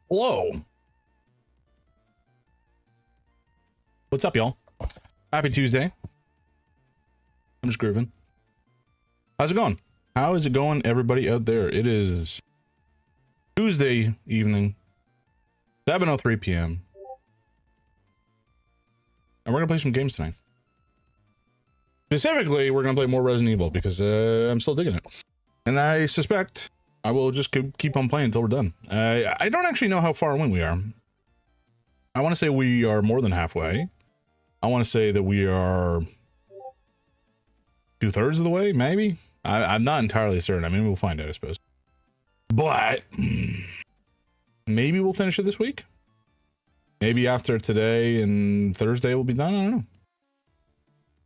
Hello. What's up, y'all? Happy Tuesday. I'm just grooving. How's it going? How is it going, everybody out there? It is Tuesday evening, 7:03 p.m. And we're going to play some games tonight. Specifically, we're going to play more Resident Evil because I'm still digging it. And I suspect I will just keep on playing until we're done. I don't actually know how far in we are. I want to say we are more than halfway. I want to say that we are 2/3 of the way, maybe. I'm not entirely certain. I mean, we'll find out, I suppose. But maybe we'll finish it this week. Maybe after today and Thursday we'll be done. I don't know.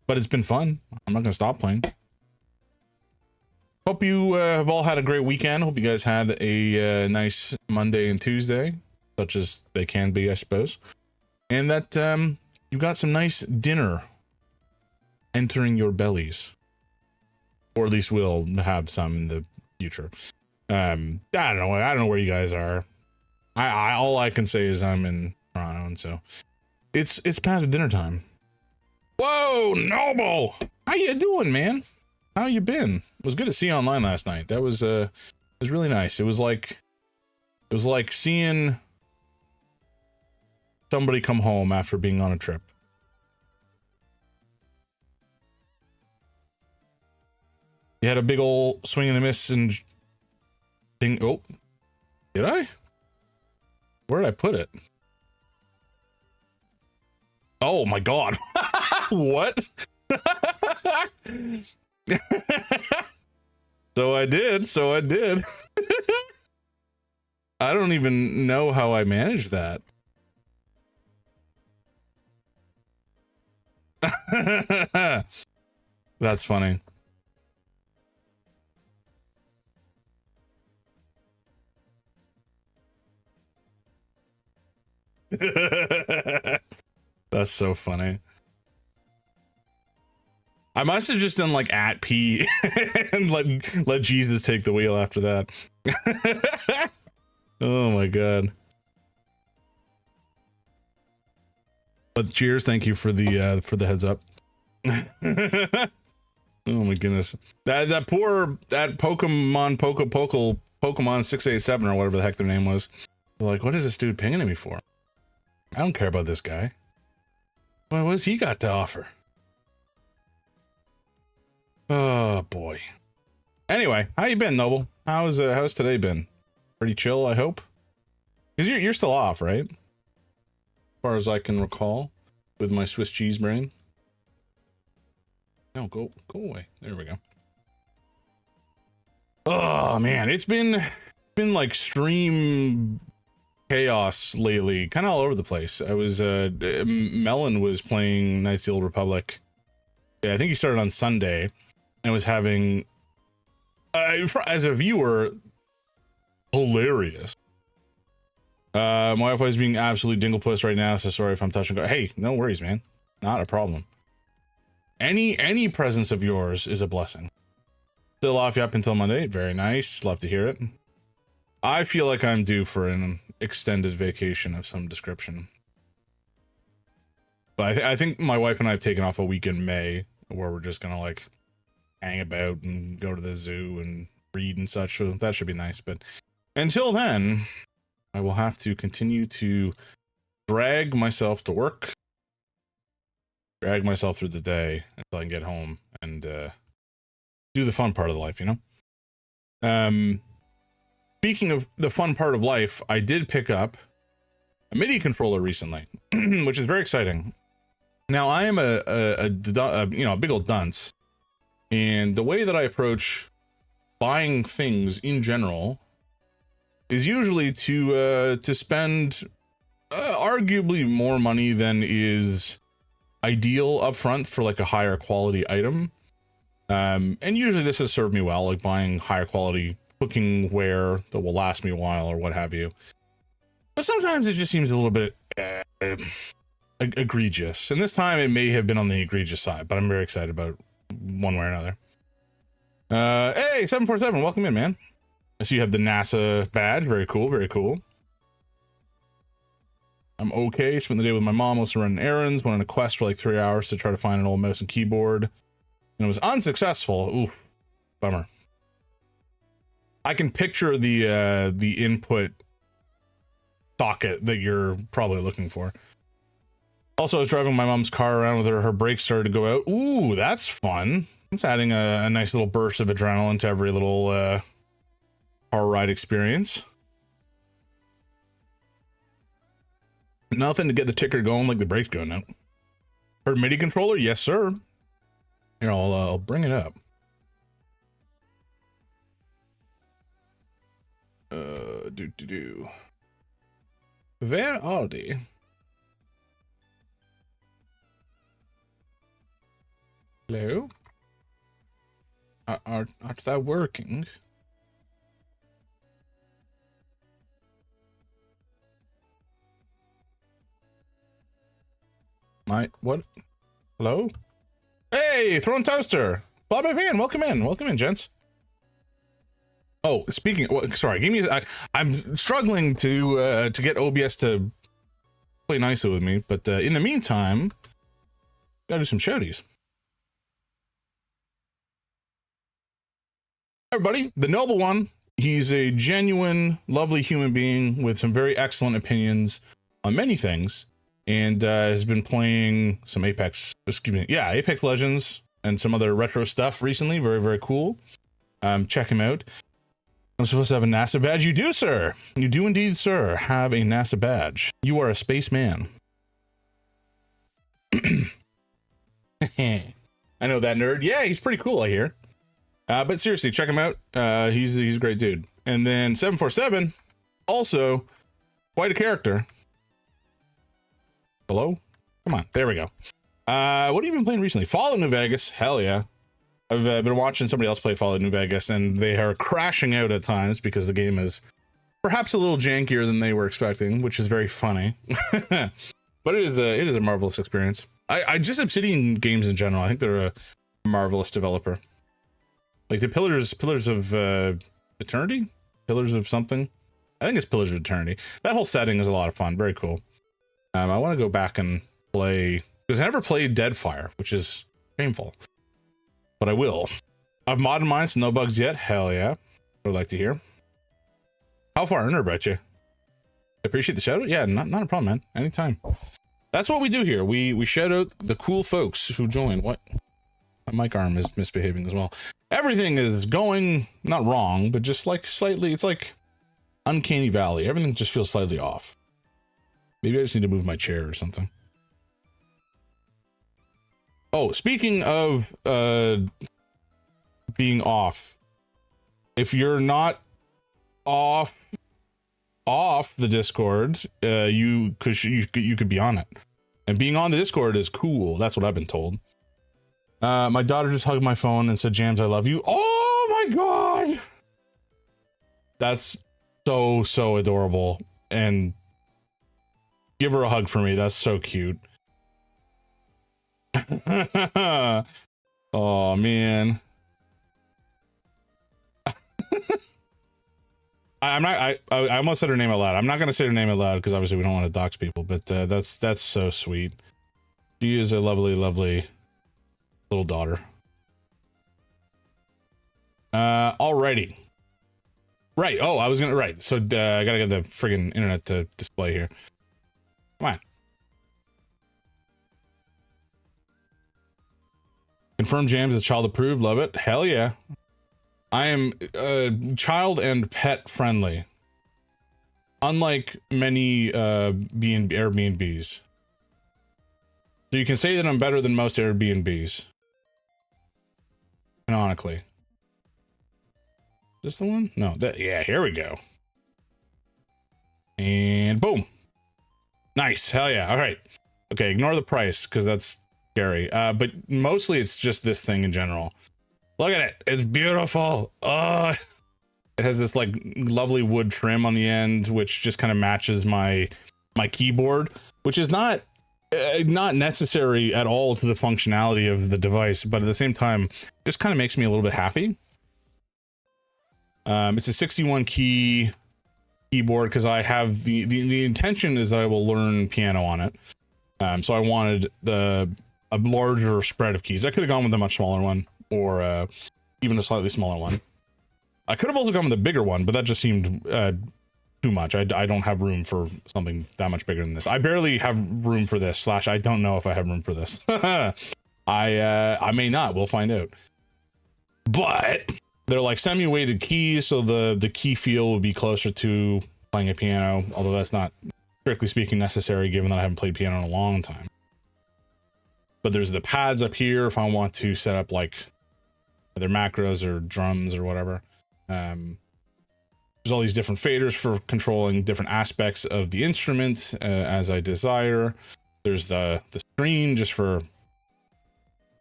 But it's been fun. I'm not going to stop playing. Hope you have all had a great weekend. Hope you guys had a nice Monday and Tuesday, such as they can be, I suppose. And that you got some nice dinner entering your bellies. Or at least we'll have some in the future. I don't know. I don't know where you guys are. I all I can say is I'm in Toronto, and so it's past dinner time. Whoa, Noble! How you doing, man? How you been? It was good to see you online last night. That was really nice. It was like seeing somebody come home after being on a trip. You had a big old swing and a miss and thing. Oh, did I? Where did I put it? Oh my God. What? So I did. I don't even know how I managed that. That's funny. That's so funny. I must have just done like @P and let Jesus take the wheel after that. Oh my God. But cheers, thank you for the heads up. Oh my goodness. That Pokemon 687 or whatever the heck their name was. Like, what is this dude pinging at me for? I don't care about this guy. What has he got to offer? Oh boy. Anyway, how you been, Noble? How's today been? Pretty chill, I hope. Because you're still off, right? As far as I can recall, with my Swiss cheese brain. No, go away. There we go. Oh man, it's been like stream chaos lately, kind of all over the place. I was Melon was playing Knights of the Old Republic. Yeah, I think he started on Sunday and was having as a viewer hilarious. My Wi-Fi is being absolutely dinglepuss right now, so sorry if I'm touching. Hey, no worries, man. Not a problem. Any presence of yours is a blessing. Still off you up until Monday. Very nice. Love to hear it. I feel like I'm due for an extended vacation of some description. But I think my wife and I have taken off a week in May where we're just gonna like hang about and go to the zoo and read and such. So that should be nice. But until then, I will have to continue to drag myself to work, drag myself through the day until I can get home and do the fun part of the life, you know? Speaking of the fun part of life, I did pick up a MIDI controller recently, which is very exciting. Now, I am a big old dunce, and the way that I approach buying things in general is usually to spend arguably more money than is ideal up front for like a higher quality item. And usually this has served me well, like buying higher quality cooking ware that will last me a while or what have you. But sometimes it just seems a little bit egregious. And this time it may have been on the egregious side, but I'm very excited about one way or another. Hey, 747, welcome in, man. I see you have the NASA badge. Very cool, very cool. I'm okay. Spent the day with my mom, also running errands, went on a quest for like 3 hours to try to find an old mouse and keyboard. And it was unsuccessful. Oof, bummer. I can picture the input socket that you're probably looking for. Also, I was driving my mom's car around with her brakes started to go out. Ooh, that's fun. It's adding a nice little burst of adrenaline to every little car ride experience. Nothing to get the ticker going like the brakes going out. Her MIDI controller? Yes, sir. Here, I'll bring it up. Where are they? Hello? Are they working? What? Hello? Hey, Throne Toaster! Bob Van, welcome in, gents. Oh, speaking. Well, sorry, give me. I'm struggling to get OBS to play nicely with me, but in the meantime, gotta do some shouties. Everybody, the noble one. He's a genuine, lovely human being with some very excellent opinions on many things, and has been playing some Apex. Excuse me, yeah, Apex Legends and some other retro stuff recently. Very, very cool. Check him out. I'm supposed to have a NASA badge. You do, sir. You do indeed, sir, have a NASA badge. You are a spaceman. I know that nerd. Yeah, he's pretty cool, I hear. But seriously, check him out. He's a great dude. And then 747, also quite a character. Hello? Come on, there we go. What have you been playing recently? Fallout New Vegas. Hell yeah. I've been watching somebody else play Fallout New Vegas, and they are crashing out at times because the game is perhaps a little jankier than they were expecting, which is very funny. But it is a marvelous experience. I just Obsidian games in general. I think they're a marvelous developer. Like the Pillars of Eternity? Pillars of something? I think it's Pillars of Eternity. That whole setting is a lot of fun. Very cool. I want to go back and play, because I never played Deadfire, which is painful. But I will. I've modded mine, so no bugs yet. Hell yeah. Would like to hear. How far in, bet you? Appreciate the shout out? Yeah, not a problem, man. Anytime. That's what we do here. We shout out the cool folks who join. What? My mic arm is misbehaving as well. Everything is going, not wrong, but just like slightly, it's like uncanny valley. Everything just feels slightly off. Maybe I just need to move my chair or something. Oh, speaking of being off, if you're not off the Discord, you could be on it, and being on the Discord is cool. That's what I've been told. My daughter just hugged my phone and said, "Jams, I love you." Oh my god, that's so adorable. And give her a hug for me. That's so cute. Oh man. I almost said her name out loud. I'm not gonna say her name out loud because obviously we don't want to dox people, but that's so sweet. She is a lovely little daughter. Alrighty. Right. Oh, I was gonna, right. So I gotta get the friggin' internet to display here. Come on. Confirm Jams is child approved. Love it. Hell yeah. I am child and pet friendly. Unlike many Airbnbs. So you can say that I'm better than most Airbnbs. Canonically. This the one? No, yeah, here we go. And boom. Nice. Hell yeah. All right. Okay, ignore the price because that's scary. But mostly it's just this thing in general. Look at it. It's beautiful. Oh, it has this like lovely wood trim on the end, which just kind of matches my keyboard, which is not necessary at all to the functionality of the device, but at the same time, just kind of makes me a little bit happy. It's a 61 key keyboard because I have the intention is that I will learn piano on it. So I wanted a larger spread of keys. I could have gone with a much smaller one, or even a slightly smaller one. I could have also gone with a bigger one, but that just seemed too much. I don't have room for something that much bigger than this. I barely have room for this. Slash, I don't know if I have room for this. I may not. We'll find out. But they're like semi-weighted keys, so the key feel will be closer to playing a piano, although that's not strictly speaking necessary given that I haven't played piano in a long time. But there's the pads up here if I want to set up like either macros or drums or whatever. There's all these different faders for controlling different aspects of the instrument as I desire. There's the screen just for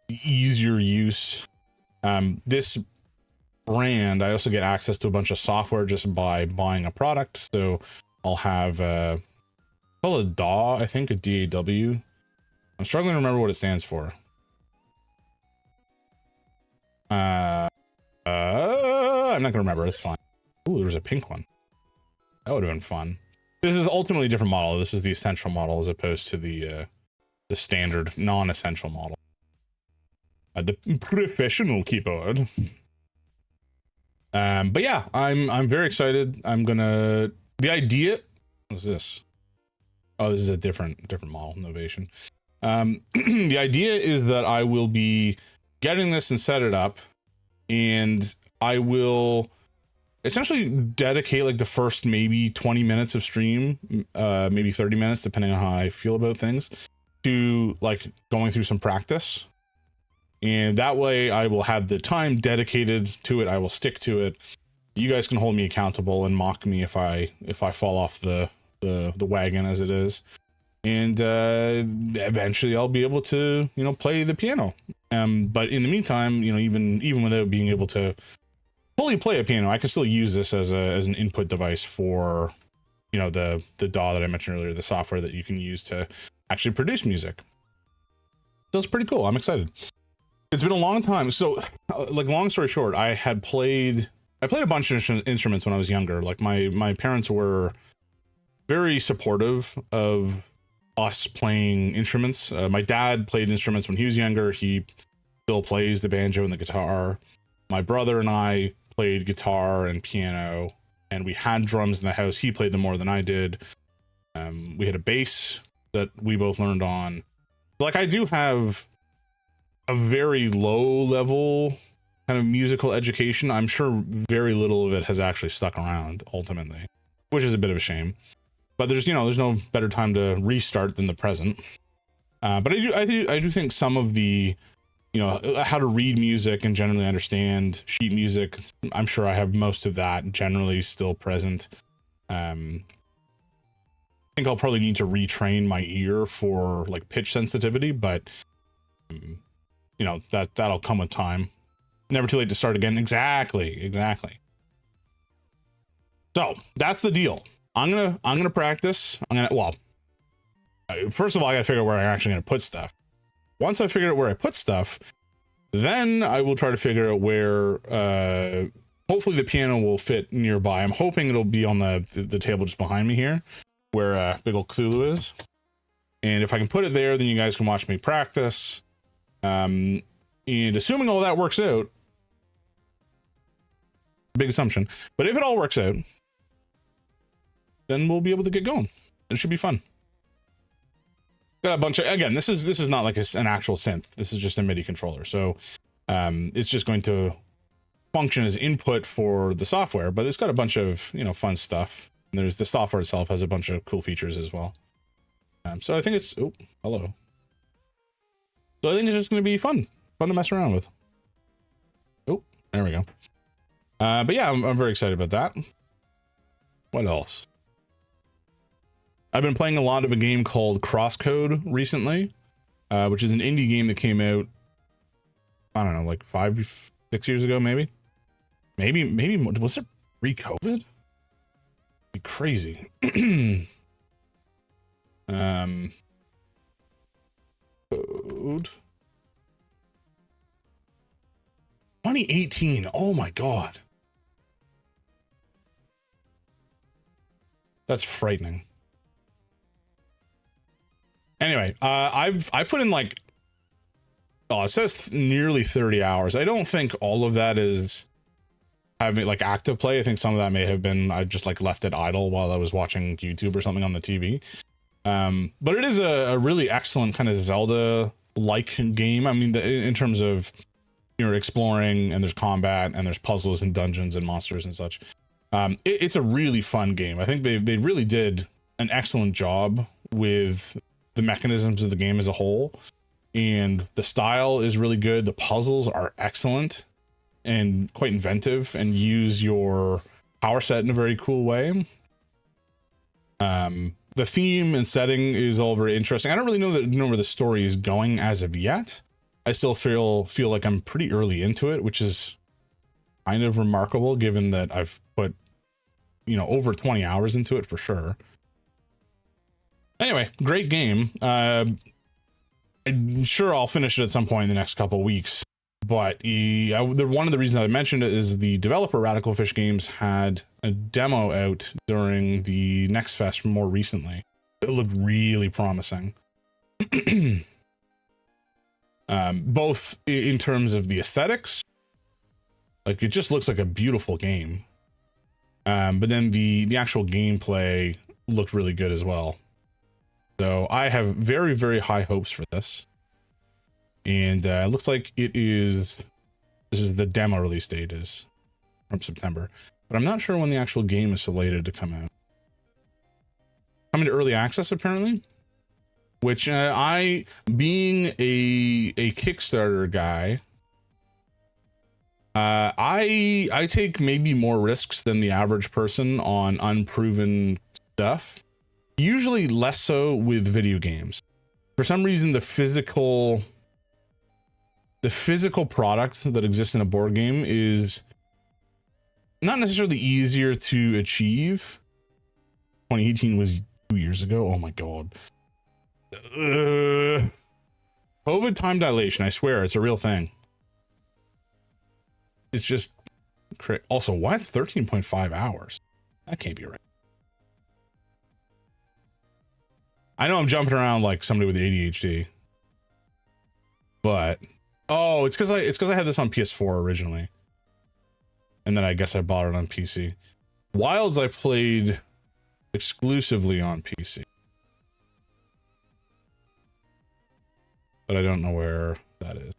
easier use. This brand, I also get access to a bunch of software just by buying a product. So I'll have call it a DAW, I think, a DAW. I'm struggling to remember what it stands for. I'm not gonna remember. It's fine. Ooh, there was a pink one. That would have been fun. This is ultimately a different model. This is the essential model as opposed to the standard non-essential model. The professional keyboard. But yeah, I'm very excited. The idea. What's this? Oh, this is a different model, Novation. The idea is that I will be getting this and set it up, and I will essentially dedicate like the first maybe 20 minutes of stream, maybe 30 minutes, depending on how I feel about things, to like going through some practice. And that way I will have the time dedicated to it. I will stick to it. You guys can hold me accountable and mock me if I fall off the wagon as it is. And eventually I'll be able to, play the piano. But in the meantime, even without being able to fully play a piano, I can still use this as an input device for, the DAW that I mentioned earlier, the software that you can use to actually produce music. So it's pretty cool. I'm excited. It's been a long time. So like, long story short, I played a bunch of instruments when I was younger. Like my parents were very supportive of us playing instruments. My dad played instruments when he was younger. He still plays the banjo and the guitar. My brother and I played guitar and piano, and we had drums in the house. He played them more than I did. We had a bass that we both learned on. Like, I do have a very low level kind of musical education. I'm sure very little of it has actually stuck around ultimately, which is a bit of a shame. But there's no better time to restart than the present. But I do think some of the, how to read music and generally understand sheet music, I'm sure I have most of that generally still present. I think I'll probably need to retrain my ear for like pitch sensitivity, but that'll come with time. Never too late to start again. Exactly. So that's the deal. I'm gonna practice. First of all, I gotta figure out where I'm actually gonna put stuff. Once I figure out where I put stuff, then I will try to figure out where hopefully the piano will fit nearby. I'm hoping it'll be on the table just behind me here, where big old Cthulhu is. And if I can put it there, then you guys can watch me practice. And assuming all that works out, big assumption, but if it all works out, then we'll be able to get going. It should be fun. Got a bunch of, again, this is not like an actual synth. This is just a MIDI controller. So it's just going to function as input for the software, but it's got a bunch of, fun stuff. And there's the software itself has a bunch of cool features as well. So I think it's, oh, hello. So I think it's just going to be fun to mess around with. Oh, there we go. But yeah, I'm very excited about that. What else? I've been playing a lot of a game called Crosscode recently, which is an indie game that came out, I don't know, like 5-6 years ago, maybe, was it pre-COVID? Be crazy. Code 2018. Oh my God. That's frightening. Anyway, I put in like, oh, it says nearly 30 hours. I don't think all of that is having like active play. I think some of that may have been I just like left it idle while I was watching YouTube or something on the TV. But it is a really excellent kind of Zelda like game. I mean, in terms of you're exploring and there's combat and there's puzzles and dungeons and monsters and such. It's a really fun game. I think they really did an excellent job with the mechanisms of the game as a whole, and the style is really good. The puzzles are excellent and quite inventive and use your power set in a very cool way. The theme and setting is all very interesting. I don't really know where the story is going as of yet. I still feel like I'm pretty early into it, which is kind of remarkable given that I've put, you know, over 20 hours into it for sure. Anyway, great game. I'm sure I'll finish it at some point in the next couple of weeks. But one of the reasons I mentioned it is the developer Radical Fish Games had a demo out during the Next Fest more recently. It looked really promising. Both in terms of the aesthetics, like it just looks like a beautiful game. But then the actual gameplay looked really good as well. So I have very, very high hopes for this. And it looks like this is the demo release date is from September, but I'm not sure when the actual game is slated to come out. Coming to early access apparently, which I, being a Kickstarter guy, I take maybe more risks than the average person on unproven stuff. Usually less so with video games. For some reason, the physical product that exists in a board game is not necessarily easier to achieve. 2018 was 2 years ago. Oh my God. COVID time dilation. I swear it's a real thing. It's just also, why 13.5 hours? That can't be right. I know I'm jumping around like somebody with ADHD, but oh, it's because I had this on PS4 originally, and then I guess I bought it on PC. Wilds I played exclusively on PC, but I don't know where that is.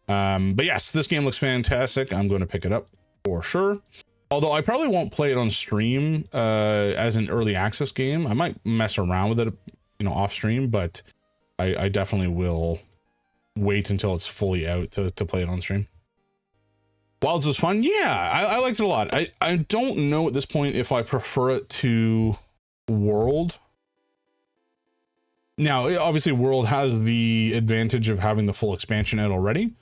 But yes, this game looks fantastic. I'm going to pick it up for sure. Although I probably won't play it on stream as an early access game. I might mess around with it, you know, off stream, but I definitely will wait until it's fully out to play it on stream. Wilds was fun. Yeah, I liked it a lot. I don't know at this point if I prefer it to World. Now, obviously World has the advantage of having the full expansion out already.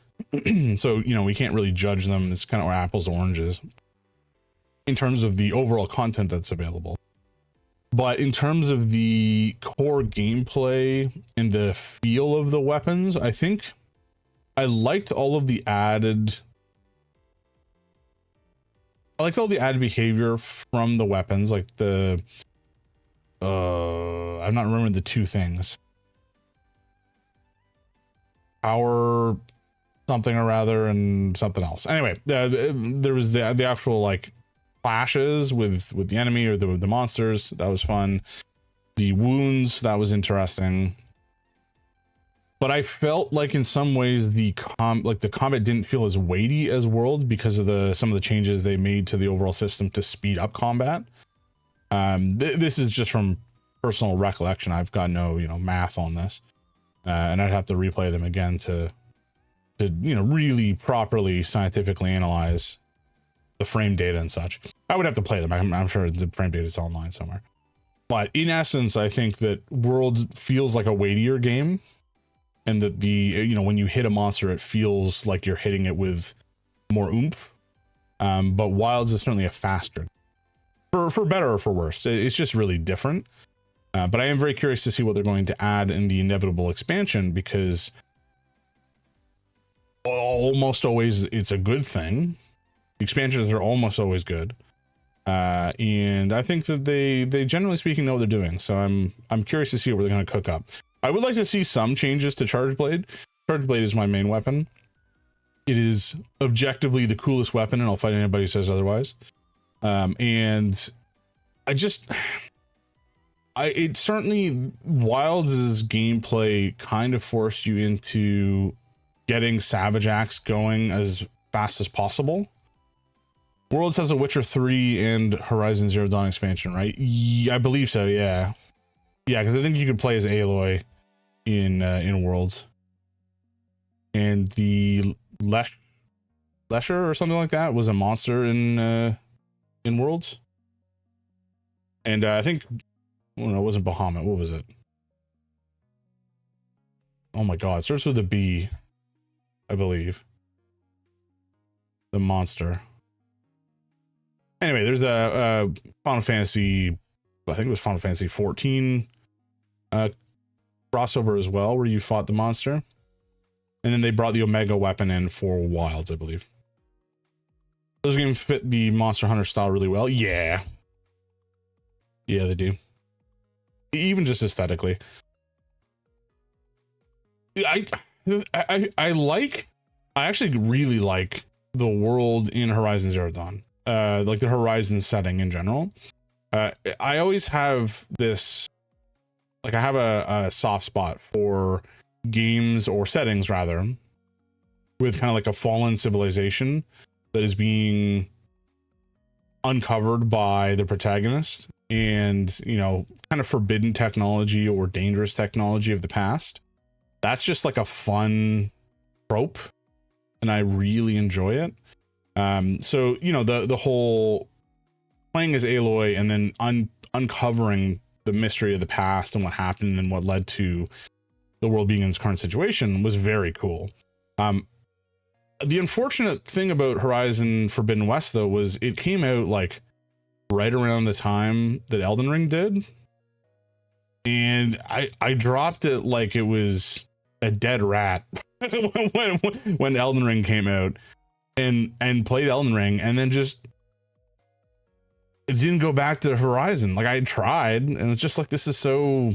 So, you know, we can't really judge them. It's kind of apples to oranges in terms of the overall content that's available. But in terms of the core gameplay and the feel of the weapons, I think I liked all of the added... I liked all the added behavior from the weapons, like the... I'm not remembering the two things. Power something or rather and something else. Anyway, there was the actual like clashes with the enemy or the monsters. That was fun. The wounds, that was interesting. But I felt like in some ways the combat didn't feel as weighty as World because of some of the changes they made to the overall system to speed up combat. This is just from personal recollection. I've got no, math on this. And I'd have to replay them again to really properly scientifically analyze the frame data and such. I would have to play them. I'm sure the frame data is online somewhere. But in essence, I think that World feels like a weightier game, and that when you hit a monster, it feels like you're hitting it with more oomph. But Wilds is certainly a faster, for better or for worse. It's just really different. But I am very curious to see what they're going to add in the inevitable expansion, because almost always it's a good thing. Expansions are almost always good. And I think that they generally speaking know what they're doing. So I'm curious to see what they're going to cook up. I would like to see some changes to Charge Blade. Charge Blade is my main weapon. It is objectively the coolest weapon, and I'll fight anybody who says otherwise. And it certainly, Wild's gameplay kind of forced you into getting Savage Axe going as fast as possible. Worlds has a Witcher 3 and Horizon Zero Dawn expansion, right? Yeah, I believe so, yeah. Yeah, because I think you could play as Aloy in Worlds. And the Lesher or something like that was a monster in Worlds. And I think, well, no, it wasn't Bahamut. What was it? Oh my god, it starts with a B, I believe. The monster. Anyway, there's a Final Fantasy, I think it was Final Fantasy 14 crossover as well, where you fought the monster. And then they brought the Omega weapon in for Wilds, I believe. Those games fit the Monster Hunter style really well. Yeah. Yeah, they do. Even just aesthetically. I actually really like the world in Horizon Zero Dawn. Like the Horizon setting in general. I always have this, like I have a soft spot for games or settings rather with kind of like a fallen civilization that is being uncovered by the protagonist, and you know, kind of forbidden technology or dangerous technology of the past. That's just like a fun trope, and I really enjoy it. So you know, the whole playing as Aloy and then uncovering the mystery of the past and what happened and what led to the world being in its current situation was very cool. The unfortunate thing about Horizon Forbidden West though was it came out like right around the time that Elden Ring did, and I dropped it like it was a dead rat when Elden Ring came out, and played Elden Ring, and then just it didn't go back to Horizon. Like I tried, and it's just like, this is so,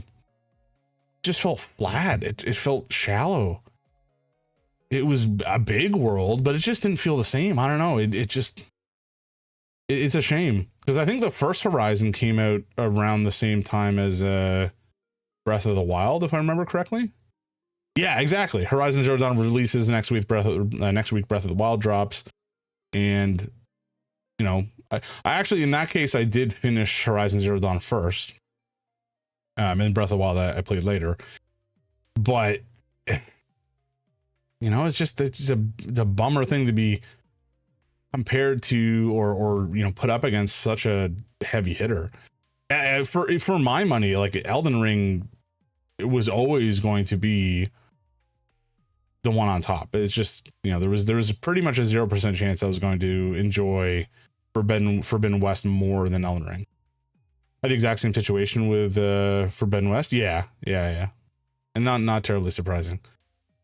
just felt flat. It felt shallow. It was a big world, but it just didn't feel the same. I don't know. It's a shame, because I think the first Horizon came out around the same time as Breath of the Wild, if I remember correctly. Yeah, exactly. Horizon Zero Dawn releases next week. Breath of the Wild drops, and you know, I actually, in that case, I did finish Horizon Zero Dawn first, and Breath of the Wild I played later. But you know, it's a bummer thing to be compared to, or you know, put up against such a heavy hitter. For my money, like Elden Ring, it was always going to be the one on top. It's just, you know, there was pretty much a 0% chance I was going to enjoy Forbidden West more than Elden Ring. I had the exact same situation with Forbidden West. Yeah, and not terribly surprising.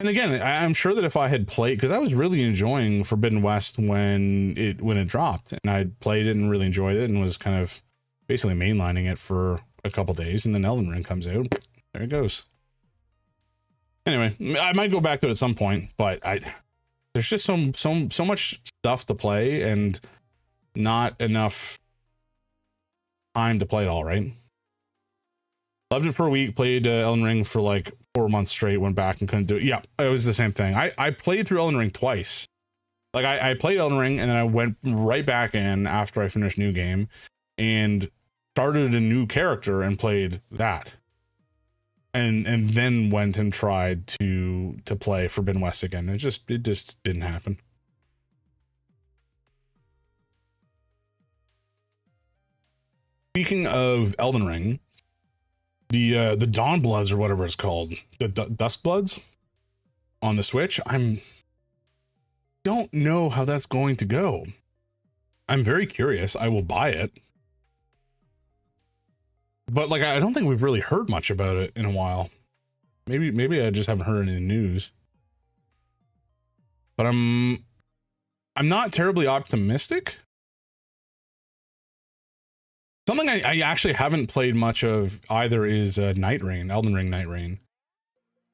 And again, I'm sure that if I had played, because I was really enjoying Forbidden West when it dropped, and I played it and really enjoyed it, and was kind of basically mainlining it for a couple days, and then Elden Ring comes out, there it goes. Anyway, I might go back to it at some point, but there's just so much stuff to play and not enough time to play it all, right? Loved it for a week, played Elden Ring for like 4 months straight, went back and couldn't do it. Yeah, it was the same thing. I played through Elden Ring twice. Like I played Elden Ring, and then I went right back in after I finished New Game and started a new character and played that. And then went and tried to play Forbidden West again. It just didn't happen. Speaking of Elden Ring, the Dawn Bloods, or whatever it's called, the Dusk Bloods on the Switch, don't know how that's going to go. I'm very curious. I will buy it, but like, I don't think we've really heard much about it in a while. Maybe I just haven't heard any news, but I'm not terribly optimistic. Something I actually haven't played much of either is Night Rain, Elden Ring Night Rain.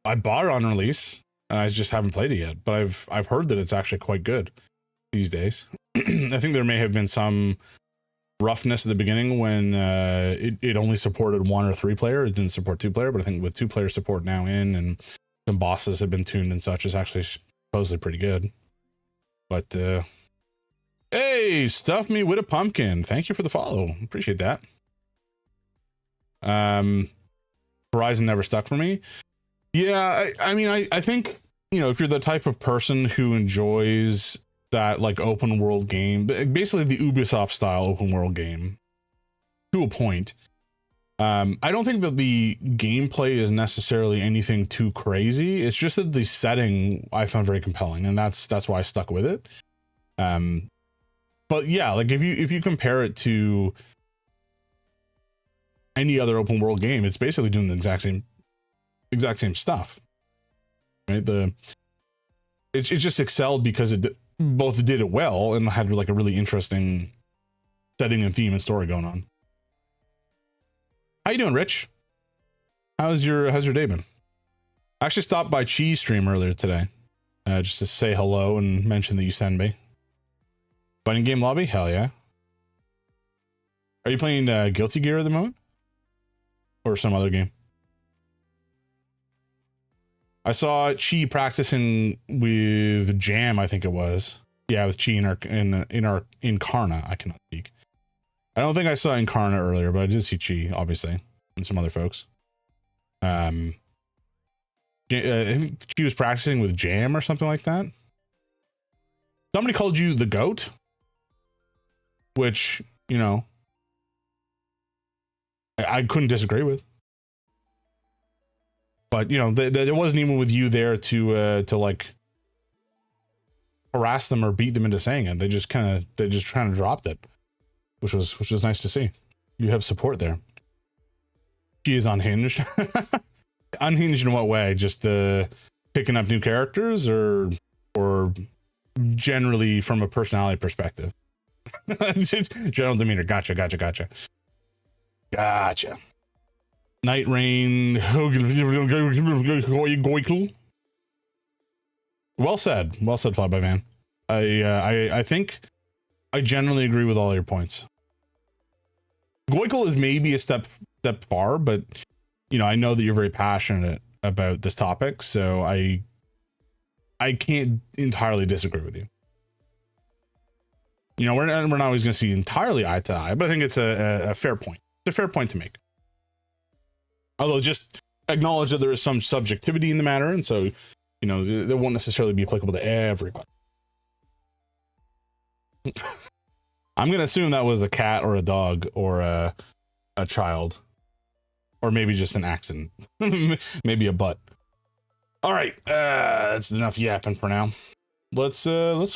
I bought it on release, and I just haven't played it yet. But I've heard that it's actually quite good these days. I think there may have been some roughness at the beginning when it only supported 1 or 3 player. It didn't support 2 player, but I think with 2 player support now in, and some bosses have been tuned and such, it's actually supposedly pretty good. But hey, stuff me with a pumpkin. Thank you for the follow. Appreciate that. Horizon never stuck for me. Yeah, I mean, I think, you know, if you're the type of person who enjoys that like open world game, basically the Ubisoft style open world game to a point, I don't think that the gameplay is necessarily anything too crazy. It's just that the setting I found very compelling, and that's why I stuck with it. But yeah, like if you compare it to any other open world game, it's basically doing the exact same stuff, right? It just excelled because it both did it well and had like a really interesting setting and theme and story going on. How you doing, Rich? How's your day been? I actually stopped by Cheese Stream earlier today, just to say hello and mention that you send me. Fighting game lobby? Hell yeah. Are you playing Guilty Gear at the moment? Or some other game? I saw Chi practicing with Jam, I think it was. Yeah, with Chi in our Incarna. I cannot speak. I don't think I saw Incarna earlier, but I did see Chi, obviously, and some other folks. I think she was practicing with Jam or something like that. Somebody called you the GOAT, which, you know, I couldn't disagree with. But, you know, there wasn't even with you there to like harass them or beat them into saying it. They just kind of dropped it, which was nice to see. You have support there. She is unhinged. Unhinged in what way? Just picking up new characters, or generally from a personality perspective? General demeanor. Gotcha. Night Rain. Well said, Fly by Van. I think I generally agree with all your points. Goikul is maybe a step far, but you know, I know that you're very passionate about this topic, so I can't entirely disagree with you. You know, we're not always going to see entirely eye to eye, but I think it's a fair point. It's a fair point to make. Although just acknowledge that there is some subjectivity in the matter, and so, you know, they won't necessarily be applicable to everybody. I'm going to assume that was a cat or a dog or a child, or maybe just an accident. Maybe a butt. All right, that's enough yapping for now. Let's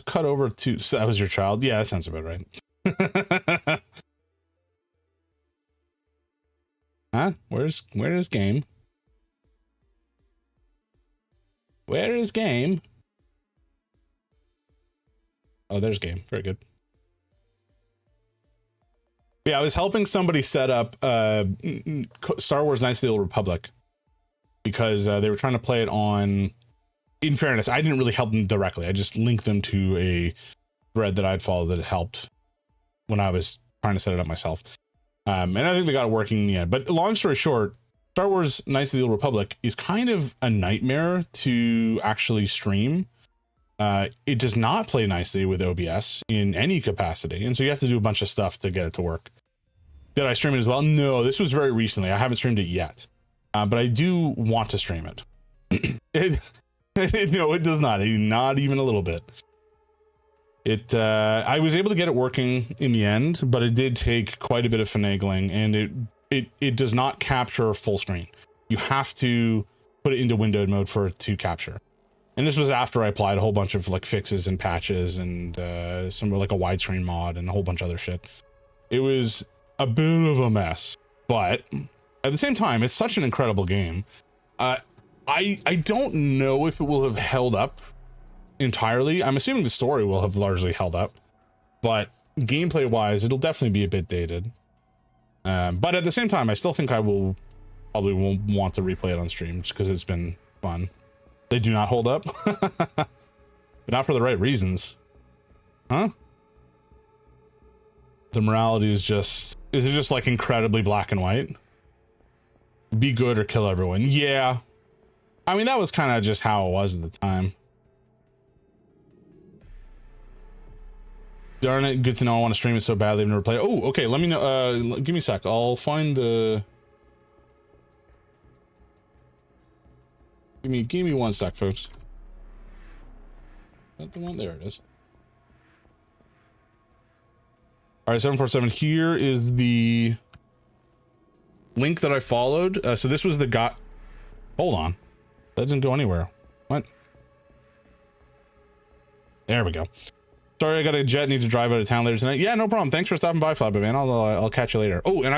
cut over to. So that was your child? Yeah, that sounds about right. Huh? Where's game? Where is game? Oh, there's game. Very good. Yeah, I was helping somebody set up Star Wars Knights of the Old Republic because they were trying to play it on. In fairness, I didn't really help them directly. I just linked them to a thread that I'd followed that helped when I was trying to set it up myself. And I think they got it working in the end. But long story short, Star Wars Knights of the Old Republic is kind of a nightmare to actually stream. It does not play nicely with OBS in any capacity. And so you have to do a bunch of stuff to get it to work. Did I stream it as well? No, this was very recently. I haven't streamed it yet. But I do want to stream it. No, it does not. Not even a little bit. I was able to get it working in the end, but it did take quite a bit of finagling, and it does not capture full screen. You have to put it into windowed mode for it to capture. And this was after I applied a whole bunch of like fixes and patches and some like a widescreen mod and a whole bunch of other shit. It was a bit of a mess, but at the same time, it's such an incredible game. I don't know if it will have held up entirely. I'm assuming the story will have largely held up, but gameplay wise, it'll definitely be a bit dated. But at the same time, I still think I will probably won't want to replay it on stream just because it's been fun. They do not hold up, but not for the right reasons. Huh? The morality is it just like incredibly black and white? Be good or kill everyone. Yeah. I mean, that was kind of just how it was at the time. Darn it, good to know. I want to stream it so badly. I've never played. Oh, okay, let me know. Give me a sec. I'll find the... Give me one sec, folks. Is that the one? There it is. All right, 747. Here is the link that I followed. So this was the guy. Hold on. That didn't go anywhere. What? There we go. Sorry, I got a jet. Need to drive out of town later tonight. Yeah, no problem. Thanks for stopping by, Flabby Man. I'll catch you later. Oh, and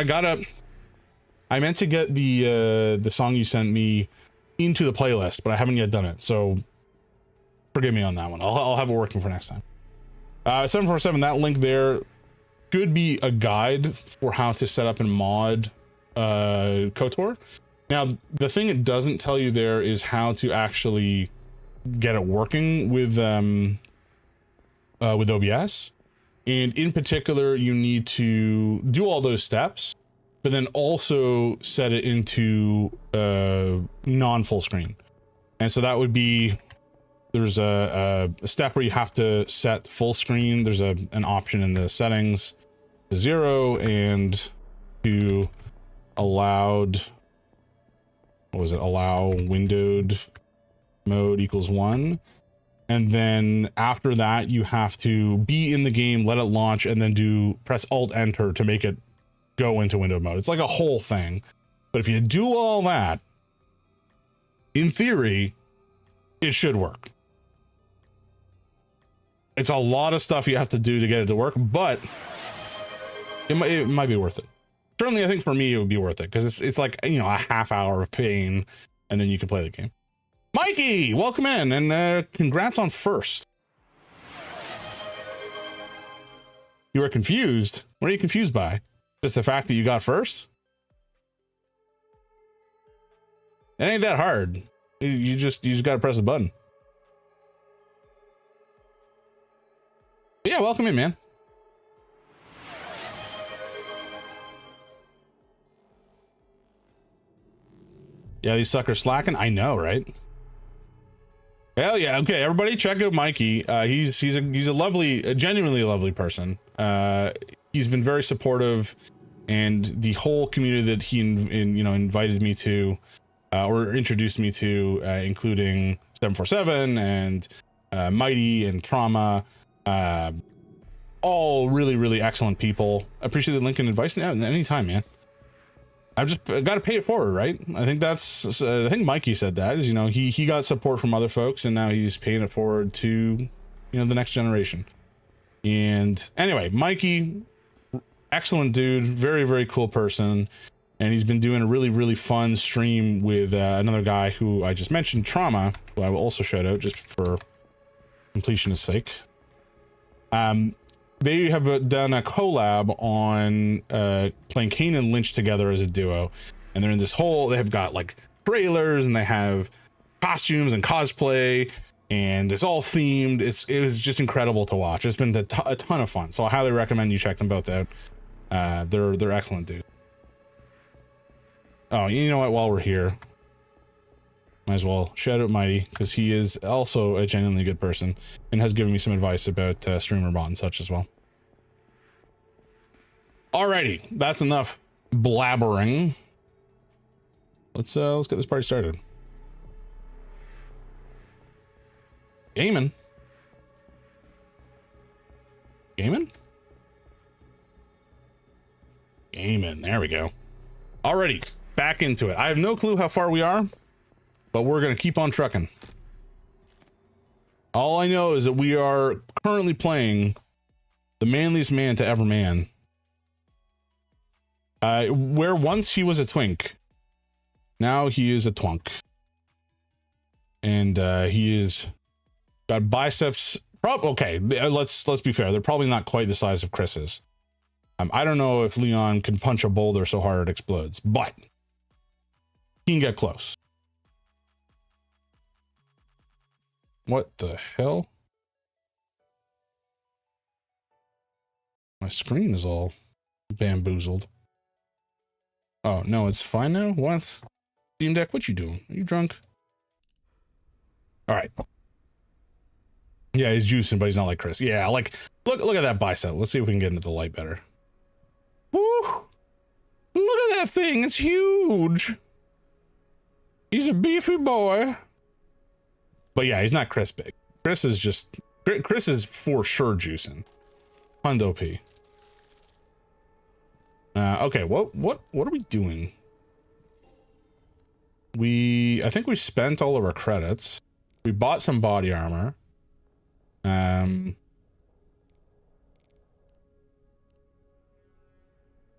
I meant to get the song you sent me into the playlist, but I haven't yet done it. So forgive me on that one. I'll have it working for next time. 747. That link there could be a guide for how to set up and mod KOTOR. Now, the thing it doesn't tell you there is how to actually get it working with OBS. And in particular, you need to do all those steps, but then also set it into non-full screen. And so that would be, there's a step where you have to set full screen. There's an option in the settings to 0 and to allowed, what was it? Allow windowed mode equals 1. And then after that, you have to be in the game, let it launch, and then press Alt Enter to make it go into window mode. It's like a whole thing. But if you do all that, in theory, it should work. It's a lot of stuff you have to do to get it to work, but it might be worth it. Certainly, I think for me, it would be worth it because it's like, you know, a half hour of pain and then you can play the game. Mikey, welcome in and congrats on first. You were confused. What are you confused by? Just the fact that you got first? It ain't that hard. You just got to press a button. But yeah, welcome in, man. Yeah, these suckers slacking. I know, right? Hell yeah. Okay, everybody check out Mikey. He's a lovely, a genuinely lovely person. He's been very supportive, and the whole community that he invited me to or introduced me to, including 747 and Mighty and Trauma, all really, really excellent people. Appreciate the link and advice anytime, man. I've just got to pay it forward, right? I think I think Mikey said that, is, he got support from other folks and now he's paying it forward to, the next generation. And anyway, Mikey, excellent dude, very, very cool person. And he's been doing a really, really fun stream with another guy who I just mentioned, Trauma, who I will also shout out just for completion's sake. They have done a collab on playing Kane and Lynch together as a duo, and they're in this they have got like trailers and they have costumes and cosplay, and it's all themed. It was just incredible to watch. It's been a ton of fun, so I highly recommend you check them both out. They're excellent dudes. Oh, you know what? While we're here, might as well shout out Mighty, because he is also a genuinely good person and has given me some advice about streamer bot and such as well. Alrighty, that's enough blabbering. Let's get this party started. Gaming. Gaming? Gaming, there we go. Alrighty, back into it. I have no clue how far we are, but we're gonna keep on trucking. All I know is that we are currently playing the manliest man to ever man. Where once he was a twink, now he is a twunk. And he is got biceps. Okay, let's be fair. They're probably not quite the size of Chris's. I don't know if Leon can punch a boulder so hard it explodes, but he can get close. What the hell? My screen is all bamboozled. Oh, no, it's fine now? What? Steam Deck, what you doing? Are you drunk? All right. Yeah, he's juicing, but he's not like Chris. Yeah, like, look at that bicep. Let's see if we can get into the light better. Woo! Look at that thing. It's huge. He's a beefy boy. But yeah, he's not Chris big. Chris is for sure juicing. Hundo P. Okay, what are we doing? I think we spent all of our credits. We bought some body armor.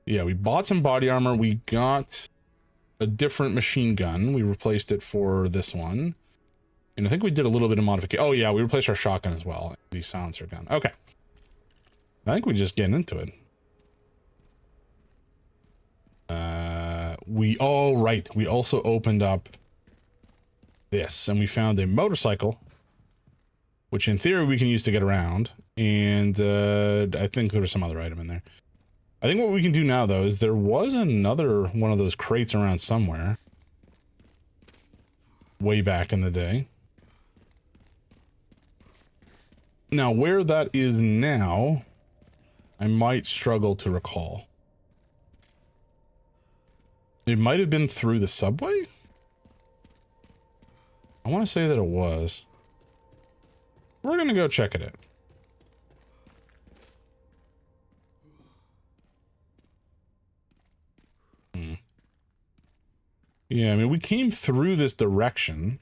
Yeah, we bought some body armor. We got a different machine gun. We replaced it for this one. And I think we did a little bit of modification. Oh yeah, we replaced our shotgun as well. The silencer gun. Okay. I think we're just getting into it. We also opened up this and we found a motorcycle, which in theory we can use to get around. And I think there was some other item in there. I think what we can do now though is there was another one of those crates around somewhere way back in the day. Now where that is now, I might struggle to recall. It might have been through the subway? I want to say that it was. We're going to go check it out. Yeah, I mean, we came through this direction.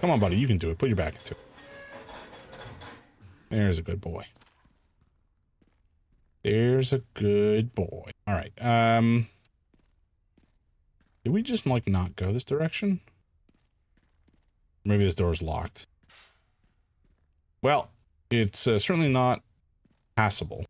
Come on, buddy, you can do it. Put your back into it. There's a good boy. There's a good boy. All right. Did we just like not go this direction? Maybe this door is locked. Well, it's certainly not passable.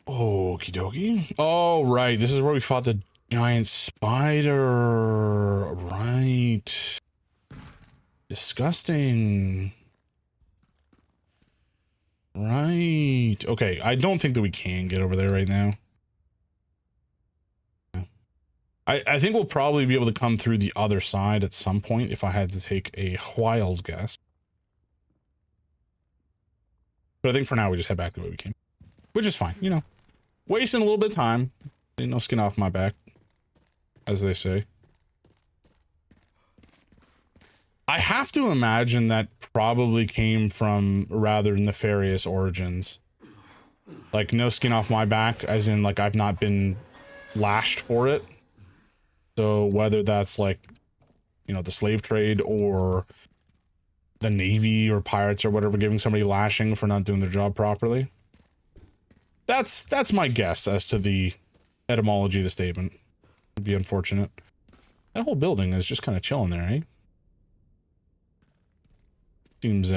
Okie dokie. Oh, right. This is where we fought the giant spider. Right. Disgusting. Right. Okay. I don't think that we can get over there right now. I think we'll probably be able to come through the other side at some point if I had to take a wild guess. But I think for now we just head back the way we came. Which is fine, you know. Wasting a little bit of time. Ain't no skin off my back, as they say. I have to imagine that probably came from rather nefarious origins. Like, no skin off my back, as in, like, I've not been lashed for it. So whether that's, like, you know, the slave trade or the Navy or pirates or whatever giving somebody lashing for not doing their job properly. That's my guess as to the etymology of the statement. Would be unfortunate. That whole building is just kind of chilling there, eh? Seems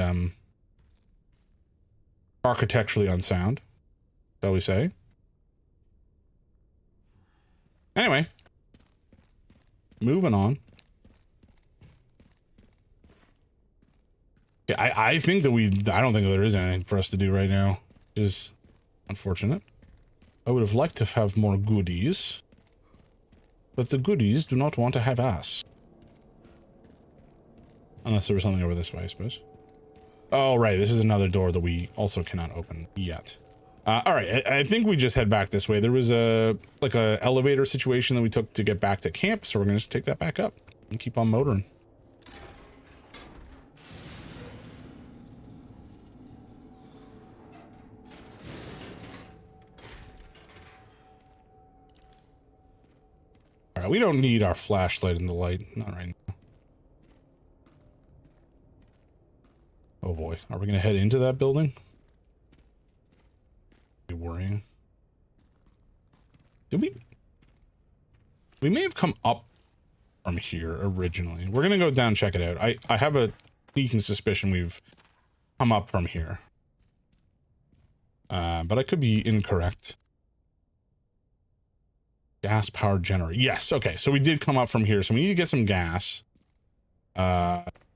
architecturally unsound, shall we say. Anyway, moving on. Yeah, I think that I don't think there is anything for us to do right now, which is unfortunate. I would have liked to have more goodies, but the goodies do not want to have us. Unless there was something over this way, I suppose. Oh, right. This is another door that we also cannot open yet. All right. I think we just head back this way. There was a elevator situation that we took to get back to camp. So we're going to take that back up and keep on motoring. All right. We don't need our flashlight in the light. Not right now. Oh boy, are we gonna head into that building? Be worrying. Did we? We may have come up from here originally. We're gonna go down and check it out. I have a sneaking suspicion we've come up from here. But I could be incorrect. Gas powered generator. Yes, okay. So we did come up from here. So we need to get some gas.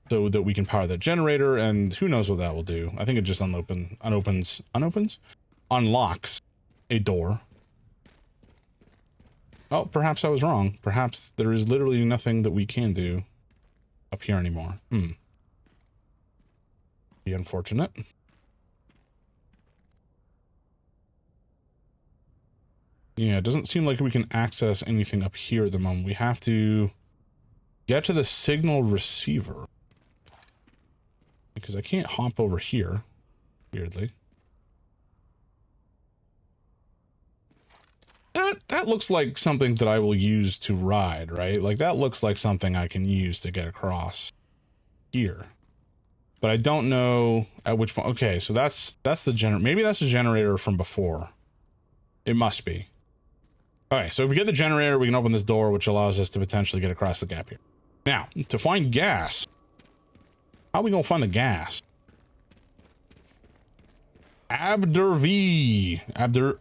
So that we can power the generator, and who knows what that will do. I think it just unlocks a door. Oh, perhaps I was wrong. Perhaps there is literally nothing that we can do up here anymore. Be unfortunate. Yeah, it doesn't seem like we can access anything up here at the moment. We have to get to the signal receiver. Because I can't hop over here, weirdly. That looks like something that I will use to ride, right? Like, that looks like something I can use to get across here. But I don't know at which point. Okay, so that's the generator. Maybe that's the generator from before. It must be. Okay, so if we get the generator, we can open this door, which allows us to potentially get across the gap here. Now, to find gas, how are we gonna find the gas? Abderv. Abderv.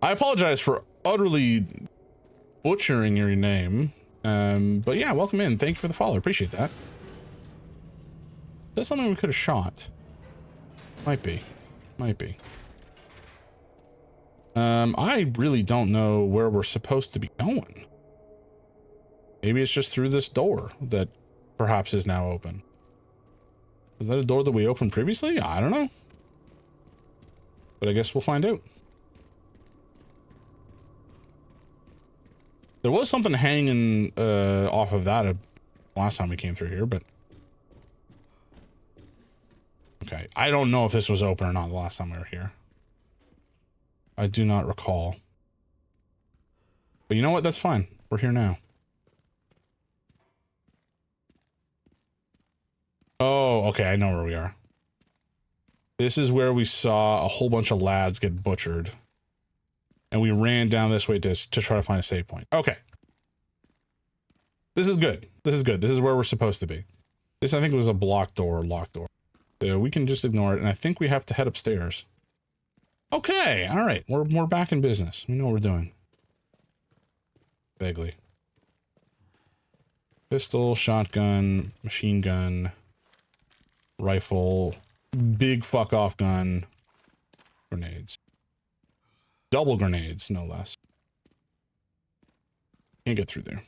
I apologize for utterly butchering your name. But yeah, welcome in. Thank you for the follow. Appreciate that. That's something we could have shot. Might be. I really don't know where we're supposed to be going. Maybe it's just through this door that perhaps is now open. Was that a door that we opened previously? I don't know. But I guess we'll find out. There was something hanging off of that last time we came through here, but... Okay, I don't know if this was open or not the last time we were here. I do not recall. But you know what? That's fine. We're here now. Oh, okay. I know where we are. This is where we saw a whole bunch of lads get butchered. And we ran down this way to try to find a save point. Okay. This is good. This is good. This is where we're supposed to be. This, I think, was a blocked door or locked door. So we can just ignore it. And I think we have to head upstairs. Okay. All right. We're back in business. We know what we're doing. Vaguely. Pistol, shotgun, machine gun, rifle, big fuck off gun, grenades. Double grenades, no less. Can't get through there.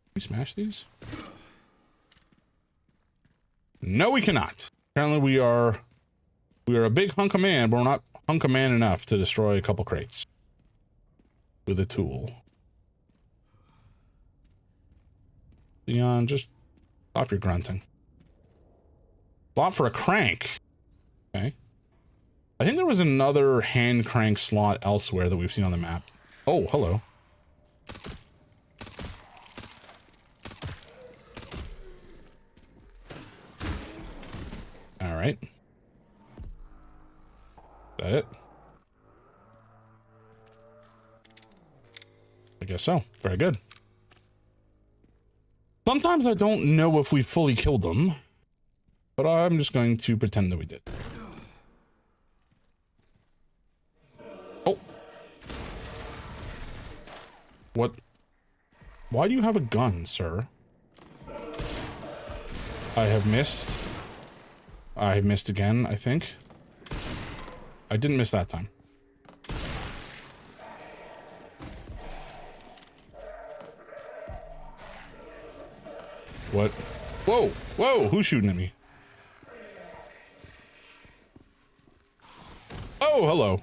Can we smash these? No, we cannot. Apparently we are a big hunk of man, but we're not hunk of man enough to destroy a couple crates with a tool. Leon, just stop your grunting. Slot for a crank. Okay. I think there was another hand crank slot elsewhere that we've seen on the map. Oh, hello. All right. Is that it? I guess so. Very good. Sometimes I don't know if we fully killed them, but I'm just going to pretend that we did. Oh. What? Why do you have a gun, sir? I have missed. I have missed again, I think. I didn't miss that time. What? Whoa! Whoa! Who's shooting at me? Oh, hello.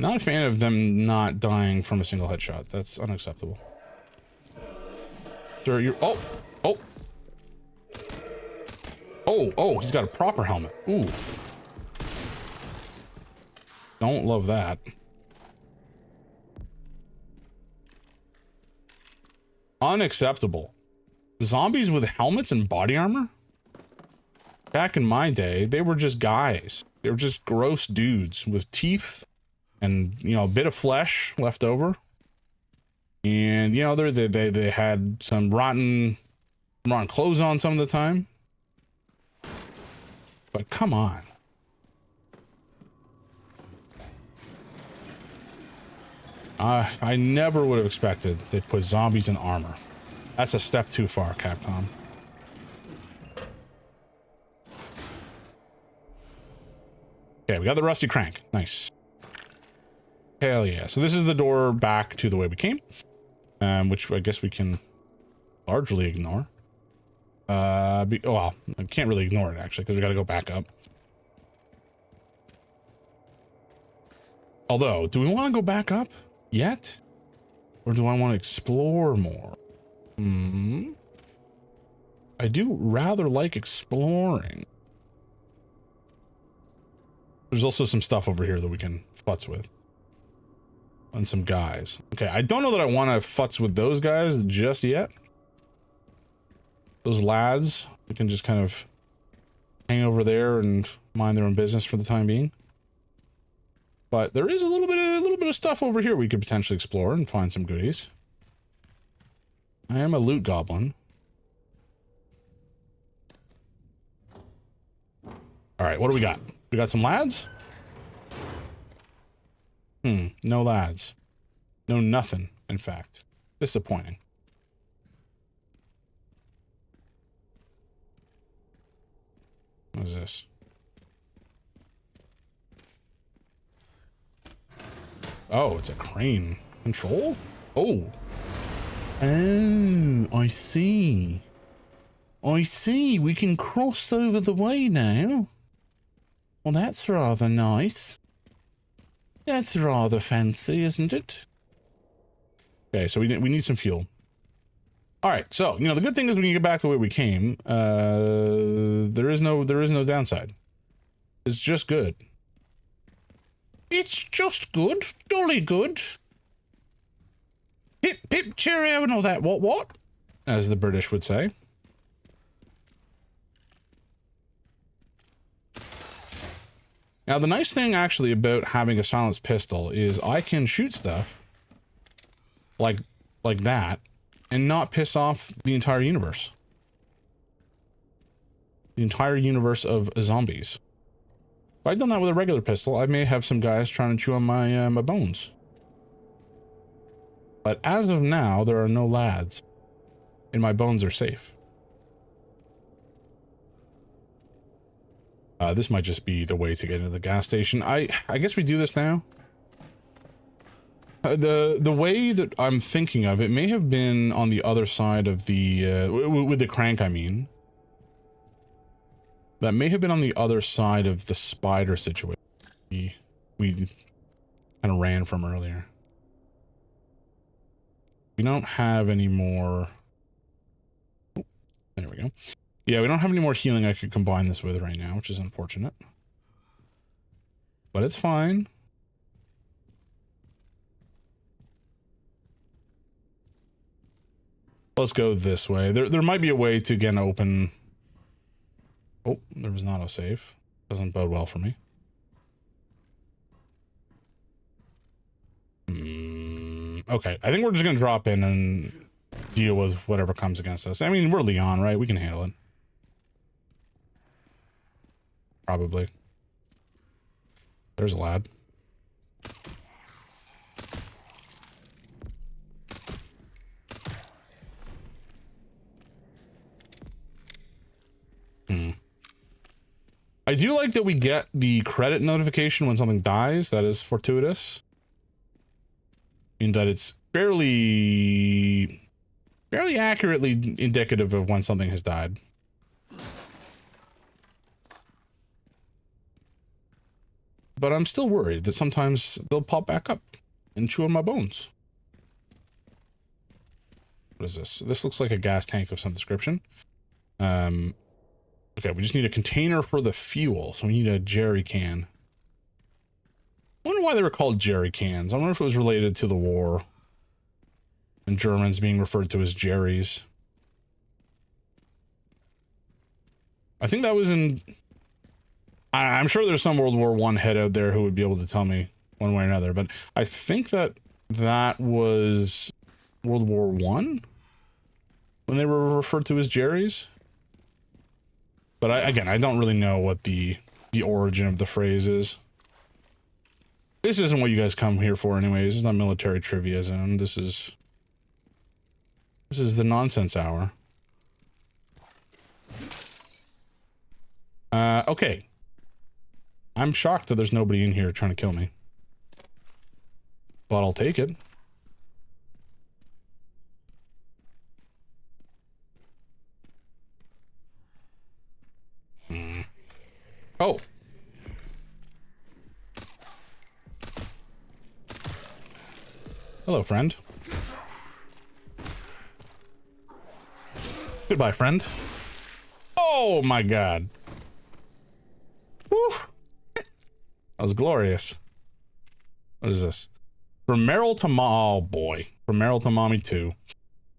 Not a fan of them not dying from a single headshot. That's unacceptable. Sir, you're... Oh! Oh! Oh, oh, he's got a proper helmet. Ooh. Don't love that. Unacceptable. Zombies with helmets and body armor? Back in my day, they were just guys. They were just gross dudes with teeth and, you know, a bit of flesh left over. And, you know, they had some rotten clothes on some of the time. But come on. I never would have expected they'd put zombies in armor. That's a step too far, Capcom. Okay, we got the rusty crank. Nice. Hell yeah. So this is the door back to the way we came, which I guess we can largely ignore. Oh, well, I can't really ignore it actually, because we got to go back up. Although, do we want to go back up yet? Or do I want to explore more? I do rather like exploring. There's also some stuff over here that we can futz with. And some guys. Okay, I don't know that I want to futz with those guys just yet. Those lads, we can just kind of hang over there and mind their own business for the time being. But there is a little bit of stuff over here we could potentially explore and find some goodies. I am a loot goblin. All right, what do we got? We got some lads? No lads. No nothing, in fact. Disappointing. What is this? Oh, it's a crane. Control? Oh. Oh, I see. I see. We can cross over the way now. Well, that's rather nice. That's rather fancy, isn't it? Okay, so we need some fuel. All right, so, you know, the good thing is we can get back the way we came. There is no downside. It's just good. It's just good. Jolly good. Pip, pip, cheerio and all that. What? As the British would say. Now, the nice thing actually about having a silenced pistol is I can shoot stuff like that and not piss off the entire universe. The entire universe of zombies. If I'd done that with a regular pistol, I may have some guys trying to chew on my my bones. But as of now, there are no lads, and my bones are safe. This might just be the way to get into the gas station. I guess we do this now. The way that I'm thinking of it may have been on the other side of the with the crank. I mean, that may have been on the other side of the spider situation we kind of ran from earlier. We don't have any more. Oh, there we go. Yeah, we don't have any more healing I could combine this with right now, which is unfortunate. But it's fine. Let's go this way. There might be a way to again open. Oh, there was not a save. Doesn't bode well for me. Okay, I think we're just gonna drop in and deal with whatever comes against us. I mean, we're Leon, right? We can handle it. Probably. There's a lad. I do like that we get the credit notification when something dies. That is fortuitous. In that it's fairly accurately indicative of when something has died. But I'm still worried that sometimes they'll pop back up and chew on my bones. What is this? This looks like a gas tank of some description. Okay, we just need a container for the fuel, so we need a jerry can. I wonder why they were called jerry cans. I wonder if it was related to the war. and Germans being referred to as Jerry's. I think that was in... I'm sure there's some World War I head out there who would be able to tell me one way or another, but I think that was World War I when they were referred to as Jerry's. But again, I don't really know what the origin of the phrase is. This isn't what you guys come here for anyways. This is not military trivia zone. This is the nonsense hour. Okay. I'm shocked that there's nobody in here trying to kill me. But I'll take it. Oh. Hello, friend. Goodbye, friend. Oh my god. Whew. That was glorious. What is this? From Meryl to oh boy. From Meryl to Mommy 2.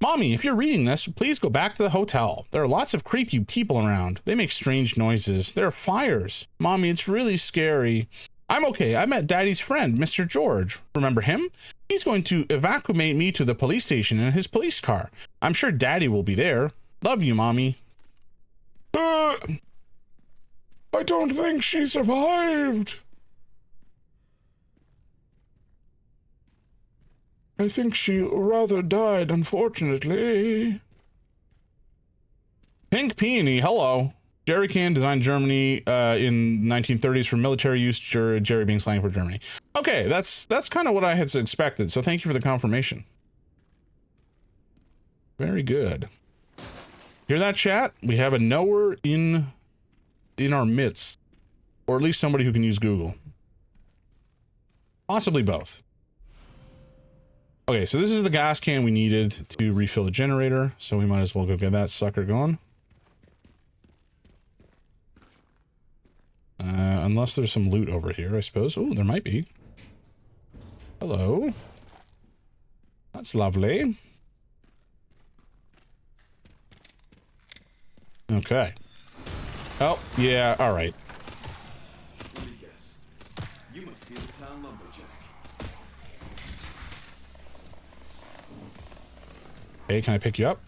Mommy, if you're reading this, please go back to the hotel. There are lots of creepy people around. They make strange noises. There are fires. Mommy, it's really scary. I'm okay. I met Daddy's friend, Mr. George. Remember him? He's going to evacuate me to the police station in his police car. I'm sure Daddy will be there. Love you, Mommy. I don't think she survived. I think she rather died, unfortunately. Pink Peony, hello. Jerry can designed Germany in 1930s for military use, Jerry being slang for Germany. Okay, that's kind of what I had expected, so thank you for the confirmation. Very good. Hear that, chat? We have a knower in our midst. Or at least somebody who can use Google. Possibly both. Okay, so this is the gas can we needed to refill the generator, so we might as well go get that sucker going. Unless there's some loot over here, I suppose. Oh, there might be. Hello. That's lovely. Okay. Oh, yeah, all right. Let me guess. You must be the town lumberjack. Hey, can I pick you up?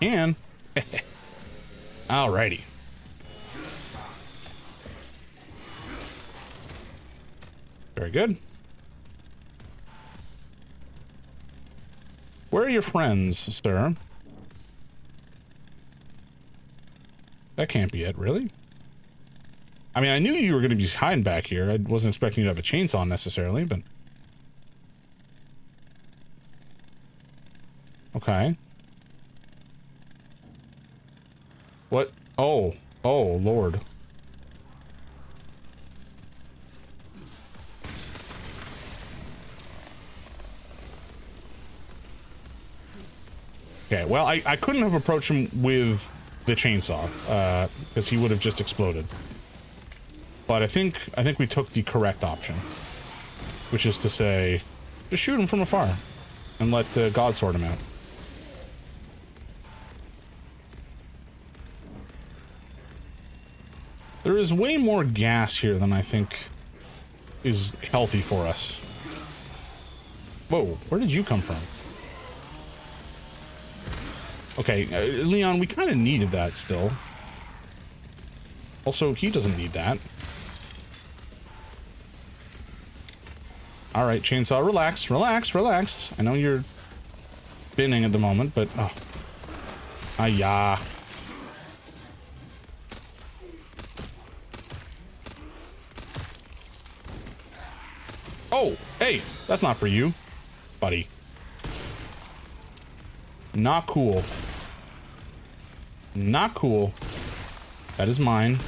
Can. Alrighty. Very good. Where are your friends, sir? That can't be it, really? I mean, I knew you were going to be hiding back here. I wasn't expecting you to have a chainsaw necessarily, but... Okay. What? Oh. Oh, Lord. Okay, well, I couldn't have approached him with the chainsaw, because he would have just exploded. But I think we took the correct option, which is to say, just shoot him from afar and let God sort him out. There is way more gas here than I think is healthy for us. Whoa, where did you come from? Okay, Leon, we kind of needed that still. Also, he doesn't need that. All right, chainsaw, relax, relax, relax. I know you're spinning at the moment, but oh, ah-yah. Oh, hey, that's not for you, buddy. Not cool. Not cool. That is mine.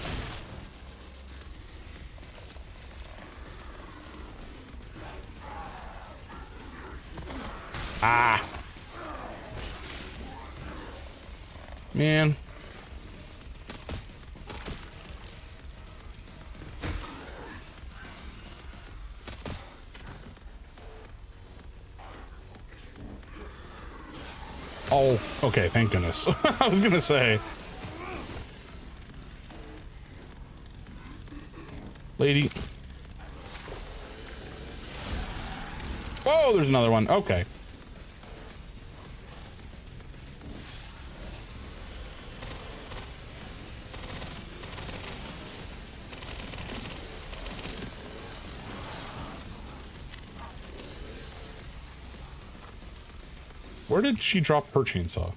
Ah. Man. Oh, okay, thank goodness. I was gonna say. Lady. Whoa, there's another one. Okay. Where did she drop her chainsaw?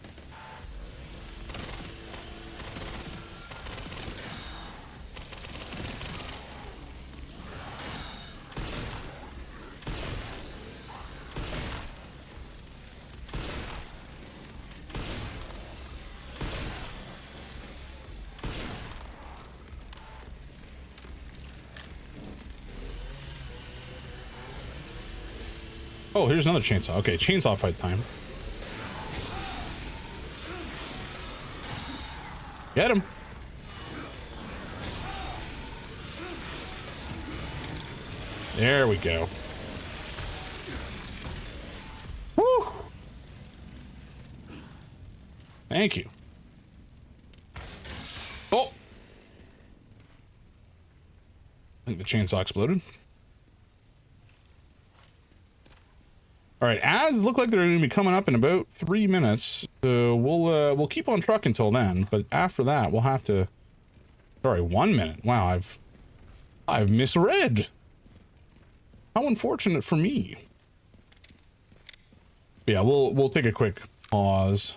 Oh, here's another chainsaw. Okay, chainsaw fight time. Get him. There we go. Woo! Thank you. Oh! I think the chainsaw exploded. All right, ads look like they're going to be coming up in about 3 minutes. So we'll keep on truck until then, but after that we'll have to. Sorry, 1 minute. Wow, I've misread. How unfortunate for me. Yeah, we'll take a quick pause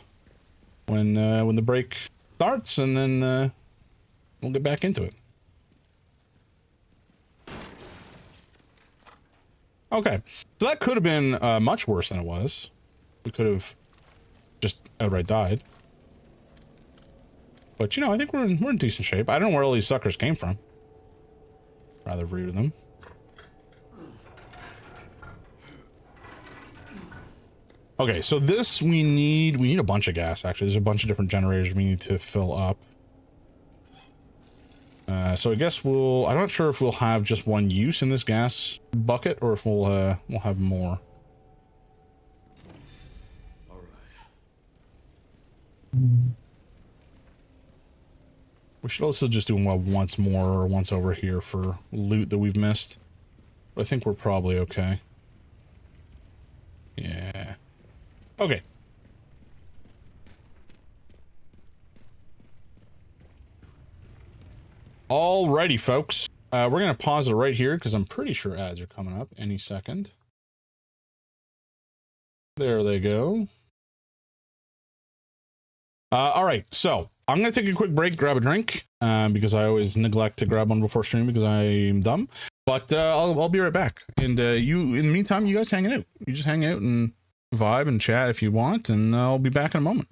when the break starts, and then we'll get back into it. Okay, so that could have been much worse than it was. We could have just outright died. But you know, I think we're in decent shape. I don't know where all these suckers came from. Rather rude of them. Okay, so this we need a bunch of gas. Actually, there's a bunch of different generators we need to fill up. So I guess I'm not sure if we'll have just one use in this gas bucket or if we'll have more. All right. We should also just do one once more or once over here for loot that we've missed. But I think we're probably okay. Yeah. Okay. Alrighty, folks. We're going to pause it right here because I'm pretty sure ads are coming up any second. There they go. All right, so I'm going to take a quick break, grab a drink, because I always neglect to grab one before stream because I'm dumb. But I'll be right back. And you, in the meantime, you guys hanging out. You just hang out and vibe and chat if you want, and I'll be back in a moment.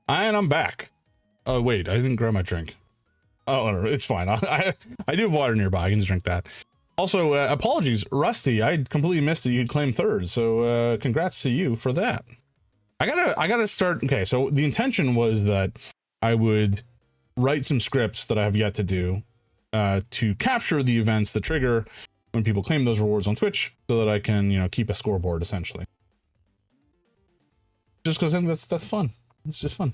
And I'm back. Oh, wait, I didn't grab my drink. Oh, no, it's fine. I do have water nearby. I can just drink that. Also, apologies, Rusty. I completely missed that you had claimed third. So congrats to you for that. I gotta start. Okay, so the intention was that I would write some scripts that I have yet to do to capture the events that trigger when people claim those rewards on Twitch, so that I can, you know, keep a scoreboard essentially. Just because I think that's fun. It's just fun.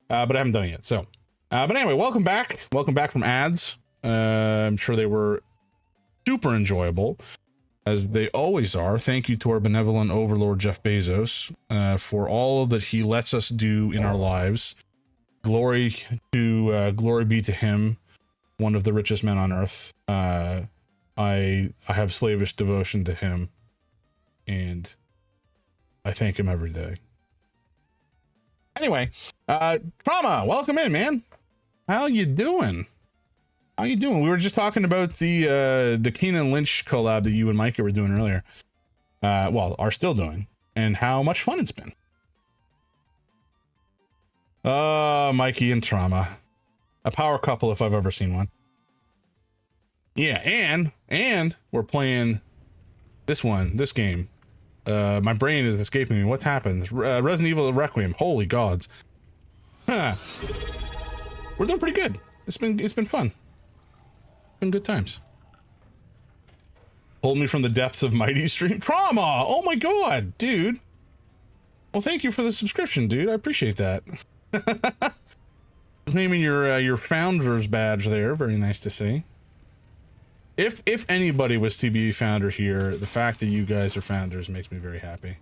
But I haven't done it yet. So, but anyway, welcome back. Welcome back from ads. I'm sure they were super enjoyable, as they always are. Thank you to our benevolent overlord Jeff Bezos for all that he lets us do in our lives. Glory be to him, one of the richest men on earth. I have slavish devotion to him, and I thank him every day. Anyway, Trauma, welcome in, man. How you doing? How you doing? We were just talking about the Keenan Lynch collab that you and Micah were doing earlier. Well, are still doing, and how much fun it's been. Mikey and Trauma. A power couple if I've ever seen one. Yeah, and we're playing this game. My brain is escaping me. What's happened? Resident Evil Requiem. Holy gods. Huh. We're doing pretty good. It's been fun. Been good times. Pulled me from the depths of Mighty Stream. Trauma! Oh my god, dude. Well, thank you for the subscription, dude. I appreciate that. Naming your founder's badge there. Very nice to see. If anybody was to be a founder here, the fact that you guys are founders makes me very happy.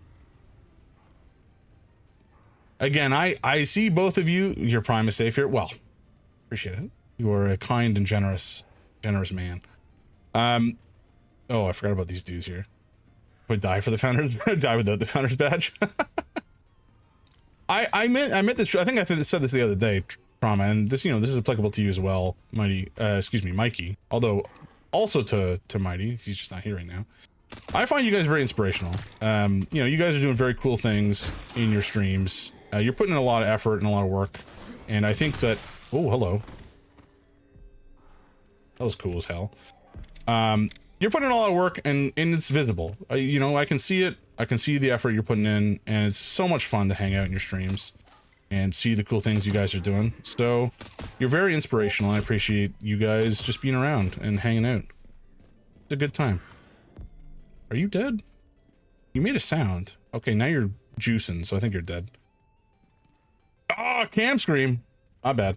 Again, I see both of you. Your prime is safe here. Well, appreciate it. You are a kind and generous man. Oh, I forgot about these dudes here. Would die for the founders. Die without the founders badge. I meant this. I think I said this the other day, Trauma, and this, you know, this is applicable to you as well, Mikey. Although also to Mighty, he's just not here right now. I find you guys very inspirational. You know, you guys are doing very cool things in your streams. You're putting in a lot of effort and a lot of work, and I think that. Oh, hello. That was cool as hell. You're putting in a lot of work, and it's visible. You know, I can see it. I can see the effort you're putting in, and it's so much fun to hang out in your streams and see the cool things you guys are doing. So you're very inspirational, and I appreciate you guys just being around and hanging out. It's a good time. Are you dead? You made a sound. Okay, now you're juicing, so I think you're dead. Oh, cam scream. My bad.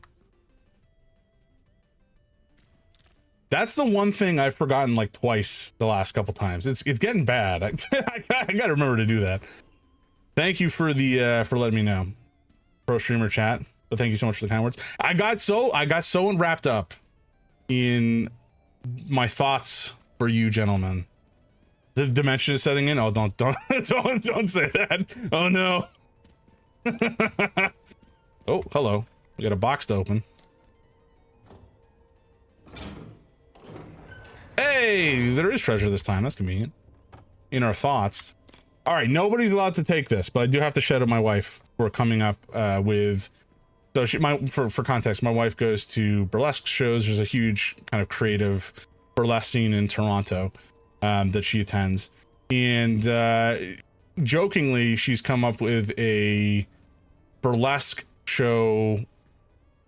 That's the one thing I've forgotten like twice the last couple times. It's getting bad. I gotta remember to do that. Thank you for the for letting me know, pro streamer chat. But thank you so much for the kind words. I got so wrapped up in my thoughts for you gentlemen. The dimension is setting in. Oh, don't say that. Oh no. Oh, hello. We got a box to open. Hey, there is treasure this time. That's convenient. In our thoughts. All right, nobody's allowed to take this, but I do have to shout out my wife for coming up with. So for context, my wife goes to burlesque shows. There's a huge kind of creative burlesque scene in Toronto that she attends, and jokingly, she's come up with a burlesque show.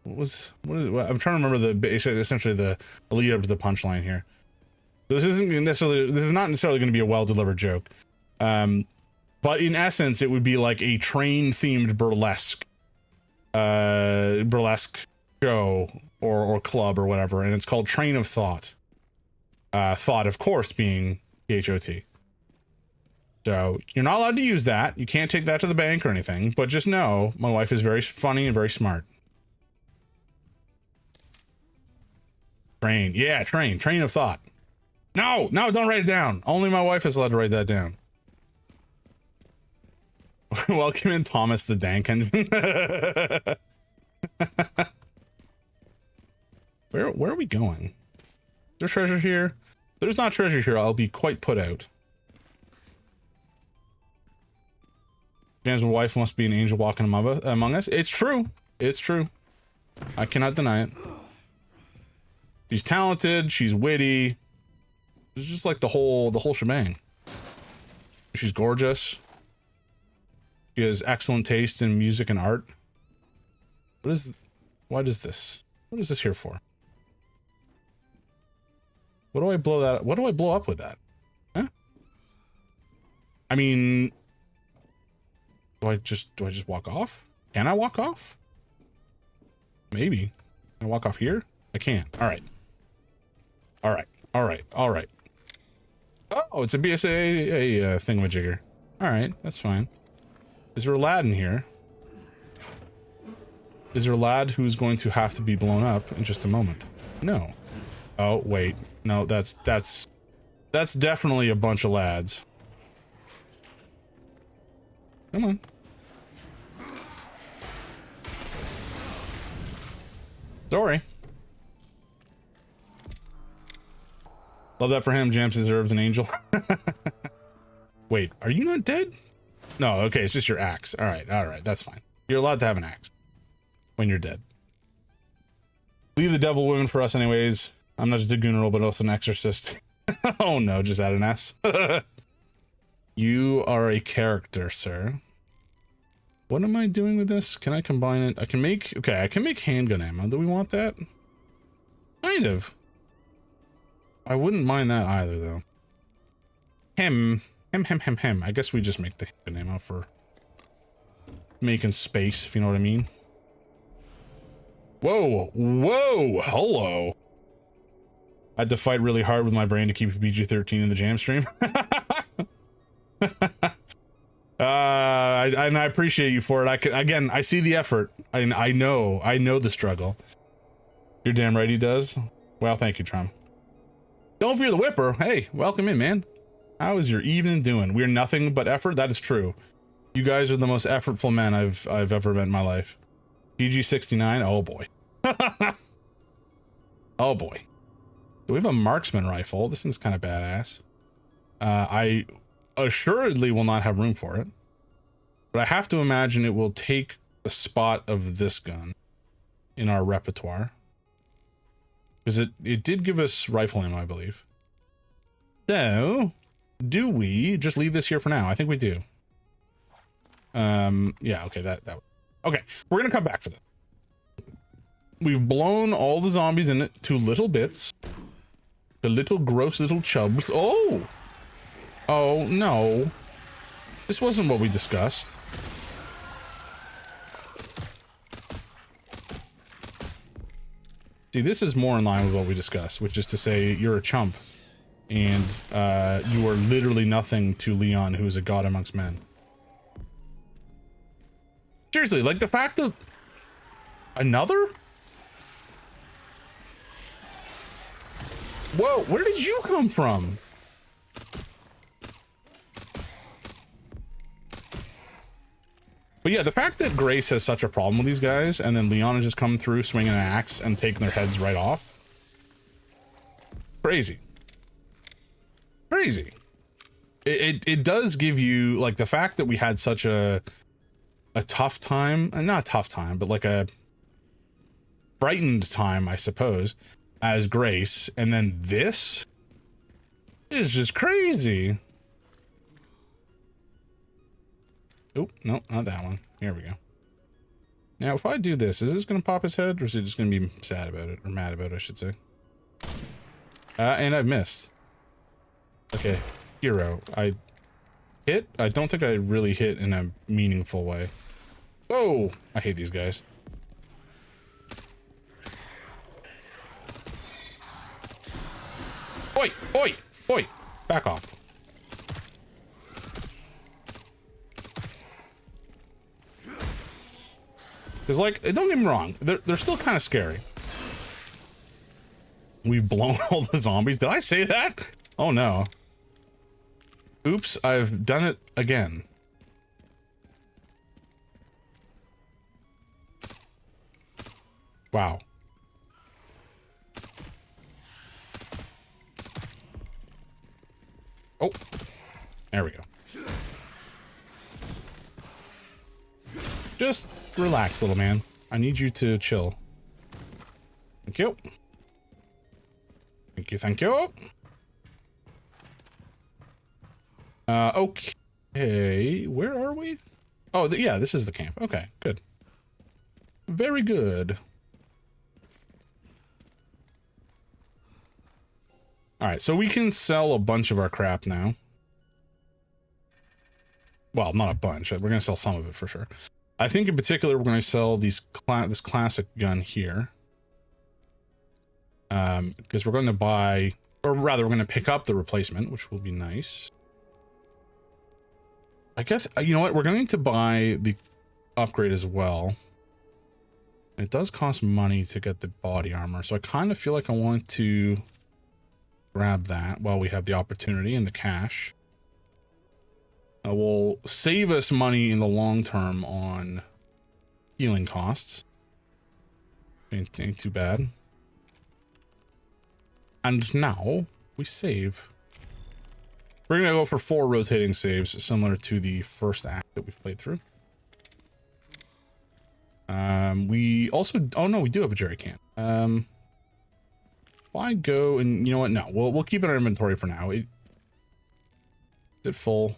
What is it? I'm trying to remember essentially the lead up to the punchline here. This is not necessarily going to be a well-delivered joke. But in essence, it would be like a train-themed burlesque show or club or whatever, and it's called Train of Thought. Thought, of course, being THOT. So you're not allowed to use that. You can't take that to the bank or anything, but just know my wife is very funny and very smart. Train. Yeah, train of thought. No, don't write it down. Only my wife is allowed to write that down. Welcome in, Thomas the Dank Engine. Where are we going? Is there treasure here? If there's not treasure here, I'll be quite put out. Dan's wife must be an angel walking among us. It's true. It's true. I cannot deny it. She's talented. She's witty. It's just like the whole shebang. She's gorgeous. She has excellent taste in music and art. What is this? What is this here for? What do I blow that? What do I blow up with that? Huh? I mean, do I just walk off? Can I walk off? Maybe. Can I walk off here? I can. All right. All right. All right. All right. Oh, it's a BSA thingamajigger. All right, that's fine. Is there a lad in here? Is there a lad who's going to have to be blown up in just a moment? No. Oh, wait. No, that's definitely a bunch of lads. Come on. Sorry. Love that for him. Jams deserves an angel. Wait, are you not dead? No, okay, it's just your axe. All right, that's fine. You're allowed to have an axe when you're dead. Leave the devil women for us anyways. I'm not just a Gunneral, but also an exorcist. Oh no, just add an S. You are a character, sir. What am I doing with this? Can I combine it? I can make handgun ammo. Do we want that? Kind of. I wouldn't mind that either, though. Hem. I guess we just make the handgun ammo for making space, if you know what I mean. Whoa, hello. I had to fight really hard with my brain to keep PG-13 in the jam stream. And I appreciate you for it. I see the effort. I know the struggle. You're damn right he does. Well, thank you, Trum. Don't fear the whipper. Hey, welcome in, man. How is your evening doing? We're nothing but effort. That is true. You guys are the most effortful men I've ever met in my life. PG-69. Oh boy. Oh boy. We have a marksman rifle. This thing's kind of badass. I assuredly will not have room for it, but I have to imagine it will take the spot of this gun in our repertoire, because it did give us rifle ammo, I believe. So, do we just leave this here for now? I think we do. Yeah, okay, that okay, we're gonna come back for this. We've blown all the zombies in it to little bits, to little gross little chubs. Oh no, this wasn't what we discussed. See, this is more in line with what we discussed, which is to say you're a chump and you are literally nothing to Leon, who is a god amongst men. Seriously, like the fact that another? Whoa, where did you come from? But yeah, the fact that Grace has such a problem with these guys, and then Leon has just come through swinging an axe and taking their heads right off. Crazy. Crazy. It does give you, like, the fact that we had such a tough time, not a tough time, but like a frightened time, I suppose, as Grace, and then this is just crazy. Oh, no, not that one. Here we go. Now, if I do this, is this going to pop his head, or is he just going to be sad about it, or mad about it, I should say? And I've missed. Okay, hero. I hit? I don't think I really hit in a meaningful way. Whoa! I hate these guys. Oi! Oi! Oi! Back off. Because, like, don't get me wrong, they're still kind of scary. We've blown all the zombies. Did I say that? Oh no. Oops, I've done it again. Wow. Oh, there we go. Just relax, little man. I need you to chill. Thank you. Thank you, thank you. Okay, where are we? Oh, yeah, this is the camp. Okay, good. Very good. All right, so we can sell a bunch of our crap now. Well, not a bunch. We're going to sell some of it for sure. I think in particular, we're going to sell this classic gun here. Because we're going to buy, or rather, we're going to pick up the replacement, which will be nice. I guess, you know what? We're going to buy the upgrade as well. It does cost money to get the body armor, so I kind of feel like I want to grab that while we have the opportunity and the cash. Will save us money in the long term on healing costs. Ain't too bad. And now we save. We're gonna go for 4 rotating saves, similar to the first act that we've played through. We also, oh no, we do have a jerry can. Why go and, you know what? No, we'll keep it in our inventory for now. Is it full?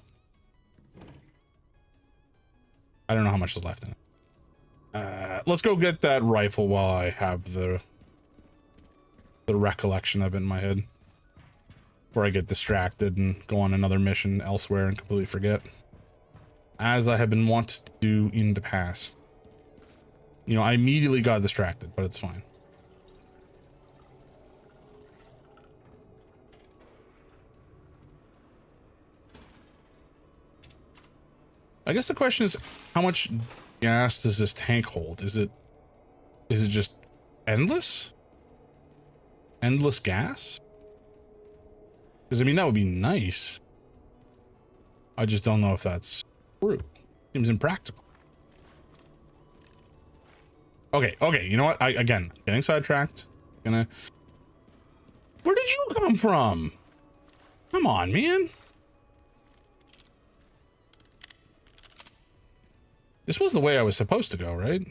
I don't know how much is left in it. Let's go get that rifle while I have the recollection of it in my head. Before I get distracted and go on another mission elsewhere and completely forget. As I have been wont to do in the past. You know, I immediately got distracted, but it's fine. I guess the question is, how much gas does this tank hold? Is it just endless? Endless gas? Because, I mean, that would be nice. I just don't know if that's true. Seems impractical. Okay, you know what? Again, getting sidetracked. Where did you come from? Come on, man. This was the way I was supposed to go, right?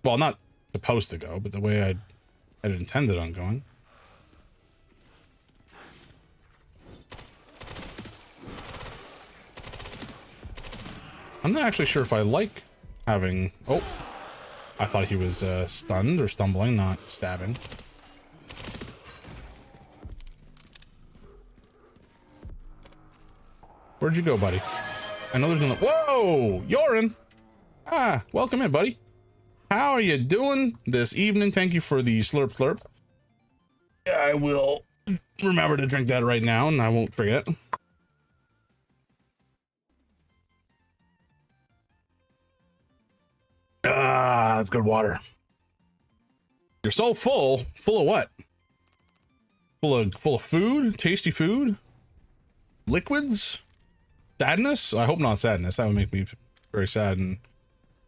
Well, not supposed to go, but the way I had intended on going. I'm not actually sure if I like having... Oh, I thought he was stunned or stumbling, not stabbing. Where'd you go, buddy? I know there's no... Whoa! Yorin! Ah, welcome in, buddy. How are you doing this evening? Thank you for the slurp slurp. I will remember to drink that right now, and I won't forget. Ah, that's good water. You're so full. Full of what? Full of food? Tasty food? Liquids? Sadness? I hope not sadness. That would make me very sad in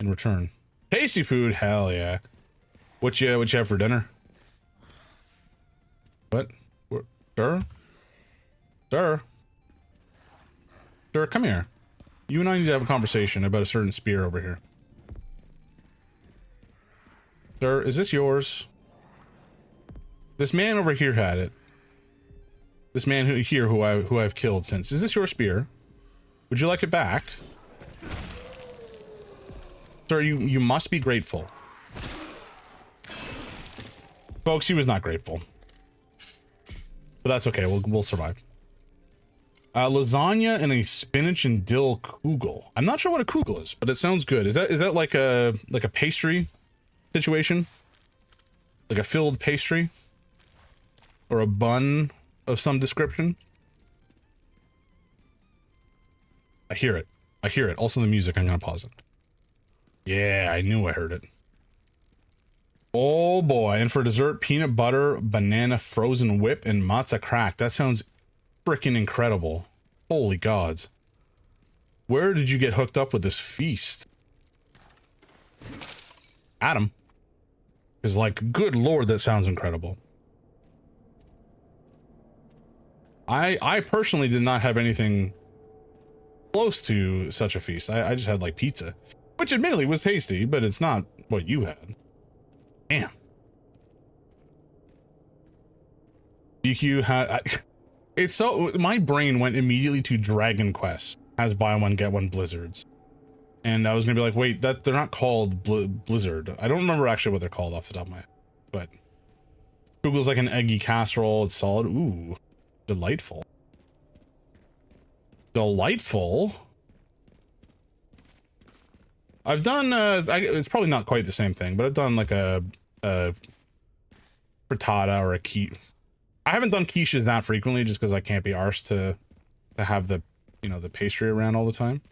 return. Tasty food? Hell yeah. What you have for dinner? What? Sir? Sir? Sir, come here. You and I need to have a conversation about a certain spear over here. Sir, is this yours? This man over here had it. This man who I've killed since. Is this your spear? Would you like it back? Sir, you must be grateful. Folks, he was not grateful. But that's okay, we'll survive. Lasagna and a spinach and dill kugel. I'm not sure what a kugel is, but it sounds good. Is that like a pastry situation? Like a filled pastry? Or a bun of some description? I hear it. Also the music, I'm gonna pause it. Yeah, I knew I heard it. Oh boy, and for dessert, peanut butter, banana frozen whip, and matzo crack. That sounds freaking incredible. Holy gods. Where did you get hooked up with this feast? Adam. Is like, good lord, that sounds incredible. I personally did not have anything close to such a feast. I just had like pizza, which admittedly was tasty, but it's not what you had. Damn. DQ had... It's so... My brain went immediately to Dragon Quest. Has buy one, get one Blizzards. And I was gonna be like, wait, that they're not called Blizzard. I don't remember actually what they're called off the top of my head. But... Google's like an eggy casserole. It's solid. Ooh. Delightful. Delightful? I've done, it's probably not quite the same thing, but I've done like a frittata or a quiche. I haven't done quiches that frequently just because I can't be arsed to have the, you know, the pastry around all the time.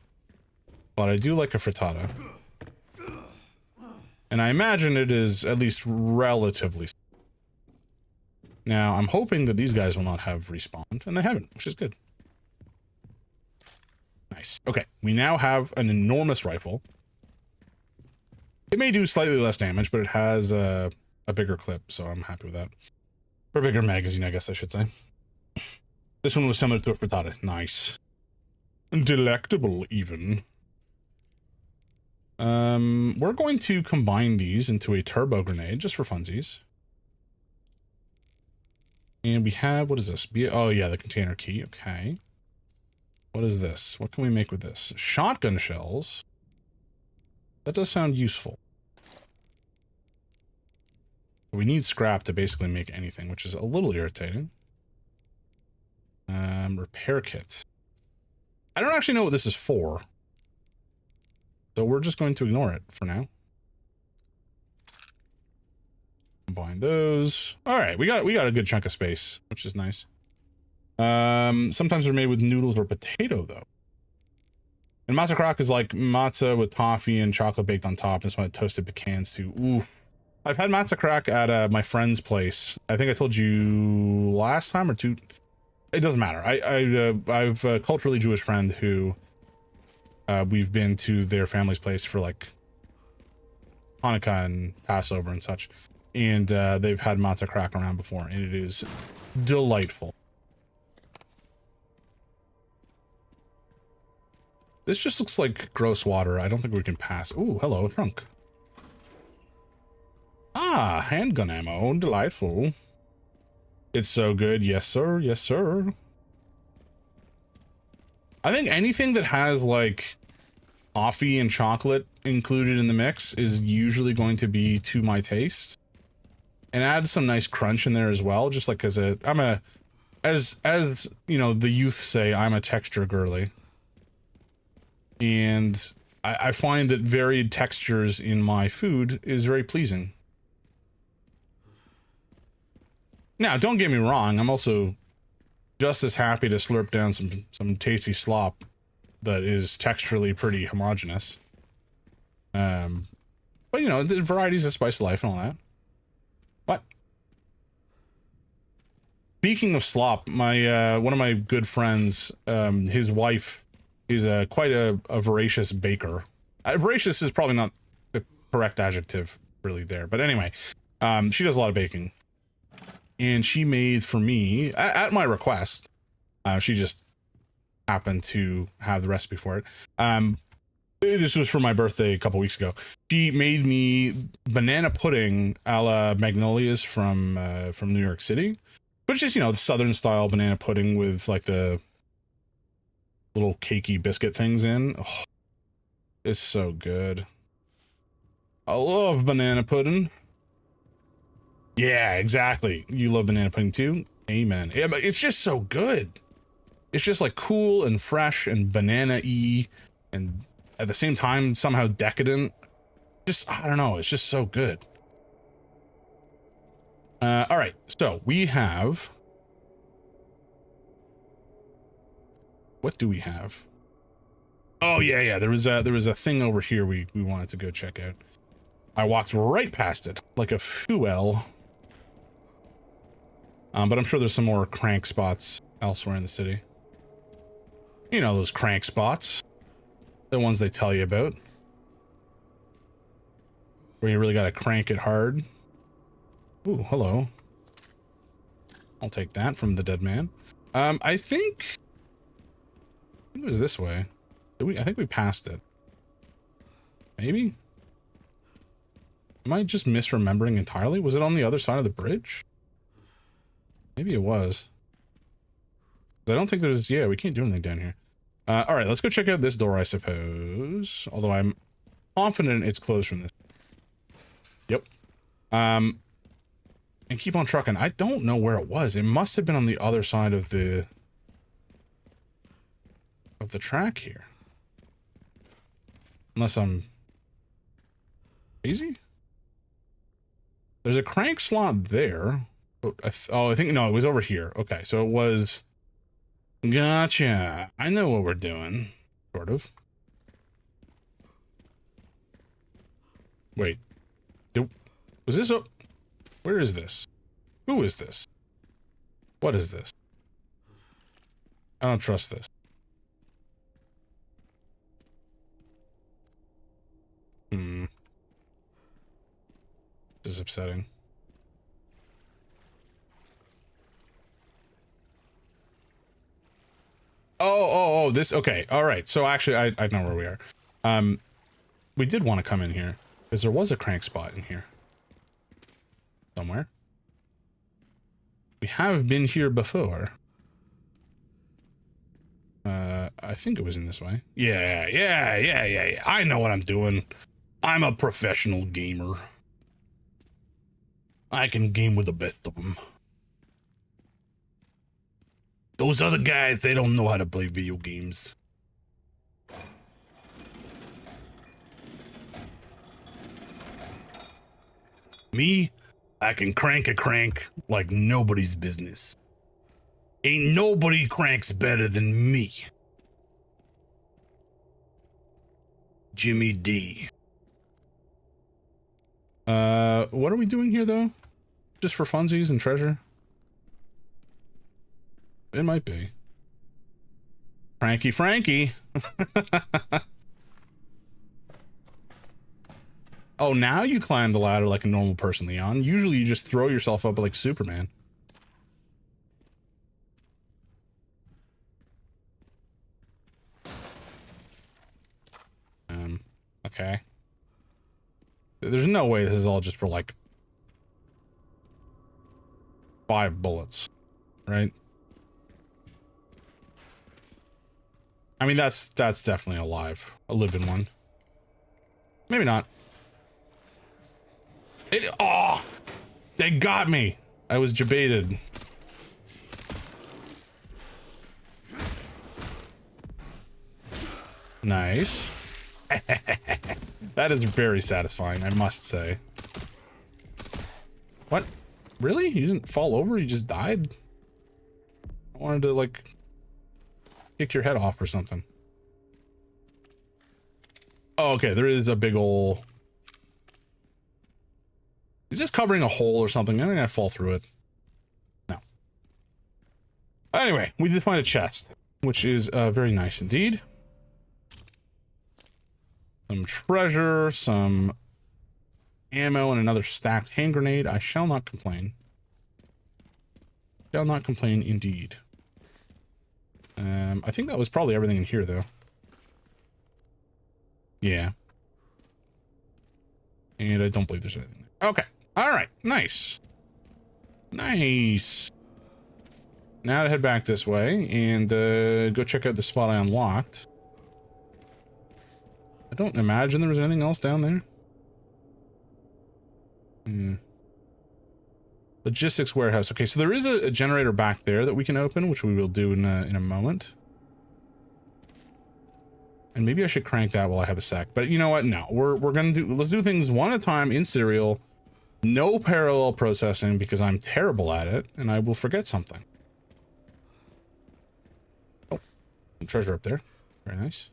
But I do like a frittata. And I imagine it is at least relatively. Now, I'm hoping that these guys will not have respawned, and they haven't, which is good. Nice. Okay, we now have an enormous rifle. It may do slightly less damage, but it has a bigger clip, so I'm happy with that. Or bigger magazine, I guess I should say. This one was similar to a frittata. Nice. Delectable, even. We're going to combine these into a turbo grenade, just for funsies. And we have, what is this? Oh yeah, the container key, okay. What is this? What can we make with this? Shotgun shells. That does sound useful. We need scrap to basically make anything, which is a little irritating. Repair kit. I don't actually know what this is for. So we're just going to ignore it for now. Combine those. All right, we got a good chunk of space, which is nice. Sometimes they're made with noodles or potato though. And matzo crock is like matzo with toffee and chocolate baked on top. This one toasted pecans too. Ooh, I've had matzo crock at my friend's place. I think I told you last time or two. It doesn't matter. I've a culturally Jewish friend who we've been to their family's place for like Hanukkah and Passover and such, and they've had matzo crock around before, and it is delightful. This just looks like gross water. I don't think we can pass. Ooh, hello, trunk. Ah, handgun ammo. Delightful. It's so good. Yes, sir. Yes, sir. I think anything that has like toffee and chocolate included in the mix is usually going to be to my taste. And add some nice crunch in there as well. Just like as you know, the youth say, I'm a texture girly. And I find that varied textures in my food is very pleasing. Now, don't get me wrong, I'm also just as happy to slurp down some tasty slop that is texturally pretty homogeneous. But you know, the varieties of spice of life and all that. What? Speaking of slop, my one of my good friends, his wife is quite a voracious baker. Voracious is probably not the correct adjective really there, but anyway, she does a lot of baking. And she made for me, at my request, she just happened to have the recipe for it. This was for my birthday a couple weeks ago. She made me banana pudding a la Magnolia's from New York City, which is, you know, the Southern style banana pudding with like the little cakey biscuit things in. Oh, it's so good. I love banana pudding. Yeah, exactly. You love banana pudding too? Amen. Yeah, but it's just so good. It's just like cool and fresh and banana-y and at the same time somehow decadent. Just, I don't know, it's just so good. All right, so we have... What do we have? Oh yeah, there was a thing over here we wanted to go check out. I walked right past it like a fool. But I'm sure there's some more crank spots elsewhere in the city. You know those crank spots. The ones they tell you about. Where you really gotta crank it hard. Ooh, hello. I'll take that from the dead man. I think it was this way. I think we passed it. Maybe? Am I just misremembering entirely? Was it on the other side of the bridge? Maybe it was. I don't think there's... Yeah, we can't do anything down here. All right, let's go check out this door, I suppose. Although I'm confident it's closed from this. Yep. And keep on trucking. I don't know where it was. It must have been on the other side of the track here. Unless I'm crazy. There's a crank slot there. Oh, I think, no, it was over here. Okay, so it was... Gotcha. I know what we're doing. Sort of. Wait. Was this... Where is this? Who is this? What is this? I don't trust this. This is upsetting. Oh, this, okay, all right. So actually, I know where we are. We did want to come in here, because there was a crank spot in here. Somewhere. We have been here before. I think it was in this way. Yeah. I know what I'm doing. I'm a professional gamer. I can game with the best of them. Those other guys, they don't know how to play video games. Me, I can crank a crank like nobody's business. Ain't nobody cranks better than me. Jimmy D. What are we doing here though? Just for funsies and treasure? It might be. Frankie. Oh, now you climb the ladder like a normal person, Leon. Usually you just throw yourself up like Superman. Okay. There's no way this is all just for like 5 bullets, right? I mean, that's definitely a living one. Maybe not. Oh, they got me. I was jebaited. Nice. That is very satisfying, I must say. What? Really? You didn't fall over? You just died? I wanted to, like, kick your head off or something. Oh, okay. There is a big ol'... Is this covering a hole or something? I'm gonna fall through it. No. Anyway, we did find a chest, which is very nice indeed. Some treasure, some ammo, and another stacked hand grenade. I shall not complain. Shall not complain indeed. I think that was probably everything in here, though. Yeah. And I don't believe there's anything there. Okay. All right. Nice. Nice. Now to head back this way and go check out the spot I unlocked. I don't imagine there was anything else down there. Logistics warehouse. Okay, so there is a generator back there that we can open, which we will do in a moment. And maybe I should crank that while I have a sec. But you know what? No, let's do things one at a time in serial. No parallel processing because I'm terrible at it and I will forget something. Oh, treasure up there. Very nice.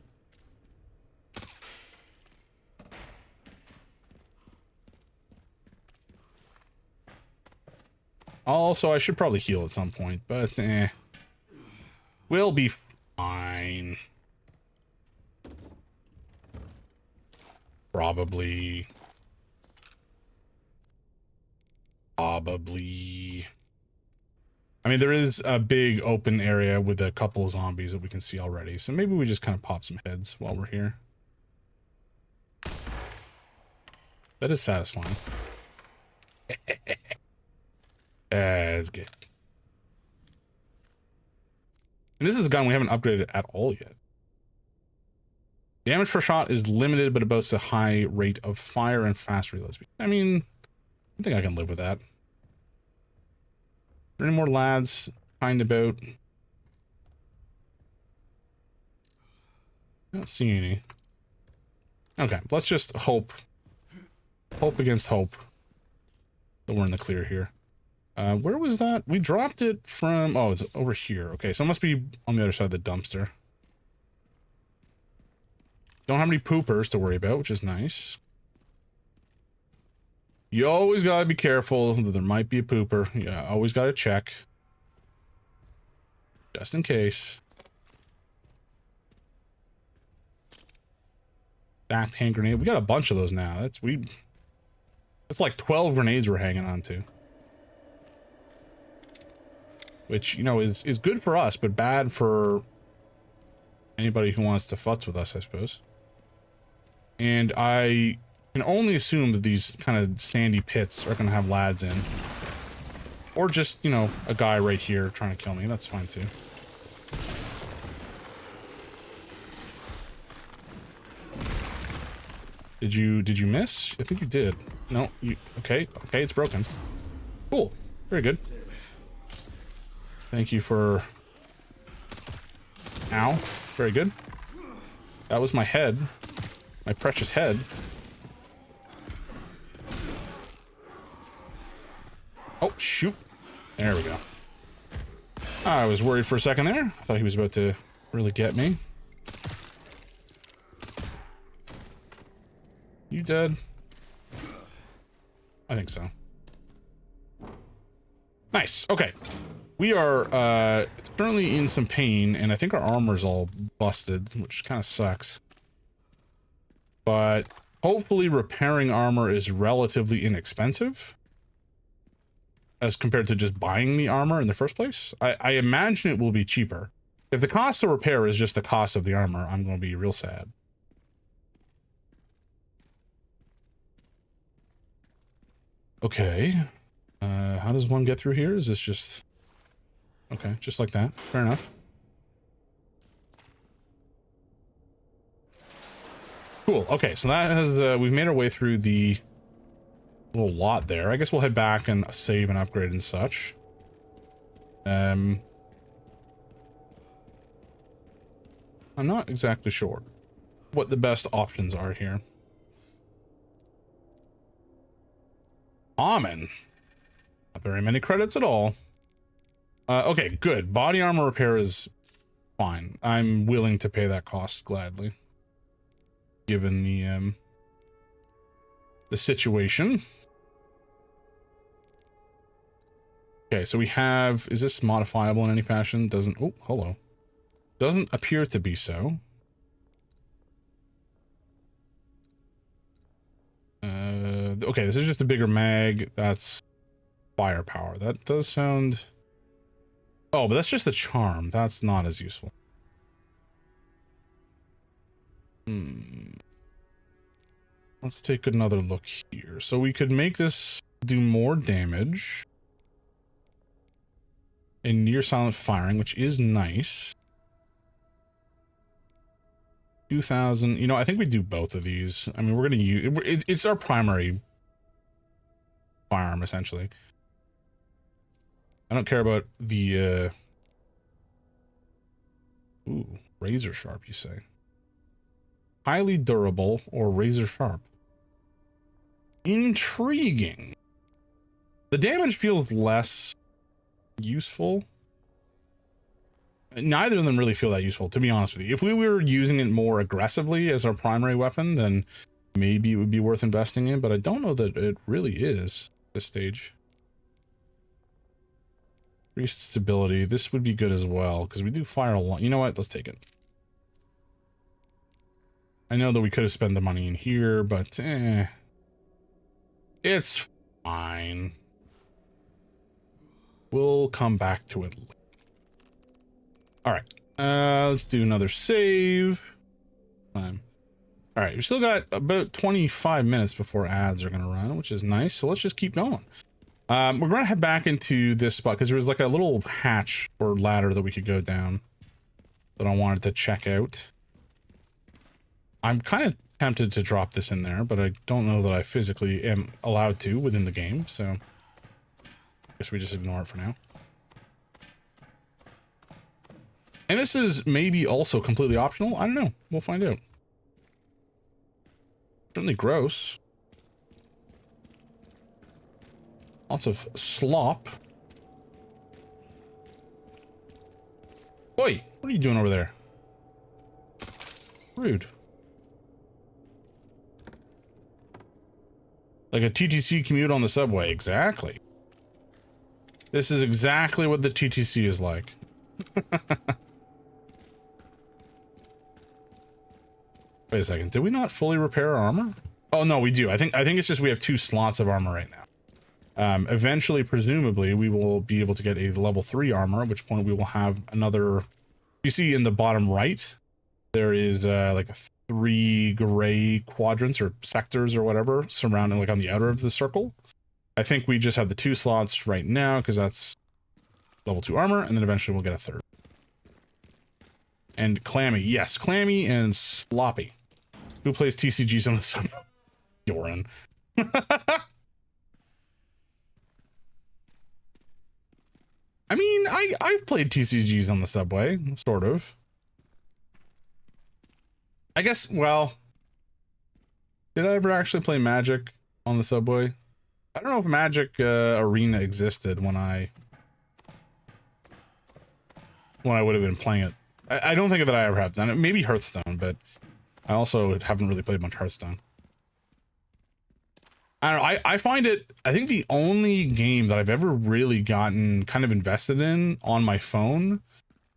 Also, I should probably heal at some point, but we'll be fine. Probably. I mean, there is a big open area with a couple of zombies that we can see already, so maybe we just kind of pop some heads while we're here. That is satisfying. That's good. And this is a gun we haven't upgraded at all yet. Damage per shot is limited, but it boasts a high rate of fire and fast reload speed. I mean, I think I can live with that. Are there any more lads find about? I don't see any. Okay, let's just hope against hope that we're in the clear here. Where was that? We dropped it from, oh, it's over here. Okay, so it must be on the other side of the dumpster. Don't have any poopers to worry about, which is nice. You always gotta be careful that there might be a pooper. Yeah, always gotta check. Just in case. Back hand grenade. We got a bunch of those now. That's like 12 grenades we're hanging on to. Which, you know, is good for us, but bad for anybody who wants to futz with us, I suppose. And I can only assume that these kind of sandy pits are going to have lads in. Or just, you know, a guy right here trying to kill me. That's fine, too. Did you miss? I think you did. No, you... Okay, it's broken. Cool. Very good. Thank you for... Ow. Very good. That was my head. My precious head. Oh, shoot. There we go. I was worried for a second there. I thought he was about to really get me. You dead? I think so. Nice. Okay. We are currently in some pain, and I think our armor's all busted, which kind of sucks. But hopefully repairing armor is relatively inexpensive as compared to just buying the armor in the first place. I imagine it will be cheaper. If the cost of repair is just the cost of the armor, I'm going to be real sad. Okay. How does one get through here? Is this just... Okay, just like that. Fair enough. Cool. Okay, so that has... we've made our way through the little lot there. I guess we'll head back and save and upgrade and such. I'm not exactly sure what the best options are here. Common. Not very many credits at all. Okay, good. Body armor repair is fine. I'm willing to pay that cost gladly, given the situation. Okay, so we have, is this modifiable in any fashion? Doesn't, oh, hello. Doesn't appear to be so. Okay, this is just a bigger mag. That's firepower. That does sound... Oh, but that's just the charm. That's not as useful. Let's take another look here. So we could make this do more damage. And near silent firing, which is nice. 2,000. You know, I think we do both of these. I mean, we're going to use... It's our primary firearm, essentially. I don't care about the... Ooh, razor sharp, you say. Highly durable or razor sharp. Intriguing. The damage feels less useful. Neither of them really feel that useful, to be honest with you. If we were using it more aggressively as our primary weapon, then maybe it would be worth investing in, but I don't know that it really is at this stage. Increased stability. This would be good as well, because we do fire a lot. You know what? Let's take it. I know that we could have spent the money in here, but it's fine. We'll come back to it later. All right, let's do another save. Time. All right, we still got about 25 minutes before ads are gonna run, which is nice. So let's just keep going. We're gonna head back into this spot because there was like a little hatch or ladder that we could go down that I wanted to check out. I'm kind of tempted to drop this in there, but I don't know that I physically am allowed to within the game, so I guess we just ignore it for now. And this is maybe also completely optional. I don't know. We'll find out. Certainly gross. Lots of slop. Oi, what are you doing over there? Rude. Like a TTC commute on the subway. Exactly. This is exactly what the TTC is like. Wait a second. Did we not fully repair our armor? Oh no, we do. I think it's just we have 2 slots of armor right now. Eventually, presumably, we will be able to get a level 3 armor, at which point we will have another. You see in the bottom right, there is like a 3 gray quadrants or sectors or whatever surrounding, like on the outer of the circle. I think we just have the 2 slots right now because that's level 2 armor, and then eventually we'll get a 3rd. And clammy, yes, clammy and sloppy. Who plays TCGs on the sub? Yorin. I mean, I've played TCGs on the subway, sort of. I guess, well, did I ever actually play Magic on the subway? I don't know if Magic Arena existed when I would have been playing it. I don't think that I ever have done it. Maybe Hearthstone, but I also haven't really played much Hearthstone. I don't know. I find it, I think the only game that I've ever really gotten kind of invested in on my phone,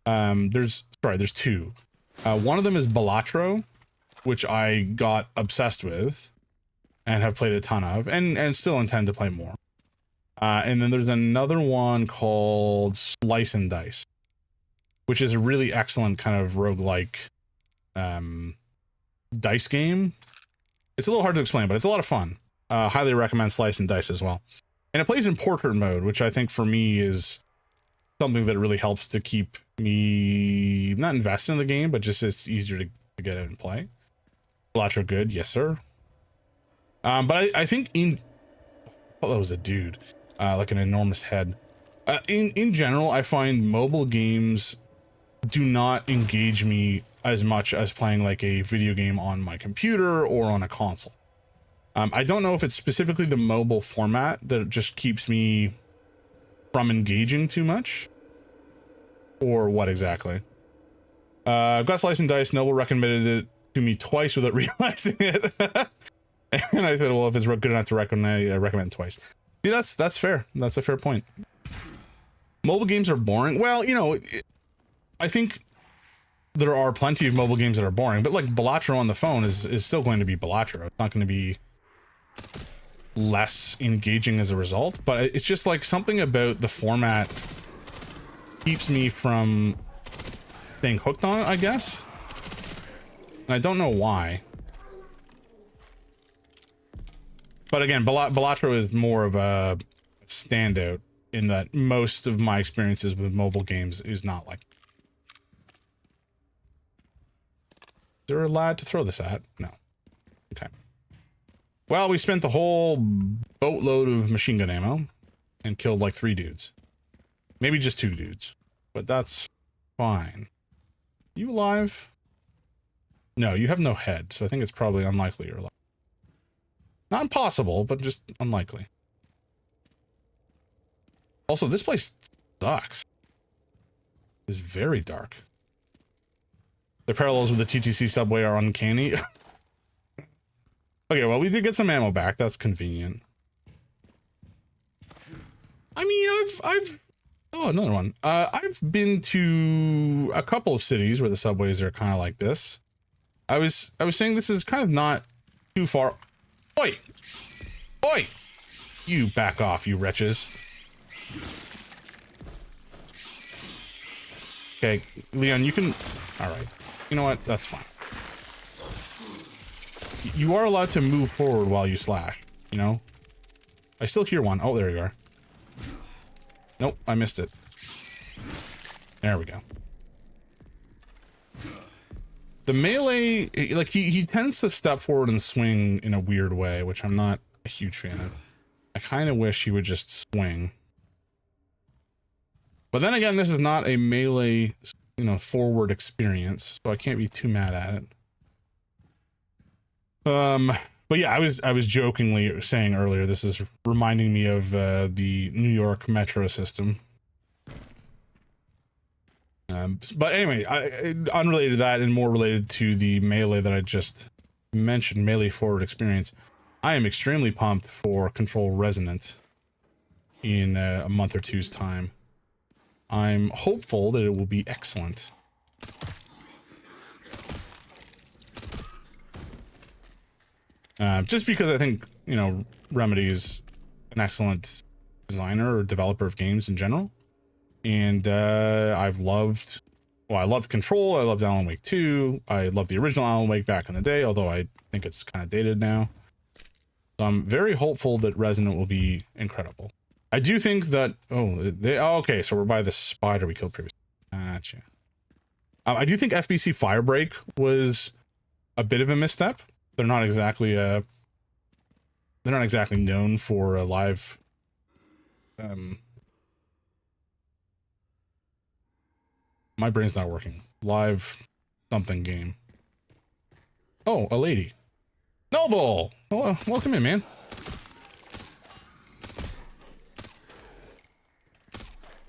there's 2. One of them is Balatro, which I got obsessed with and have played a ton of and still intend to play more. And then there's another one called Slice and Dice, which is a really excellent kind of roguelike dice game. It's a little hard to explain, but it's a lot of fun. Highly recommend Slice and Dice as well. And it plays in portrait mode, which I think for me is something that really helps to keep me not invested in the game, but just it's easier to get it and play. Balatro good, yes sir. But I think oh, that was a dude, like an enormous head. In general, I find mobile games do not engage me as much as playing like a video game on my computer or on a console. I don't know if it's specifically the mobile format that just keeps me from engaging too much or what exactly. Got Slice and Dice. Noble recommended it to me twice without realizing it. And I said, well, if it's good enough to recommend it twice. See, that's fair. That's a fair point. Mobile games are boring. Well, you know, I think there are plenty of mobile games that are boring, but like Balatro on the phone is still going to be Balatro. It's not going to be less engaging as a result, but it's just like something about the format keeps me from staying hooked on it, I guess. And I don't know why. But again, Balatro is more of a standout in that most of my experiences with mobile games is not like. Is there a lad to throw this at? No. Okay. Well, we spent the whole boatload of machine gun ammo and killed like 3 dudes. Maybe just 2 dudes, but that's fine. You alive? No, you have no head, so I think it's probably unlikely you're alive. Not impossible, but just unlikely. Also, this place sucks. It's very dark. The parallels with the TTC subway are uncanny. Okay, well, we did get some ammo back. That's convenient. I mean, oh, another one. I've been to a couple of cities where the subways are kind of like this. I was saying this is kind of not too far. Oi! Oi! You back off, you wretches. Okay, Leon, you can... All right. You know what? That's fine. you are allowed to move forward while you slash, you know? I still hear one. Oh, there you are. Nope, I missed it. There we go. The melee, like he tends to step forward and swing in a weird way, which I'm not a huge fan of. I kind of wish he would just swing. But then again, this is not a melee, you know, forward experience, so I can't be too mad at it. But yeah, I was jokingly saying earlier, this is reminding me of the New York metro system. But anyway, unrelated to that and more related to the melee that I just mentioned, melee forward experience, I am extremely pumped for Control Resonant in a month or two's time. I'm hopeful that it will be excellent. Just because I think, you know, Remedy is an excellent designer or developer of games in general. And I loved Control, I loved Alan Wake 2, I loved the original Alan Wake back in the day, although I think it's kind of dated now. So I'm very hopeful that Resonant will be incredible. I do think that, okay, so we're by the spider we killed previously. Gotcha. I do think FBC Firebreak was a bit of a misstep. They're not exactly known for a live my brain's not working. Live something game. Oh, a lady. Noble! Oh, welcome in, man.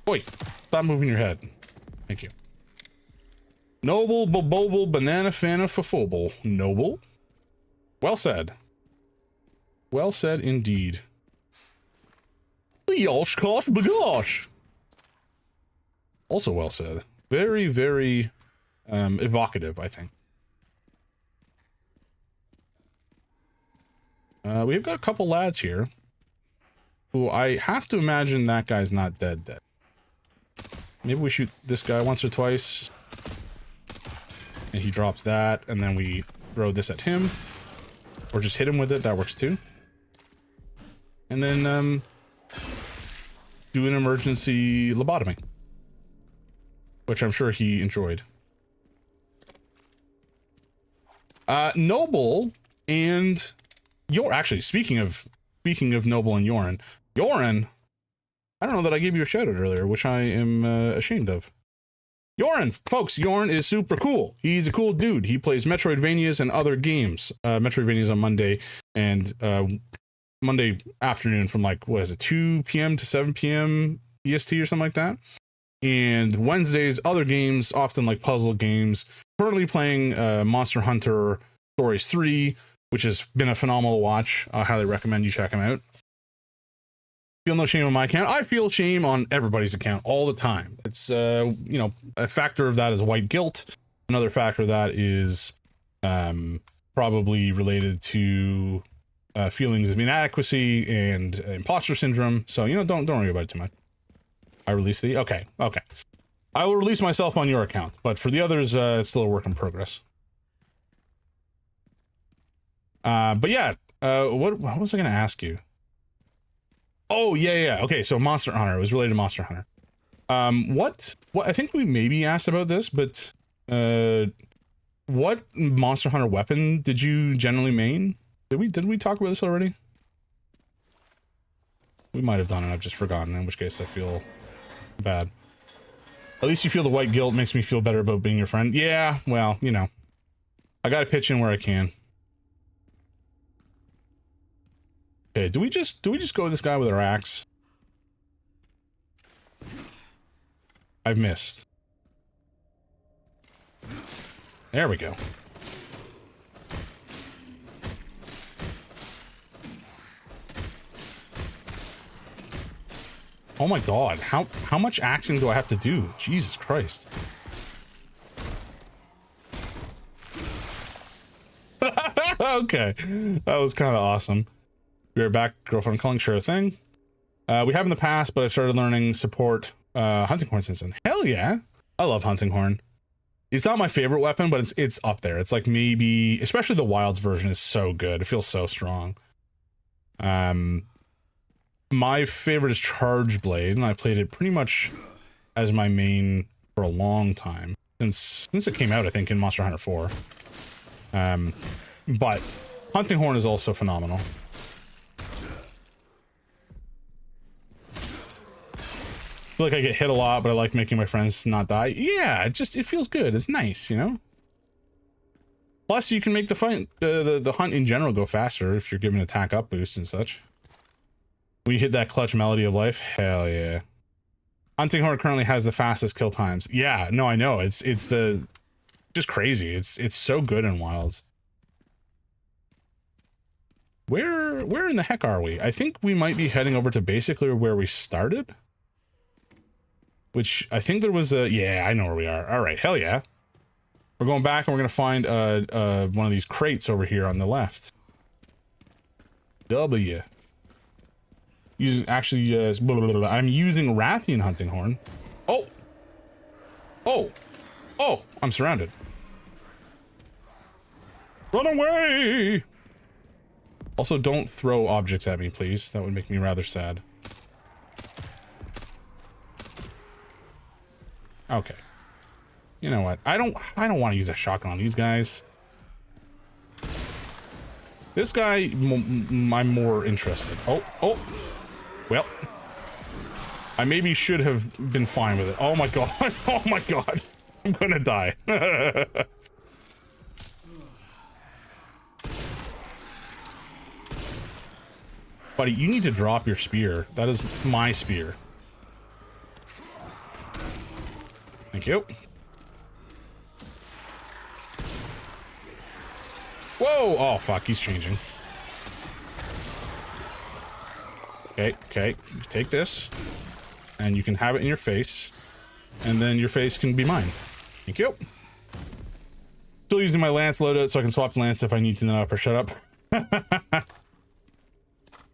Oi, stop moving your head. Thank you. Noble, boboble, banana, fana, fafobble. Noble? Well said. Well said indeed. Yosh, kosh, bagosh. Also well said. Very, very evocative, I think. We've got a couple lads here who I have to imagine that guy's not dead. Maybe we shoot this guy once or twice and he drops that, and then we throw this at him or just hit him with it. That works too. And then do an emergency lobotomy, which I'm sure he enjoyed. Noble and actually, speaking of Noble and Yoren, I don't know that I gave you a shout out earlier, which I am ashamed of. Yoren, folks, Yoren is super cool. He's a cool dude. He plays Metroidvanias and other games. Metroidvanias on Monday and Monday afternoon from like, what is it, 2 p.m. to 7 p.m. EST or something like that. And Wednesdays, other games, often like puzzle games. Currently playing Monster Hunter Stories 3, which has been a phenomenal watch. I highly recommend you check him out. Feel no shame on my account. I feel shame on everybody's account all the time. It's, you know, a factor of that is white guilt. Another factor of that is probably related to feelings of inadequacy and imposter syndrome. So, you know, don't worry about it too much. I released the, okay. I will release myself on your account, but for the others, it's still a work in progress. But yeah, what was I going to ask you? Oh, yeah. Okay, so Monster Hunter. It was related to Monster Hunter. What I think we maybe asked about this, but what Monster Hunter weapon did you generally main? Did we talk about this already? We might have done it. I've just forgotten, in which case I feel bad. At least you feel the white guilt makes me feel better about being your friend. Yeah, well, you know, I gotta pitch in where I can. Okay, do we just go with this guy with our axe? I've missed. There we go. Oh my god, how much axing do I have to do? Jesus Christ. Okay, that was kind of awesome. We are back, girlfriend calling, sure thing. We have in the past, but I've started learning support hunting horn since then. Hell yeah, I love hunting horn. It's not my favorite weapon, but it's up there. It's like maybe, especially the Wilds version is so good. It feels so strong. My favorite is Charge Blade, and I played it pretty much as my main for a long time since it came out, I think, in Monster Hunter 4. But Hunting Horn is also phenomenal. I feel like I get hit a lot, but I like making my friends not die. Yeah, it feels good. It's nice, you know? Plus, you can make the fight, the hunt in general go faster if you're giving attack up boost and such. When you hit that clutch melody of life, hell yeah. Hunting Horn currently has the fastest kill times. Yeah, no, I know. It's just crazy. It's so good in Wilds. Where in the heck are we? I think we might be heading over to basically where we started. Which I think there was a, yeah, I know where we are. All right, hell yeah. We're going back and we're gonna find one of these crates over here on the left. W. I'm using Rathian Hunting Horn. Oh! Oh! Oh! I'm surrounded. Run away! Also, don't throw objects at me, please. That would make me rather sad. Okay. You know what? I don't want to use a shotgun on these guys. This guy, I'm more interested. Oh. Well, I maybe should have been fine with it. Oh my god. Oh my god. I'm gonna die. Buddy, you need to drop your spear. That is my spear. Thank you. Whoa! Oh, fuck. He's changing. Okay. Take this. And you can have it in your face. And then your face can be mine. Thank you. Still using my lance loadout so I can swap the lance if I need to know. Shut up.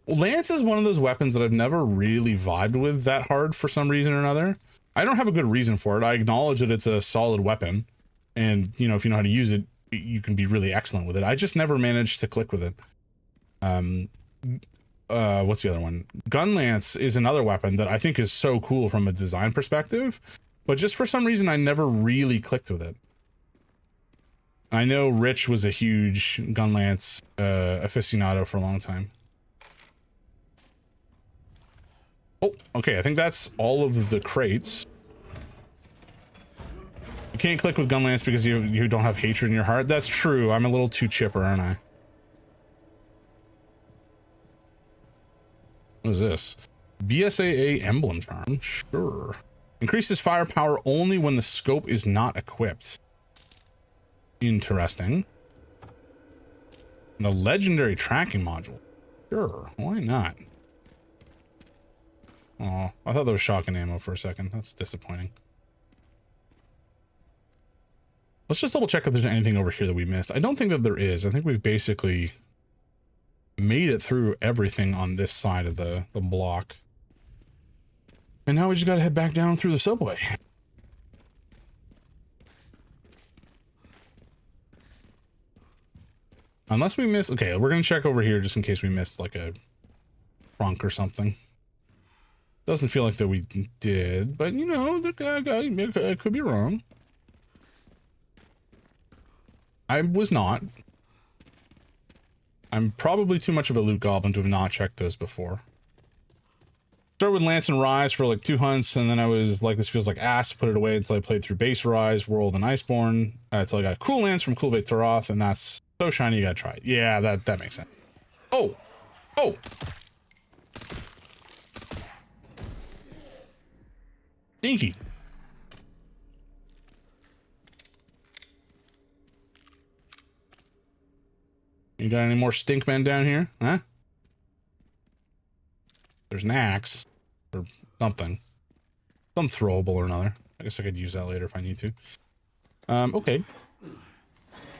Lance is one of those weapons that I've never really vibed with that hard for some reason or another. I don't have a good reason for it. I acknowledge that it's a solid weapon. And, you know, if you know how to use it, you can be really excellent with it. I just never managed to click with it. What's the other one? Gun Lance is another weapon that I think is so cool from a design perspective, but just for some reason I never really clicked with it. I know Rich was a huge Gun Lance aficionado for a long time. Oh, okay, I think that's all of the crates. You can't click with Gun Lance because you don't have hatred in your heart. That's true. I'm a little too chipper, aren't I? What is this? BSAA emblem charm? Sure. Increases firepower only when the scope is not equipped. Interesting. And a legendary tracking module. Sure, why not? Oh, I thought there was shotgun ammo for a second. That's disappointing. Let's just double check if there's anything over here that we missed. I don't think that there is. I think we've basically made it through everything on this side of the block. And now we just gotta head back down through the subway. Unless we missed... Okay, we're gonna check over here just in case we missed like a trunk or something. Doesn't feel like that we did, but you know, I could be wrong. I was not. I'm probably too much of a loot goblin to have not checked those before. Started with Lance and Rise for like 2 hunts, and then I was like, this feels like ass, put it away until I played through base Rise, World, and Iceborne, until I got a cool Lance from Kulve Taroth, and that's so shiny you gotta try it. Yeah, that makes sense. Oh! Dinky. You got any more stink men down here? Huh? There's an axe. Or something. Some throwable or another. I guess I could use that later if I need to. Okay.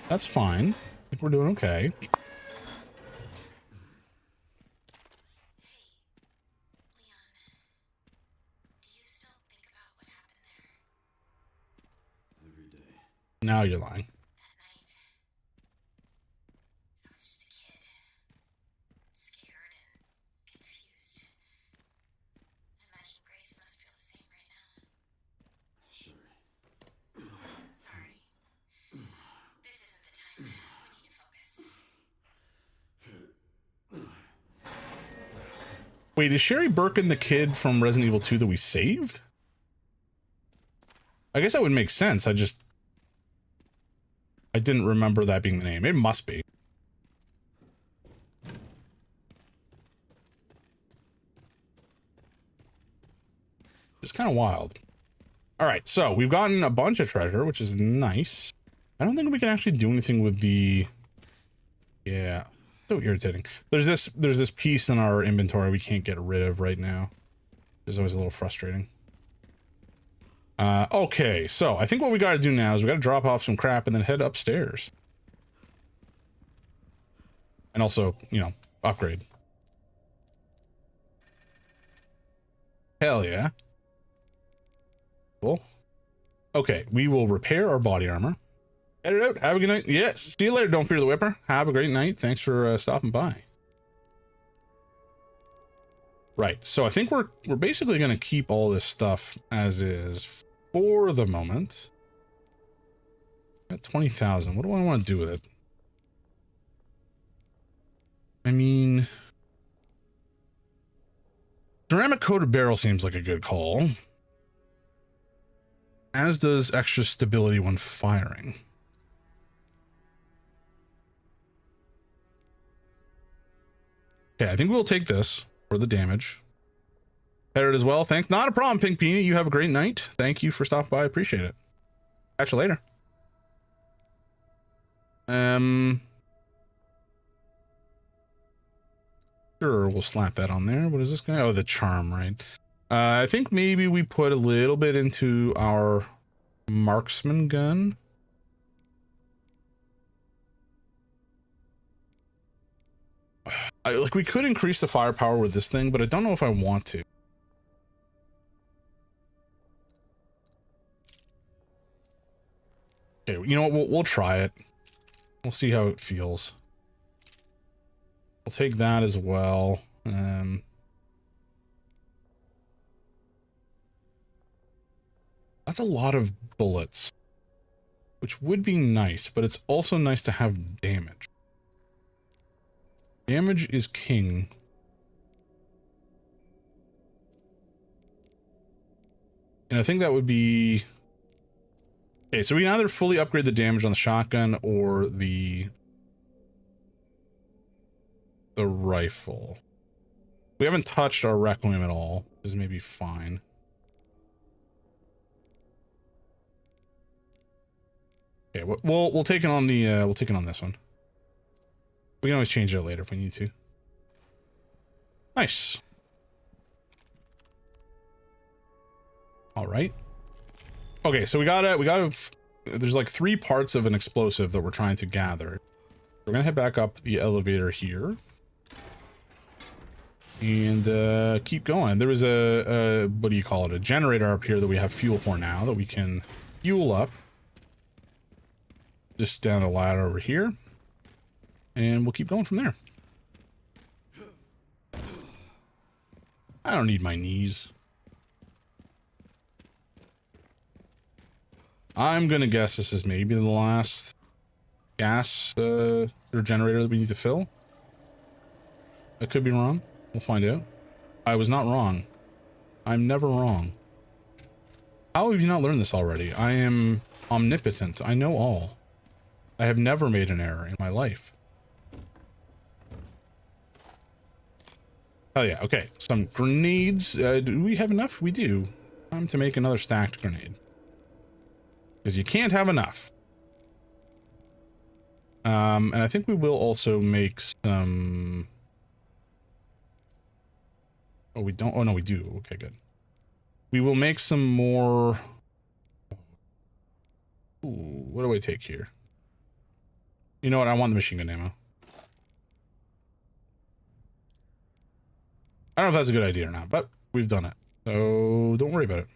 That's fine. I think we're doing okay. Every day. Now you're lying. That night, I was just a kid. Scared and confused. I imagine Grace must feel the same right now. Sure. Sorry. This isn't the time. We need to focus. Wait, is Sherry Birkin the kid from Resident Evil 2 that we saved? I guess that would make sense. I didn't remember that being the name. It must be. It's kind of wild. All right, so we've gotten a bunch of treasure, which is nice. I don't think we can actually do anything with the... Yeah, so irritating. There's this piece in our inventory we can't get rid of right now. It's always a little frustrating. Okay, so I think what we got to do now is we got to drop off some crap and then head upstairs. And also, you know, upgrade. Hell yeah. Cool. Okay, we will repair our body armor. Head it out. Have a good night. Yes. See you later. Don't fear the whipper. Have a great night. Thanks for stopping by. Right. So I think we're basically going to keep all this stuff as is for the moment. Got 20,000. What do I want to do with it? I mean, ceramic coated barrel seems like a good call. As does extra stability when firing. Okay, I think we'll take this for the damage. Headed as well. Thanks. Not a problem, Pink Peony. You have a great night. Thank you for stopping by. I appreciate it. Catch you later. Sure, we'll slap that on there. What is this guy? Oh, the charm, right? I think maybe we put a little bit into our marksman gun. Like, we could increase the firepower with this thing, but I don't know if I want to. Okay, you know what? We'll try it. We'll see how it feels. We'll take that as well. That's a lot of bullets, which would be nice, but it's also nice to have damage. Damage is king. And I think that would be... Okay, so we can either fully upgrade the damage on the shotgun or the rifle. We haven't touched our Requiem at all. This may be fine. Okay, we'll take it on the we'll take it on this one. We can always change it later if we need to. Nice. All right. Okay, so we gotta there's like 3 parts of an explosive that we're trying to gather. We're gonna head back up the elevator here and keep going. There was a what do you call it, a generator up here that we have fuel for now that we can fuel up just down the ladder over here, and we'll keep going from there. I don't need my knees. I'm gonna guess this is maybe the last gas or generator that we need to fill. I could be wrong. We'll find out. I was not wrong. I'm never wrong. How have you not learned this already? I am omnipotent. I know all. I have never made an error in my life. Oh yeah, okay. Some grenades. Do we have enough? We do. Time to make another stacked grenade. Because you can't have enough. And I think we will also make some... Oh, we don't? Oh, no, we do. Okay, good. We will make some more... Ooh, what do I take here? You know what? I want the machine gun ammo. I don't know if that's a good idea or not, but we've done it. So don't worry about it.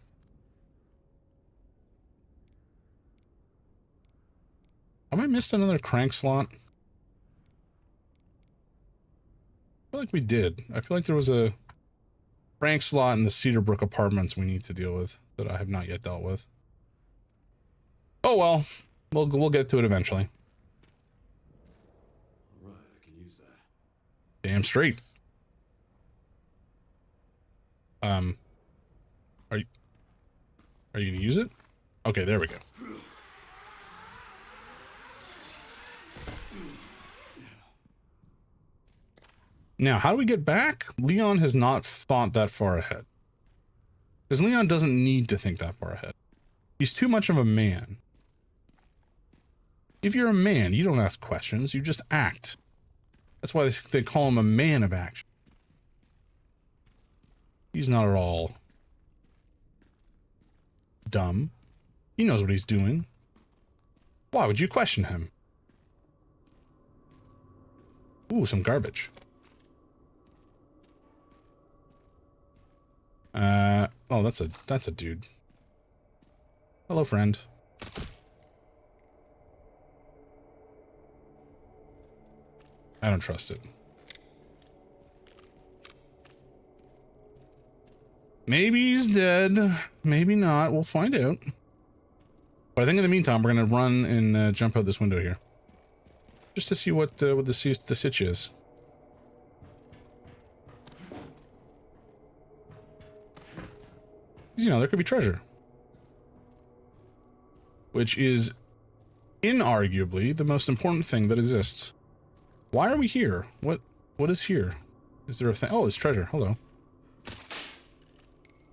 Have I missed another crank slot? I feel like we did. I feel like there was a crank slot in the Cedarbrook apartments we need to deal with that I have not yet dealt with. Oh well, we'll get to it eventually. All right, I can use that. Damn straight. Are you gonna use it? Okay, there we go. Now, how do we get back? Leon has not thought that far ahead. Because Leon doesn't need to think that far ahead. He's too much of a man. If you're a man, you don't ask questions, you just act. That's why they call him a man of action. He's not at all dumb. He knows what he's doing. Why would you question him? Ooh, some garbage. Oh, that's a dude. Hello, friend. I don't trust it. Maybe he's dead. Maybe not. We'll find out. But I think in the meantime, we're gonna run and jump out this window here, just to see what the sitch is. You know, there could be treasure, which is inarguably the most important thing that exists. Why are we here? What is here? Is there a thing? Oh, it's treasure. Hello.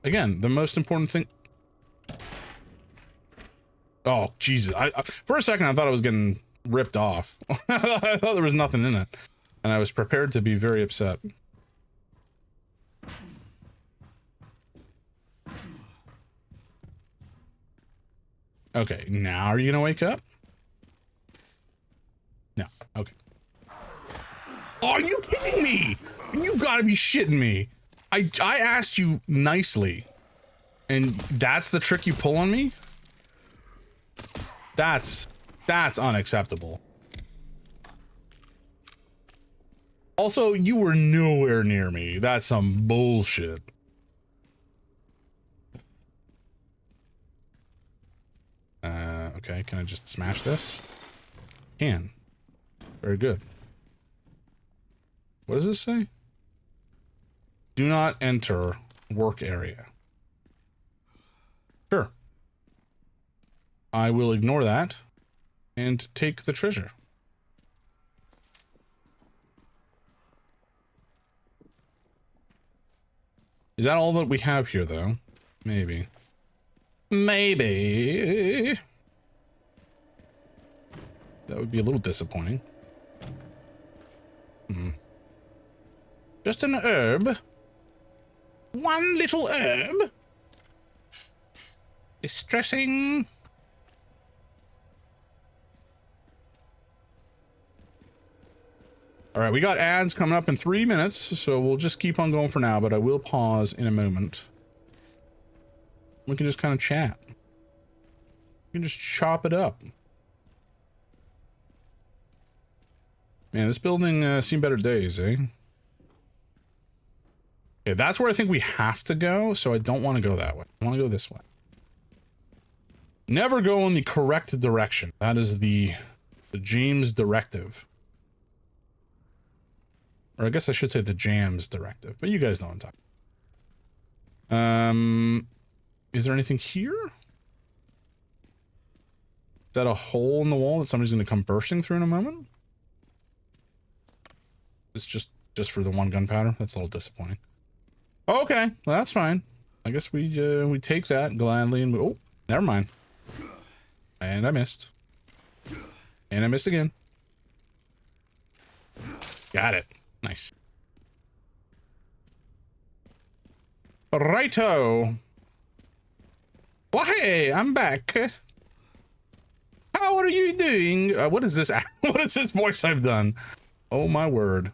Again, the most important thing. Oh, Jesus. For a second, I thought I was getting ripped off. I thought there was nothing in it. And I was prepared to be very upset. Okay, now are you gonna wake up? No. Okay. Oh, are you kidding me? You gotta be shitting me. I asked you nicely, and that's the trick you pull on me? That's unacceptable. Also, you were nowhere near me. That's some bullshit. Okay, can I just smash this? Can. Very good. What does this say? Do not enter work area. Sure. I will ignore that and take the treasure. Is that all that we have here, though? Maybe. Maybe. That would be a little disappointing. Just an herb. One little herb. Distressing. All right, we got ads coming up in 3 minutes, so we'll just keep on going for now, but I will pause in a moment. We can just kind of chat. We can just chop it up. Man, this building seen better days, eh? Okay, that's where I think we have to go, so I don't want to go that way. I want to go this way. Never go in the correct direction. That is the James directive. Or I guess I should say the Jams directive, but you guys know what I'm talking. Is there anything here? Is that a hole in the wall that somebody's going to come bursting through in a moment? It's just for the one gunpowder? That's a little disappointing. Okay, well, that's fine. I guess we take that gladly and oh, never mind. And I missed. And I missed again. Got it. Nice. Righto. Well, hey, I'm back. How are you doing? What is this? What is this voice I've done? Oh my word.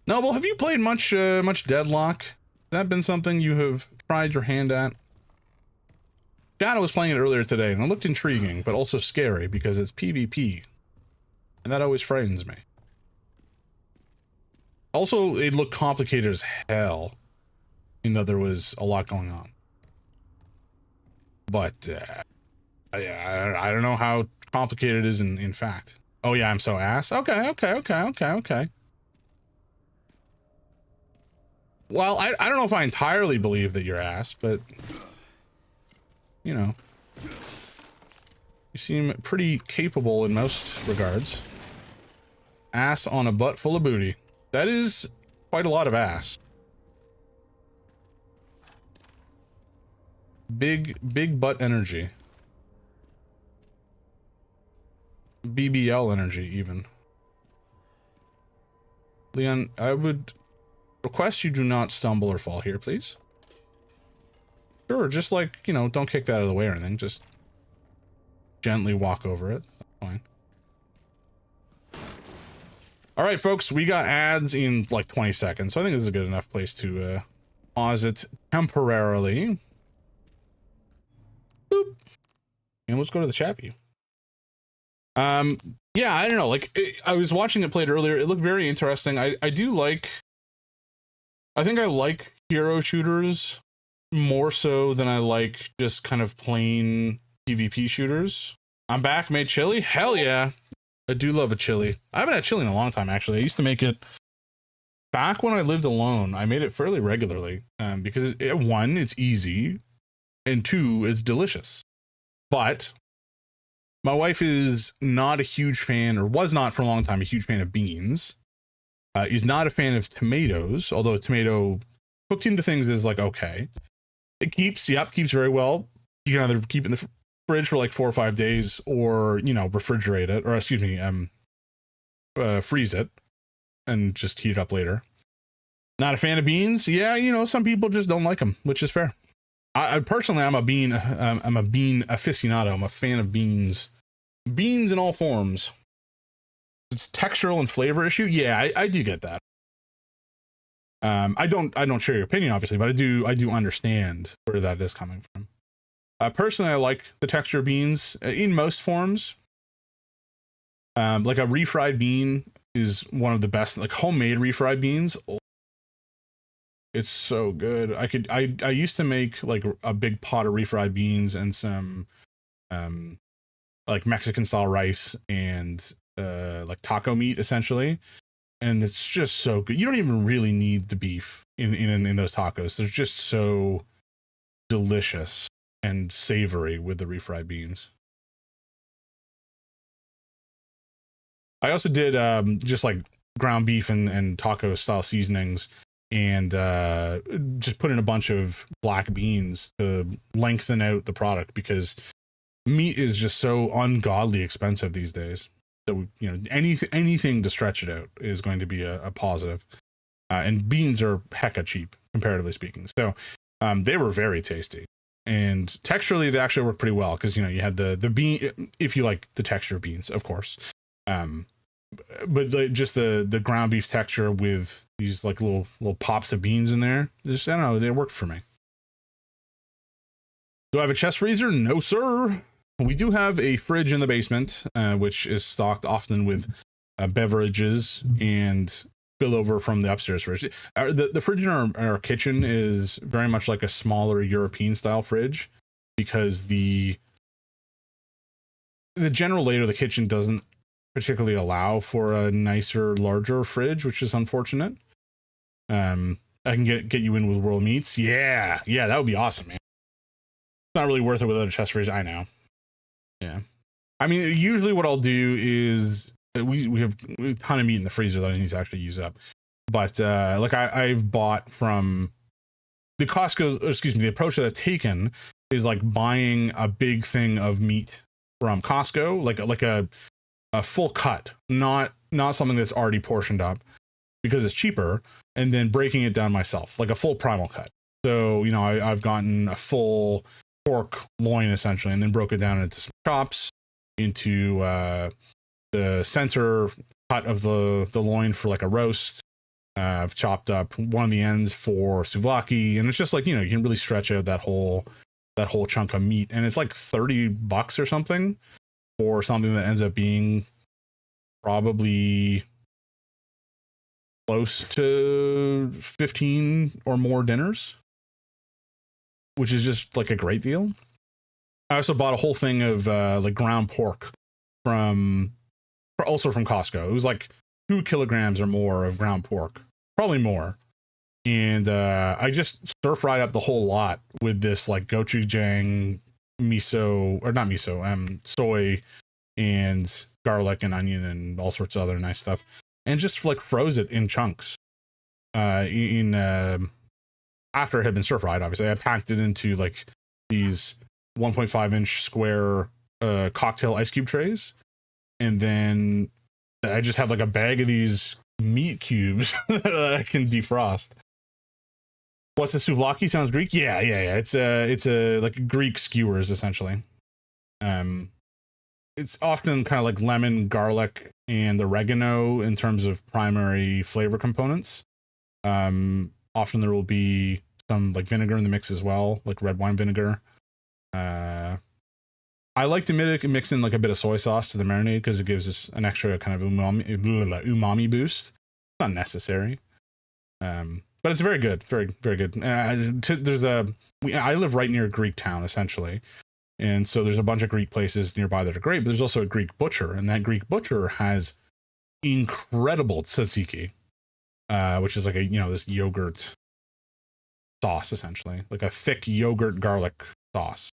Noble, have you played much Deadlock? Has that been something you have tried your hand at? Shadow was playing it earlier today, and it looked intriguing, but also scary because it's PvP. And that always frightens me. Also, it looked complicated as hell, in that there was a lot going on. But, yeah, I don't know how complicated it is in fact. Oh yeah, I'm so ass. Okay. Well, I don't know if I entirely believe that you're ass, but, you know, you seem pretty capable in most regards. Ass on a butt full of booty. That is quite a lot of ass. Big butt energy. BBL energy, even. Leon, I would request you do not stumble or fall here, please. Sure, just like, you know, don't kick that out of the way or anything. Just gently walk over it. That's fine. All right, folks, we got ads in like 20 seconds, so I think this is a good enough place to pause it temporarily. Boop. And let's go to the chat view. Yeah, I don't know, like, I was watching it played earlier. It looked very interesting. I think I like hero shooters more so than I like just kind of plain PvP shooters. I'm back, made chili? Hell yeah. I do love a chili. I haven't had chili in a long time, actually. I used to make it back when I lived alone. I made it fairly regularly because one, it's easy, and two, it's delicious. But my wife is not a huge fan, or was not for a long time a huge fan of beans. Is not a fan of tomatoes, although a tomato cooked into things is like okay. It keeps very well. You can either keep it in the fridge for like 4 or 5 days, or, you know, refrigerate it, or excuse me, freeze it and just heat it up later. Not a fan of beans. Yeah, you know, some people just don't like them, which is fair. I personally, I'm a bean aficionado. I'm a fan of beans in all forms. It's textural and flavor issue. Yeah, I do get that. I don't share your opinion, obviously, but I do understand where that is coming from. Personally, I like the texture of beans in most forms. Like a refried bean is one of the best, like homemade refried beans. Oh, it's so good. I used to make like a big pot of refried beans and some like Mexican style rice and like taco meat essentially. And it's just so good. You don't even really need the beef in those tacos. They're just so delicious and savory with the refried beans. I also did just like ground beef and taco style seasonings, and just put in a bunch of black beans to lengthen out the product, because meat is just so ungodly expensive these days. So, you know, anything to stretch it out is going to be a positive. And beans are hecka cheap, comparatively speaking. So they were very tasty. And texturally, they actually work pretty well, because, you know, you had the bean, if you like the texture of beans, of course. But just the ground beef texture with these like little pops of beans in there, just, I don't know, they worked for me. Do I have a chest freezer? No, sir. We do have a fridge in the basement, which is stocked often with beverages and spillover from the upstairs fridge. The fridge in our kitchen is very much like a smaller European style fridge, because the general layout of the kitchen doesn't particularly allow for a nicer, larger fridge, which is unfortunate. I can get you in with world meats. Yeah, that would be awesome, man. It's not really worth it without a chest fridge, I know. Yeah, I mean, usually what I'll do is we have a ton of meat in the freezer that I need to actually use up. But like I've bought from the Costco, or excuse me, the approach that I've taken is like buying a big thing of meat from Costco, like a full cut, not something that's already portioned up, because it's cheaper, and then breaking it down myself, like a full primal cut. So, you know, I've gotten a full pork loin essentially, and then broke it down into some chops, into the center cut of the loin for like a roast. I've chopped up one of the ends for souvlaki, and it's just like, you know, you can really stretch out that whole that whole chunk of meat, and it's like $30 or something for something that ends up being probably close to 15 or more dinners, which is just like a great deal. I also bought a whole thing of like ground pork also from Costco. It was like 2 kilograms or more of ground pork, probably more. And I just stir fried up the whole lot with this like gochujang miso, or not miso, soy and garlic and onion and all sorts of other nice stuff, and just like froze it in chunks. After it had been stir fried, obviously, I packed it into like these 1.5-inch square cocktail ice cube trays, and then I just have like a bag of these meat cubes that I can defrost. What's the souvlaki? Sounds Greek? Yeah. It's a like Greek skewers essentially. It's often kind of like lemon, garlic, and oregano in terms of primary flavor components. Often there will be some like vinegar in the mix as well, like red wine vinegar. I like to mix in like a bit of soy sauce to the marinade because it gives us an extra kind of umami boost. It's not necessary. But it's very good, very, very good. I live right near a Greek town, essentially. And so there's a bunch of Greek places nearby that are great, but there's also a Greek butcher. And that Greek butcher has incredible tzatziki, which is like this yogurt sauce, essentially. Like a thick yogurt garlic sauce.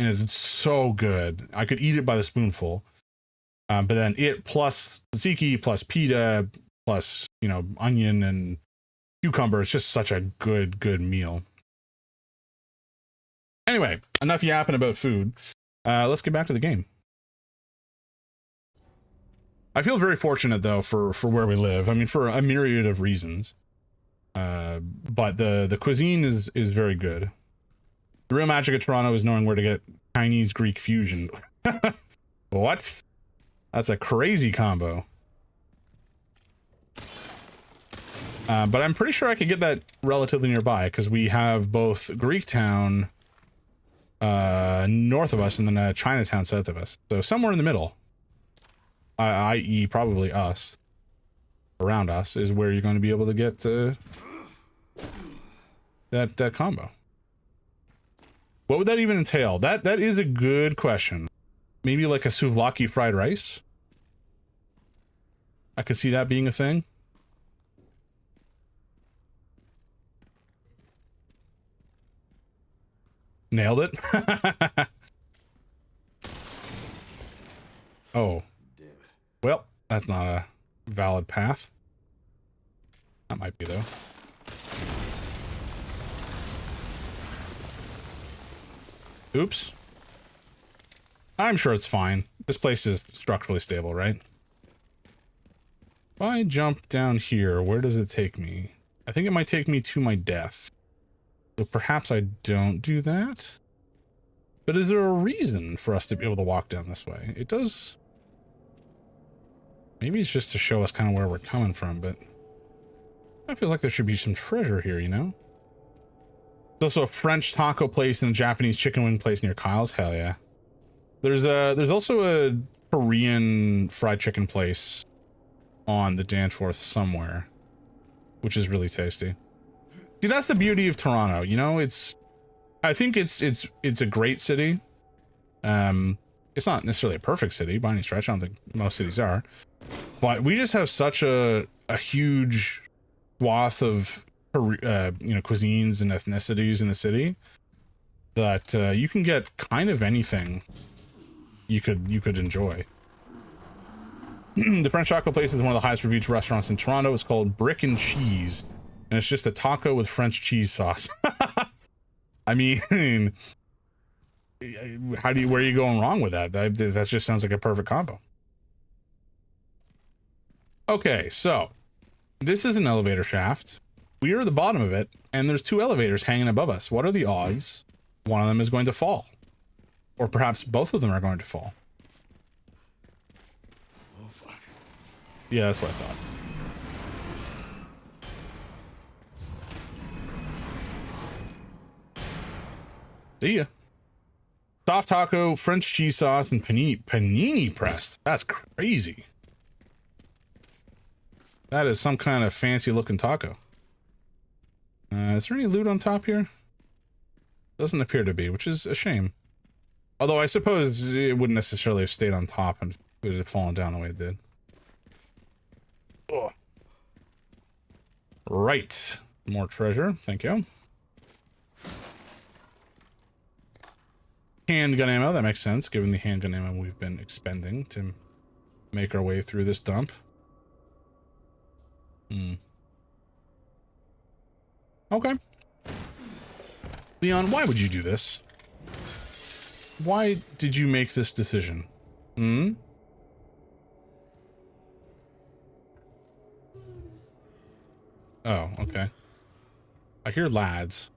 And it's so good. I could eat it by the spoonful. But then it plus tzatziki plus pita plus, onion and cucumber. It's just such a good meal. Anyway, enough yapping about food. Let's get back to the game. I feel very fortunate though for where we live. I mean, for a myriad of reasons. But the cuisine is very good. The real magic of Toronto is knowing where to get Chinese Greek fusion. What? That's a crazy combo. But I'm pretty sure I could get that relatively nearby because we have both Greektown north of us and then Chinatown south of us. So somewhere in the middle, i.e. probably us, around us, is where you're going to be able to get that combo. What would that even entail? That is a good question. Maybe like a souvlaki fried rice? I could see that being a thing. Nailed it. Oh. Damn it. Well, that's not a valid path. That might be, though. Oops. I'm sure it's fine. This place is structurally stable, right? If I jump down here, where does it take me? I think it might take me to my death. So perhaps I don't do that. But is there a reason for us to be able to walk down this way? It does. Maybe it's just to show us kind of where we're coming from, but I feel like there should be some treasure here, There's also a French taco place and a Japanese chicken wing place near Kyle's. Hell yeah. There's also a Korean fried chicken place on the Danforth somewhere, which is really tasty. See, that's the beauty of Toronto. I think it's a great city. It's not necessarily a perfect city by any stretch. I don't think most cities are, but we just have such a huge swath of cuisines and ethnicities in the city that you can get kind of anything you could enjoy. The French taco place is one of the highest reviewed restaurants in Toronto. It's called Brick and Cheese, and it's just a taco with French cheese sauce. I mean, where are you going wrong with that? That just sounds like a perfect combo. Okay, so this is an elevator shaft. We are at the bottom of it, and there's 2 elevators hanging above us. What are the odds one of them is going to fall? Or perhaps both of them are going to fall. Oh, fuck. Yeah, that's what I thought. See ya. Soft taco, French cheese sauce, and panini pressed. That's crazy. That is some kind of fancy looking taco. Is there any loot on top here? Doesn't appear to be, which is a shame. Although I suppose it wouldn't necessarily have stayed on top and it would have fallen down the way it did. Oh. Right. More treasure. Thank you. Handgun ammo. That makes sense, given the handgun ammo we've been expending to make our way through this dump. Okay. Leon, why would you do this? Why did you make this decision? Oh, okay. I hear lads.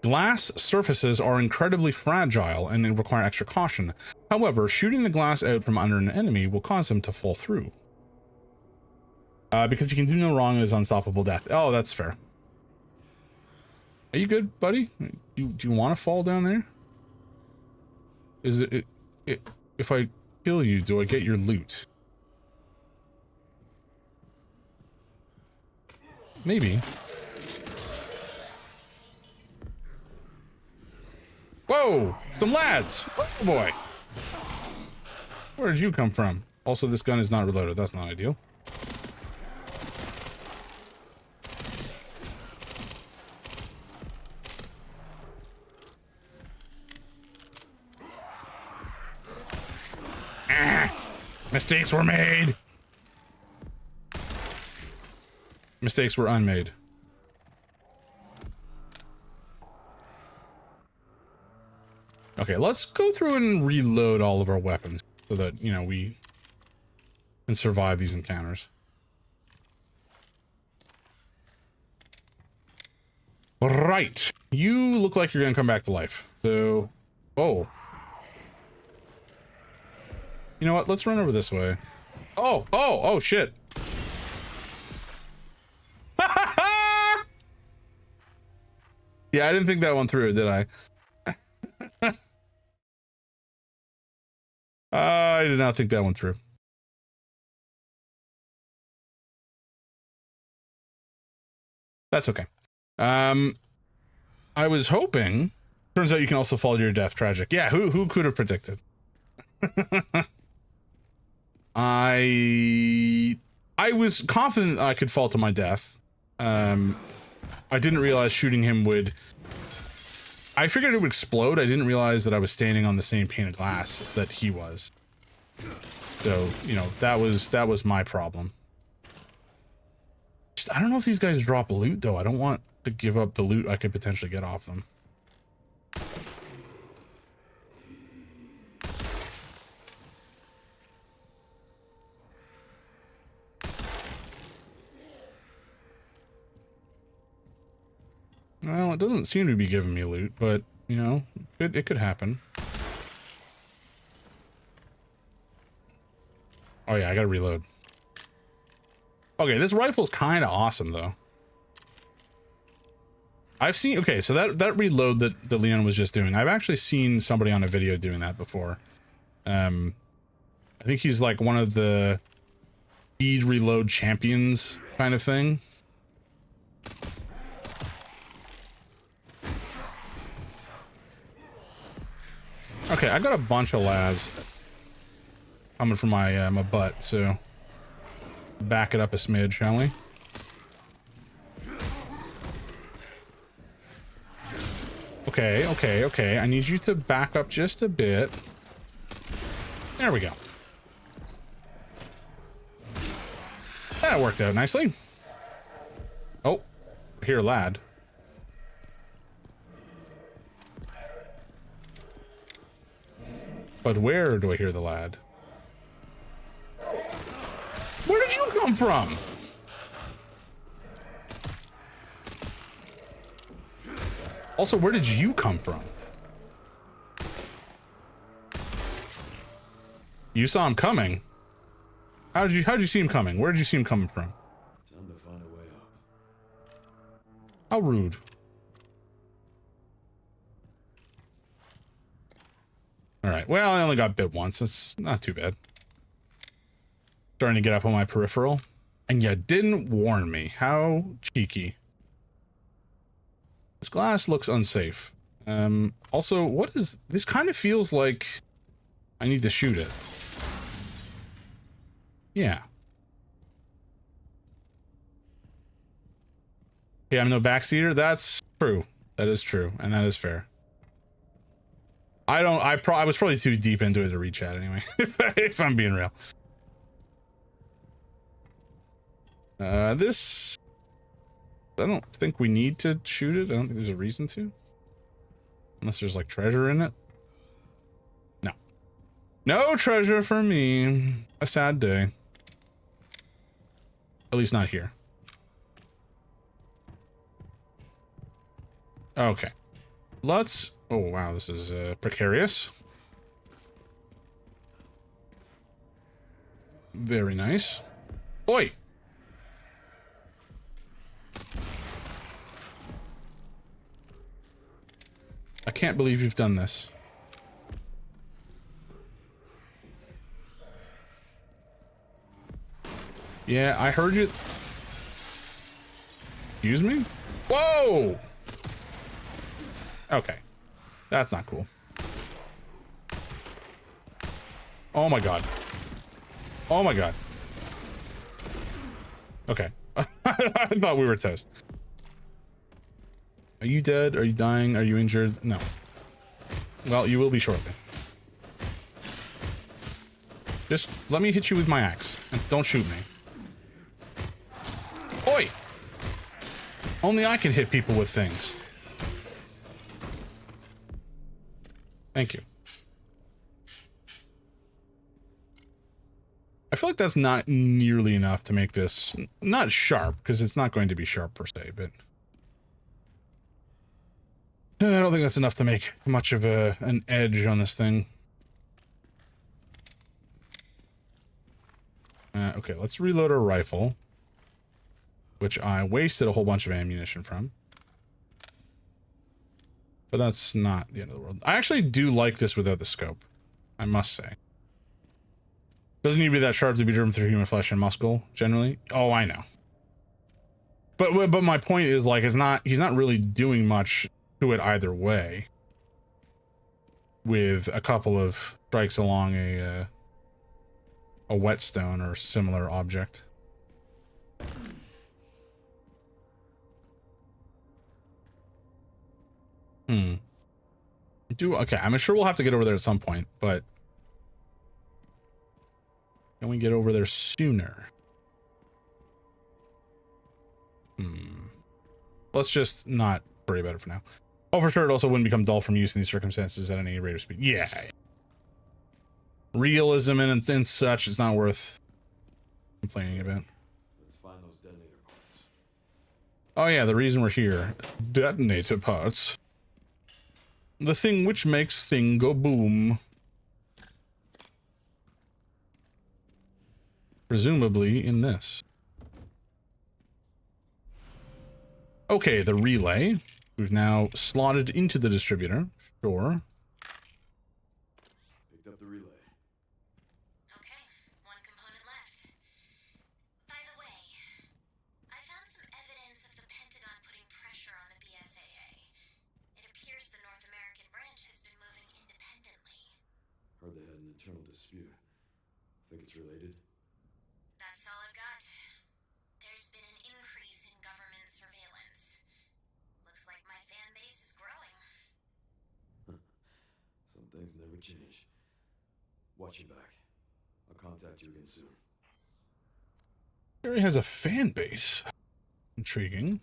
Glass surfaces are incredibly fragile and require extra caution. However, shooting the glass out from under an enemy will cause them to fall through. Because you can do no wrong, it is unstoppable death. Oh, that's fair. Are you good, buddy? Do you want to fall down there? Is it if I kill you, do I get your loot? Maybe. Whoa! Some lads! Oh boy! Where did you come from? Also, this gun is not reloaded. That's not ideal. Mistakes were made! Mistakes were unmade. Okay, let's go through and reload all of our weapons so that, you know, we can survive these encounters. Right. You look like you're gonna come back to life. So, oh. You know what? Let's run over this way. Oh, shit. Yeah, I didn't think that one through, did I? I did not think that one through. That's okay. I was hoping. Turns out you can also fall to your death. Tragic. Yeah, who could have predicted? I was confident I could fall to my death. I didn't realize shooting him would. I figured it would explode. I didn't realize that I was standing on the same pane of glass that he was. So, you know, that was my problem. Just, I don't know if these guys drop loot though. I don't want to give up the loot I could potentially get off them. Well, it doesn't seem to be giving me loot, but, you know, it could happen. Oh yeah, I gotta reload. Okay, this rifle's kind of awesome, though. I've seen... Okay, so that reload that Leon was just doing, I've actually seen somebody on a video doing that before. I think he's like one of the speed reload champions kind of thing. Okay, I got a bunch of lads coming from my my butt, so back it up a smidge, shall we? Okay. I need you to back up just a bit. There we go. That worked out nicely. Oh, here, lad. But where do I hear the lad? Where did you come from? Also, where did you come from? You saw him coming. How did you see him coming? Where did you see him coming from? Time to find a way up. How rude. All right. Well, I only got bit once. That's not too bad. Starting to get up on my peripheral. And you didn't warn me. How cheeky. This glass looks unsafe. Also, what is... This kind of feels like I need to shoot it. Yeah. Yeah, I'm no backseater. That's true. That is true. And that is fair. I was probably too deep into it to reach out anyway, if I'm being real. This... I don't think we need to shoot it. I don't think there's a reason to. Unless there's like treasure in it. No. No treasure for me. A sad day. At least not here. Okay. Let's... Oh, wow. This is precarious. Very nice. Oi! I can't believe you've done this. Yeah, I heard you. Excuse me? Whoa! Okay. That's not cool. Oh my god. Oh my god. Okay. I thought we were toast. Are you dead? Are you dying? Are you injured? No. Well, you will be shortly. Just let me hit you with my axe. And don't shoot me. Oi! Only I can hit people with things. Thank you. I feel like that's not nearly enough to make this not sharp, because it's not going to be sharp per se, but I don't think that's enough to make much of an edge on this thing. Okay, let's reload our rifle, which I wasted a whole bunch of ammunition from. But that's not the end of the world. I actually do like this without the scope, I must say. Doesn't need to be that sharp to be driven through human flesh and muscle, generally. Oh, I know. But my point is, like, he's not really doing much to it either way. With a couple of strikes along a whetstone or similar object. Okay, I'm sure we'll have to get over there at some point, but can we get over there sooner? Let's just not worry about it for now. Oh, for sure, it also wouldn't become dull from use in these circumstances at any rate of speed. Yeah. Realism and such is not worth complaining about. Let's find those detonator parts. Oh yeah, the reason we're here. Detonator parts. The thing which makes thing go boom. Presumably in this. Okay, the relay. We've now slotted into the distributor. Sure. Picked up the relay. Okay, one component left. By the way, I found some evidence of the Pentagon putting pressure on the BSAA. It appears the North American branch has been moving independently. Heard they had an internal dispute. Think it's related? That's all I've got. There's been an increase in government surveillance. Looks like my fan base is growing. Some things never change. Watch your back. I'll contact you again soon. Here he has a fan base. Intriguing.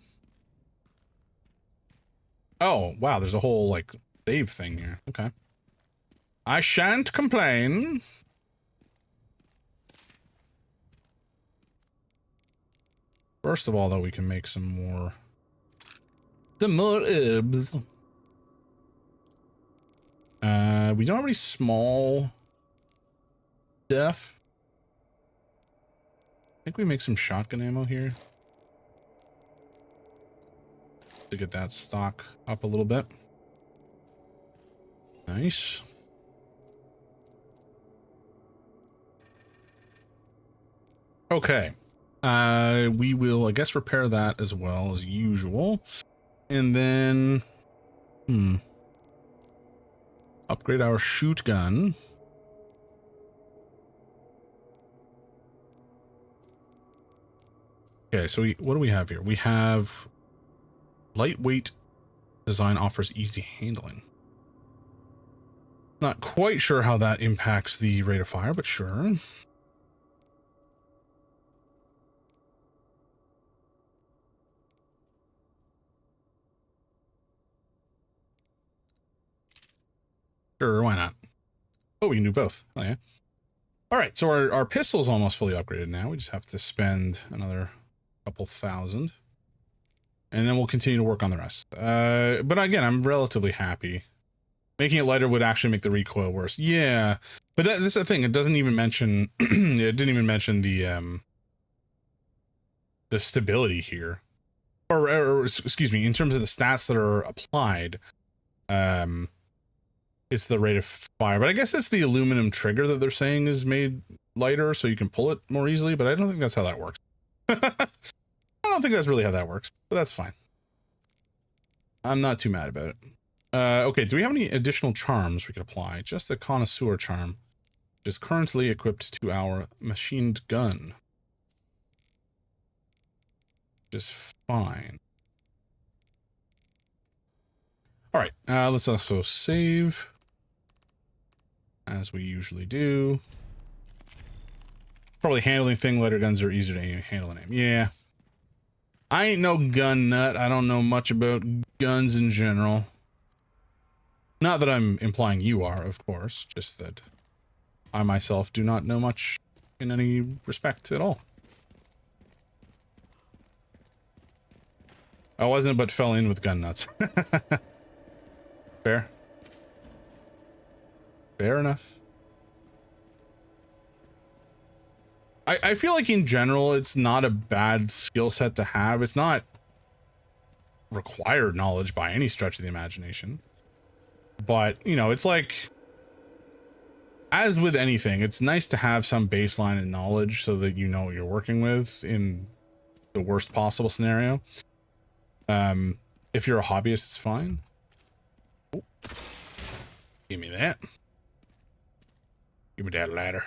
Oh, wow, there's a whole, like, save thing here. Okay. I shan't complain. First of all, though, we can make some more herbs. We don't have any small stuff. I think we make some shotgun ammo here. to get that stock up a little bit. Nice. Okay. We will, I guess, repair that as well as usual. And then, upgrade our shoot gun. Okay, so what do we have here? We have lightweight design offers easy handling. Not quite sure how that impacts the rate of fire, but sure. Sure, why not? Oh, we can do both. Oh, yeah. All right, so our pistol's almost fully upgraded now. We just have to spend another couple thousand. And then we'll continue to work on the rest. But again, I'm relatively happy. Making it lighter would actually make the recoil worse. Yeah, but this is the thing. It doesn't even mention. It didn't even mention the stability here, or excuse me, in terms of the stats that are applied. It's the rate of fire, but I guess it's the aluminum trigger that they're saying is made lighter, so you can pull it more easily. But I don't think that's how that works. I don't think that's really how that works, but that's fine. I'm not too mad about it. Okay, do we have any additional charms we could apply? Just the connoisseur charm, which is currently equipped to our machined gun. Just fine. All right, let's also save, as we usually do. Probably handling thing, lighter guns are easier to handle and aim. Yeah. I ain't no gun nut. I don't know much about guns in general. Not that I'm implying you are, of course, just that I myself do not know much in any respect at all. I wasn't, but fell in with gun nuts. Fair. Fair enough. I feel like in general, it's not a bad skill set to have. It's not required knowledge by any stretch of the imagination. But, you know, it's like, as with anything, it's nice to have some baseline in knowledge so that you know what you're working with in the worst possible scenario. If you're a hobbyist, it's fine. Oh. Give me that. Give me that ladder.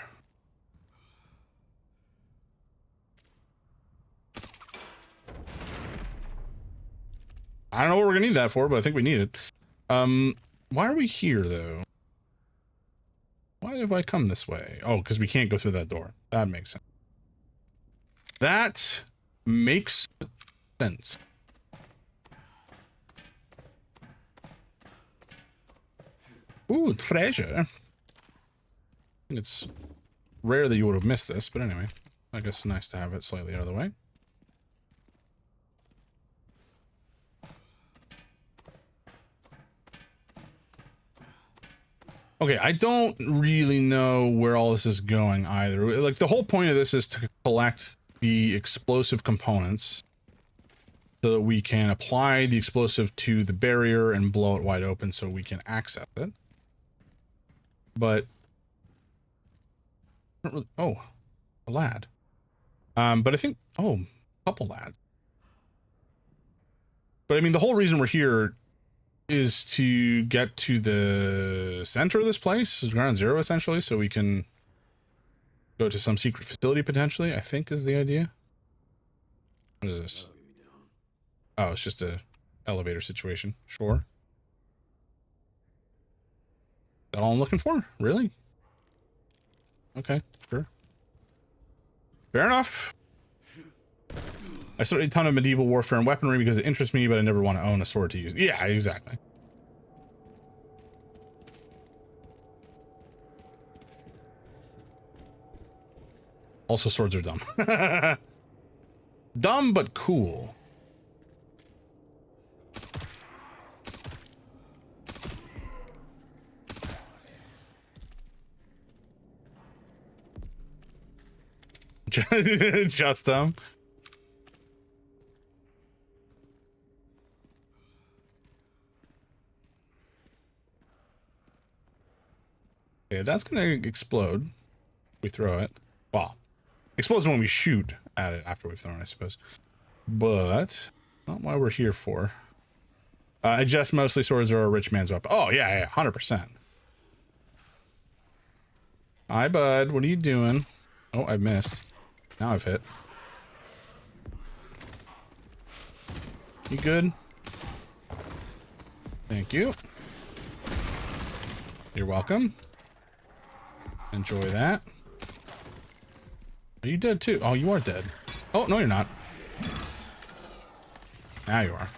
I don't know what we're gonna need that for, but I think we need it. Why are we here though? Why have I come this way? Oh, because we can't go through that door. That makes sense. That makes sense. Ooh, treasure. It's rare that you would have missed this, but anyway, I guess it's nice to have it slightly out of the way. Okay, I don't really know where all this is going either. Like, the whole point of this is to collect the explosive components so that we can apply the explosive to the barrier and blow it wide open so we can access it. But oh, a lad. But I think, oh, a couple lads. But I mean, the whole reason we're here is to get to the center of this place, is ground zero essentially, so we can go to some secret facility potentially, I think is the idea. What is this? Oh, it's just a elevator situation. Sure. That all I'm looking for? Really? Okay, sure. Fair enough. I studied a ton of medieval warfare and weaponry because it interests me, but I never want to own a sword to use. Yeah, exactly. Also, swords are dumb. Dumb, but cool. Just dumb. Okay, that's gonna explode. We throw it. Well, explodes when we shoot at it after we've thrown it, I suppose. But not what we're here for. I just mostly swords are a rich man's weapon. Oh yeah, 100%. Hi, bud. What are you doing? Oh, I missed. Now I've hit. You good? Thank you. You're welcome. Enjoy that. Are you dead too? Oh, you are dead. Oh, no, you're not. Now you are.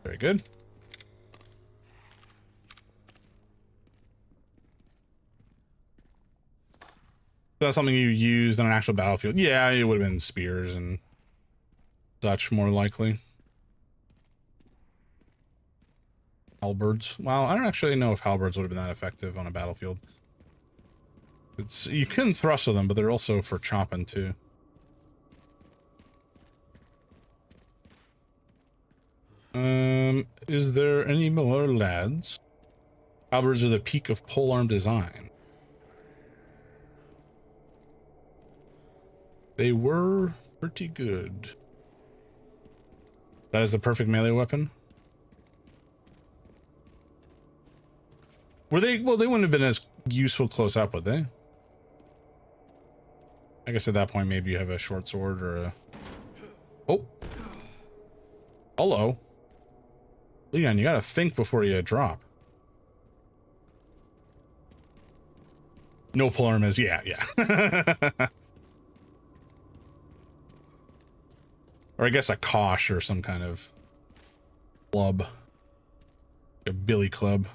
Very good. That's something you used on an actual battlefield. Yeah, it would have been spears and such, more likely. Halberds. Well, I don't actually know if halberds would have been that effective on a battlefield. You can thrust with them, but they're also for chopping too. Is there any more lads? Halberds are the peak of polearm design. They were pretty good. That is the perfect melee weapon. Were they? Well, they wouldn't have been as useful close up, would they? I guess at that point, maybe you have a short sword or a... Oh. Hello. Leon, you gotta think before you drop. No polearm is... Yeah. Or I guess a kosh or some kind of club. A billy club.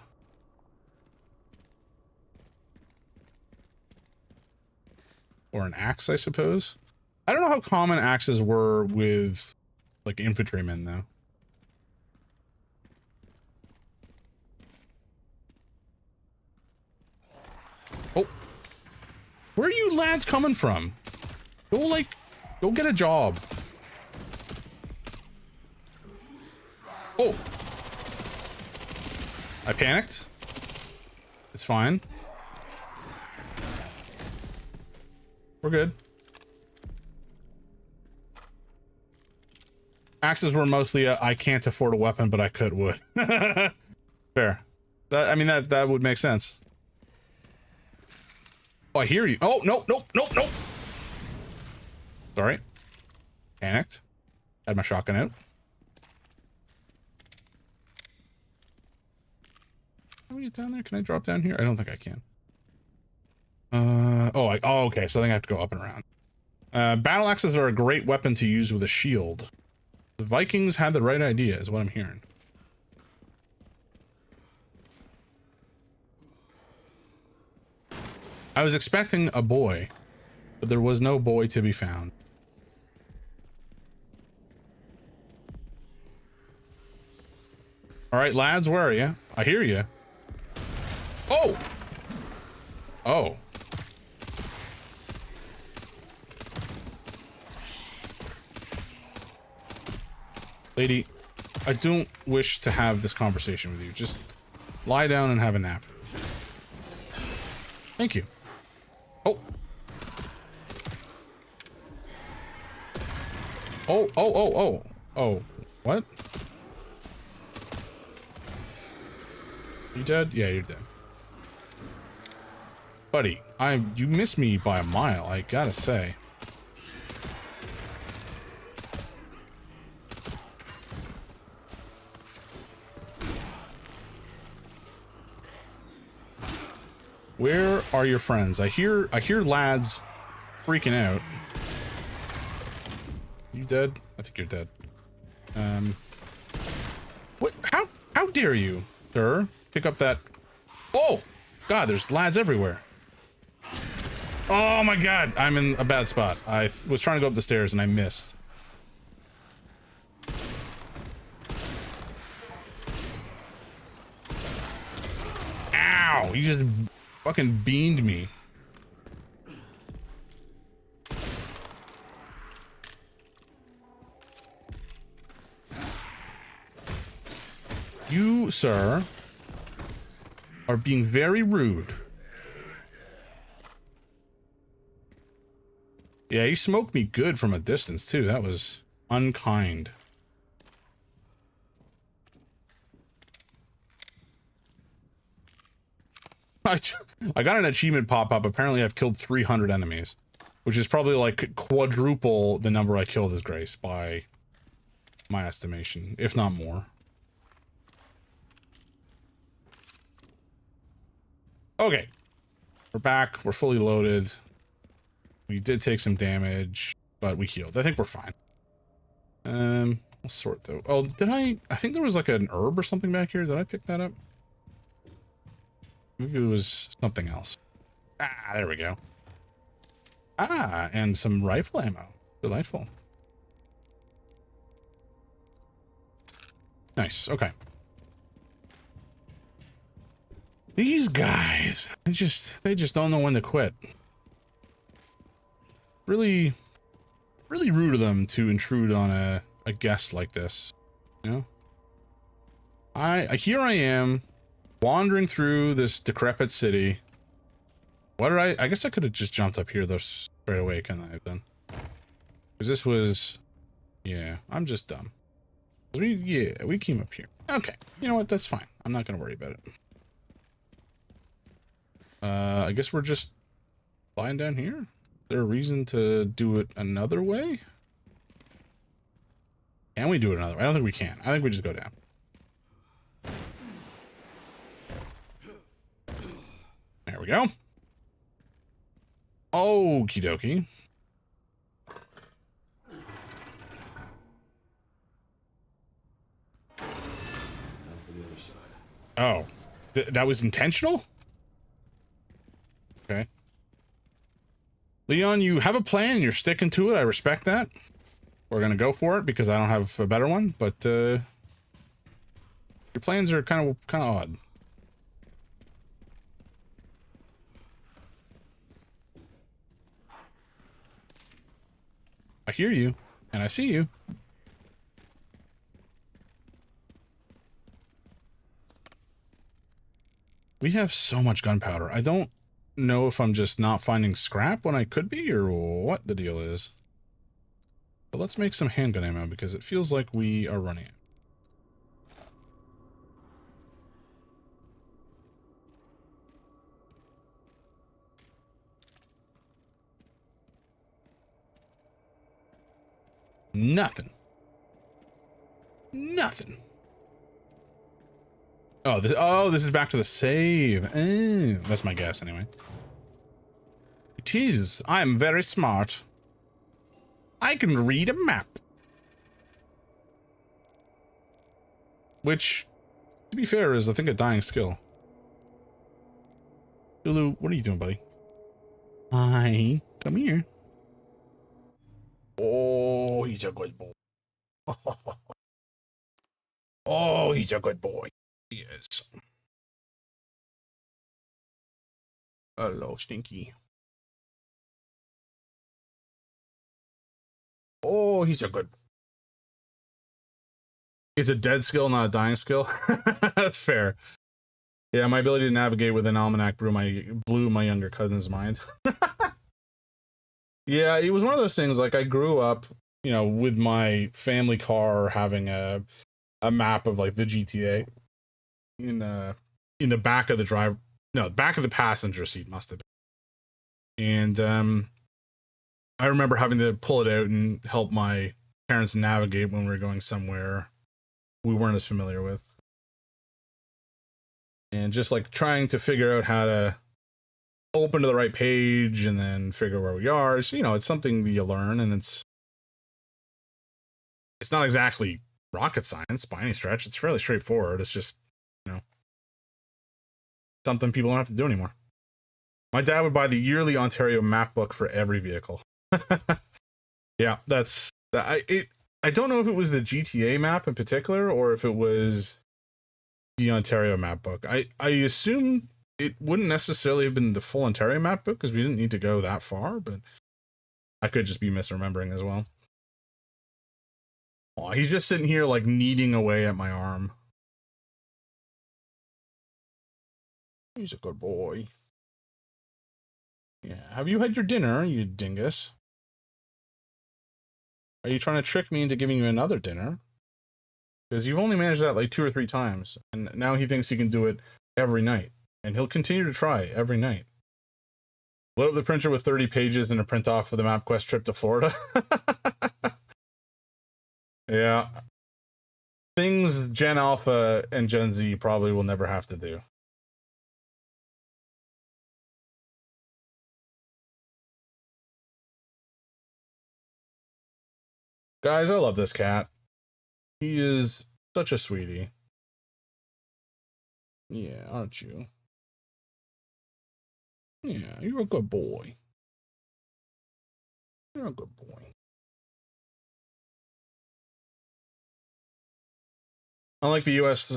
Or an axe, I suppose. I don't know how common axes were with, like, infantrymen, though. Oh. Where are you lads coming from? Go get a job. Oh. I panicked. It's fine. We're good. Axes were mostly I can't afford a weapon, but I could wood. Fair. I mean, that would make sense. Oh, I hear you. Oh, no. Sorry. Panicked. Had my shotgun out. Can we get down there? Can I drop down here? I don't think I can. Oh, okay. So I think I have to go up and around. Battle axes are a great weapon to use with a shield. The Vikings had the right idea, is what I'm hearing. I was expecting a boy, but there was no boy to be found. All right, lads, where are you? I hear you. Oh! Oh. Lady, I don't wish to have this conversation with you. Just lie down and have a nap. Thank you. Oh. Oh. What? You dead? Yeah, you're dead. Buddy, you missed me by a mile, I gotta say. Where are your friends? I hear lads freaking out. You dead? I think you're dead. What? How dare you, sir? Pick up that... Oh! God, there's lads everywhere. Oh my God, I'm in a bad spot. I was trying to go up the stairs and I missed. Ow! You just fucking beamed me. You, sir, are being very rude. Yeah, he smoked me good from a distance, too. That was unkind. I got an achievement pop up. Apparently, I've killed 300 enemies, which is probably like quadruple the number I killed as Grace by my estimation, if not more. Okay. We're back. We're fully loaded. We did take some damage, but we healed. I think we're fine. I'll sort though. Oh, did I think there was like an herb or something back here. Did I pick that up? Maybe it was something else. Ah, there we go. Ah, and some rifle ammo. Delightful. Nice. Okay. These guys, they just don't know when to quit. Really rude of them to intrude on a guest like this, you know? Here I am, wandering through this decrepit city. What did I guess I could have just jumped up here though straight away, couldn't I have done? Because this was, yeah, I'm just dumb. We came up here. Okay, you know what, that's fine. I'm not gonna worry about it. I guess we're just flying down here. Is there a reason to do it another way? Can we do it another way? I don't think we can. I think we just go down. There we go. Okie dokie. Oh, that was intentional? Okay. Leon, you have a plan and you're sticking to it. I respect that. We're gonna go for it because I don't have a better one, but your plans are kind of odd. I hear you and I see you. We have so much gunpowder. I don't know if I'm just not finding scrap when I could be or what the deal is. But let's make some handgun ammo because it feels like we are running it. Nothing. Nothing. Oh, this is back to the save. Oh, that's my guess anyway. It is. I am very smart. I can read a map. Which, to be fair, is I think a dying skill. Lulu, what are you doing, buddy? Hi. Come here. Oh, he's a good boy. Oh, he's a good boy. He is. Hello, Stinky. Oh, he's a good. It's a dead skill, not a dying skill. Fair. Yeah, my ability to navigate with an almanac blew my younger cousin's mind. Yeah, it was one of those things, like I grew up, you know, with my family car having a map of like the GTA in the back of the back of the passenger seat must have been. And I remember having to pull it out and help my parents navigate when we were going somewhere we weren't as familiar with. And just like trying to figure out how to open to the right page and then figure where we are. So, you know, it's something that you learn, and it's not exactly rocket science by any stretch. It's fairly straightforward. It's just, you know, something people don't have to do anymore. My dad would buy the yearly Ontario map book for every vehicle. Yeah, I don't know if it was the GTA map in particular or if it was the Ontario map book. I assume it wouldn't necessarily have been the full Ontario map book because we didn't need to go that far, but I could just be misremembering as well. Oh, he's just sitting here like kneading away at my arm. He's a good boy. Yeah. Have you had your dinner, you dingus? Are you trying to trick me into giving you another dinner? Because you've only managed that like 2 or 3 times, and now he thinks he can do it every night. And he'll continue to try every night. Load up the printer with 30 pages and a print off for the MapQuest trip to Florida. Yeah. Things Gen Alpha and Gen Z probably will never have to do. Guys, I love this cat. He is such a sweetie. Yeah, aren't you? Yeah, you're a good boy. You're a good boy. Unlike the US,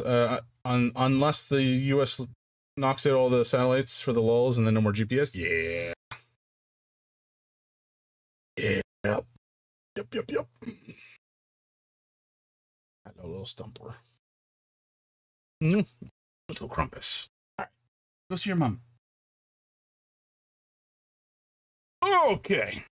unless the US knocks out all the satellites for the lulls and then no more GPS. Yeah. Yeah. Yep. Hello, little stumper. Little Crumpus. All right. Go see your mom. Okay.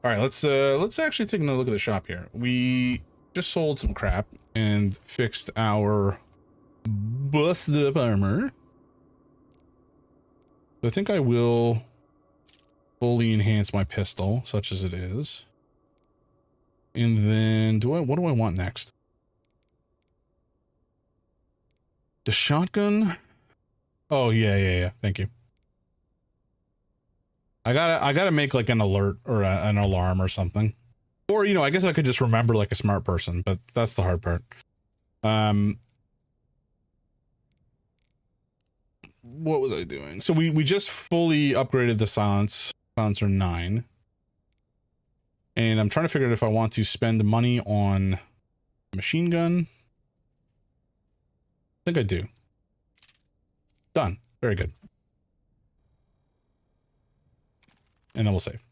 All right, let's actually take another look at the shop here. We just sold some crap and fixed our busted up armor. I think I will fully enhance my pistol, such as it is. And then what do I want next? The shotgun? Oh yeah. Thank you. I gotta make like an alert or an alarm or something. Or, you know, I guess I could just remember like a smart person, but that's the hard part. What was I doing? So we just fully upgraded the silencer 9. And I'm trying to figure out if I want to spend money on machine gun. I think I do. Done. Very good. And then we'll save.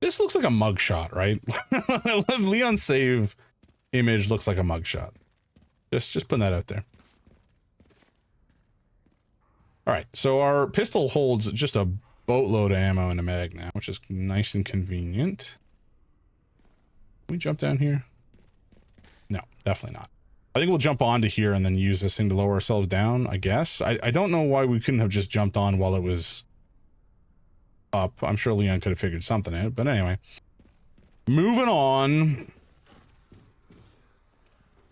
This looks like a mugshot, right? Leon's save image looks like a mugshot. Just putting that out there. All right, so our pistol holds just a boatload of ammo in a mag now, which is nice and convenient. Can we jump down here? No, definitely not. I think we'll jump onto here and then use this thing to lower ourselves down, I guess. I don't know why we couldn't have just jumped on while it was up. I'm sure Leon could have figured something out, but anyway. Moving on.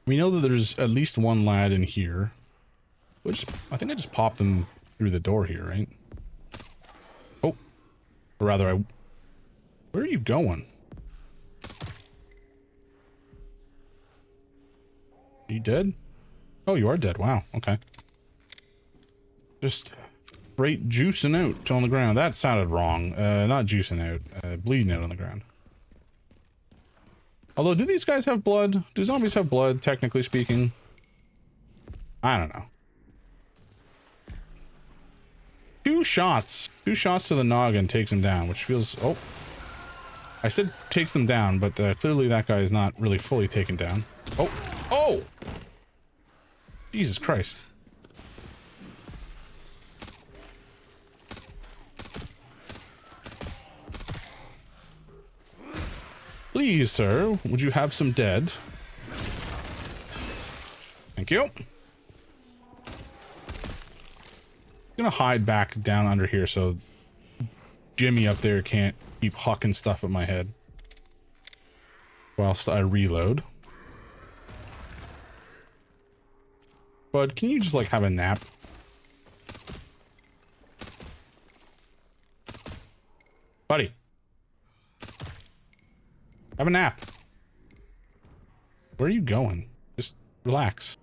We know that there's at least one lad in here. Which, I think I just popped them through the door here, right? Oh. Or rather, where are you going? Are you dead? Oh, you are dead. Wow. Okay. Just straight juicing out on the ground. That sounded wrong. Not juicing out. Bleeding out on the ground. Although, do these guys have blood? Do zombies have blood, technically speaking? I don't know. 2 shots. 2 shots to the noggin takes him down, which feels... Oh. I said takes them down, but clearly that guy is not really fully taken down. Oh. Oh! Jesus Christ. Please, sir, would you have some dead? Thank you. Gonna hide back down under here so Jimmy up there can't keep hucking stuff at my head whilst I reload. Bud, can you just like have a nap? Buddy. Have a nap. Where are you going? Just relax.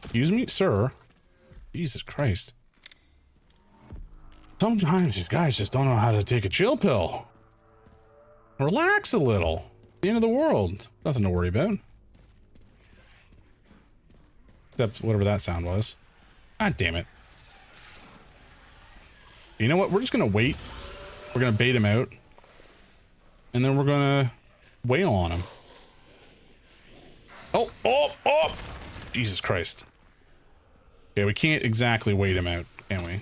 Excuse me, sir. Jesus Christ. Sometimes these guys just don't know how to take a chill pill. Relax a little. The end of the world. Nothing to worry about. Except whatever that sound was. God damn it. You know what? We're just gonna wait We're gonna bait him out. And then we're gonna wail on him. Oh, oh, oh! Jesus Christ. Okay, we can't exactly wait him out, can we?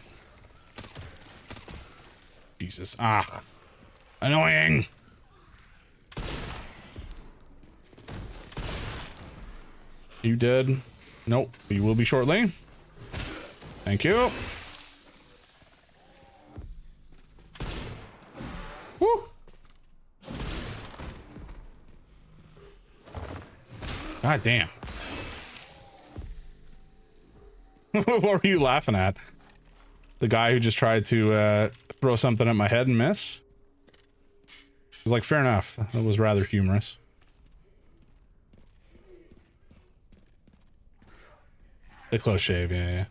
Jesus. Ah. Annoying! You dead? Nope. You will be shortly. Thank you. Woo! God damn. What were you laughing at? The guy who just tried to throw something at my head and miss? It was like, fair enough. That was rather humorous. The close shave, yeah.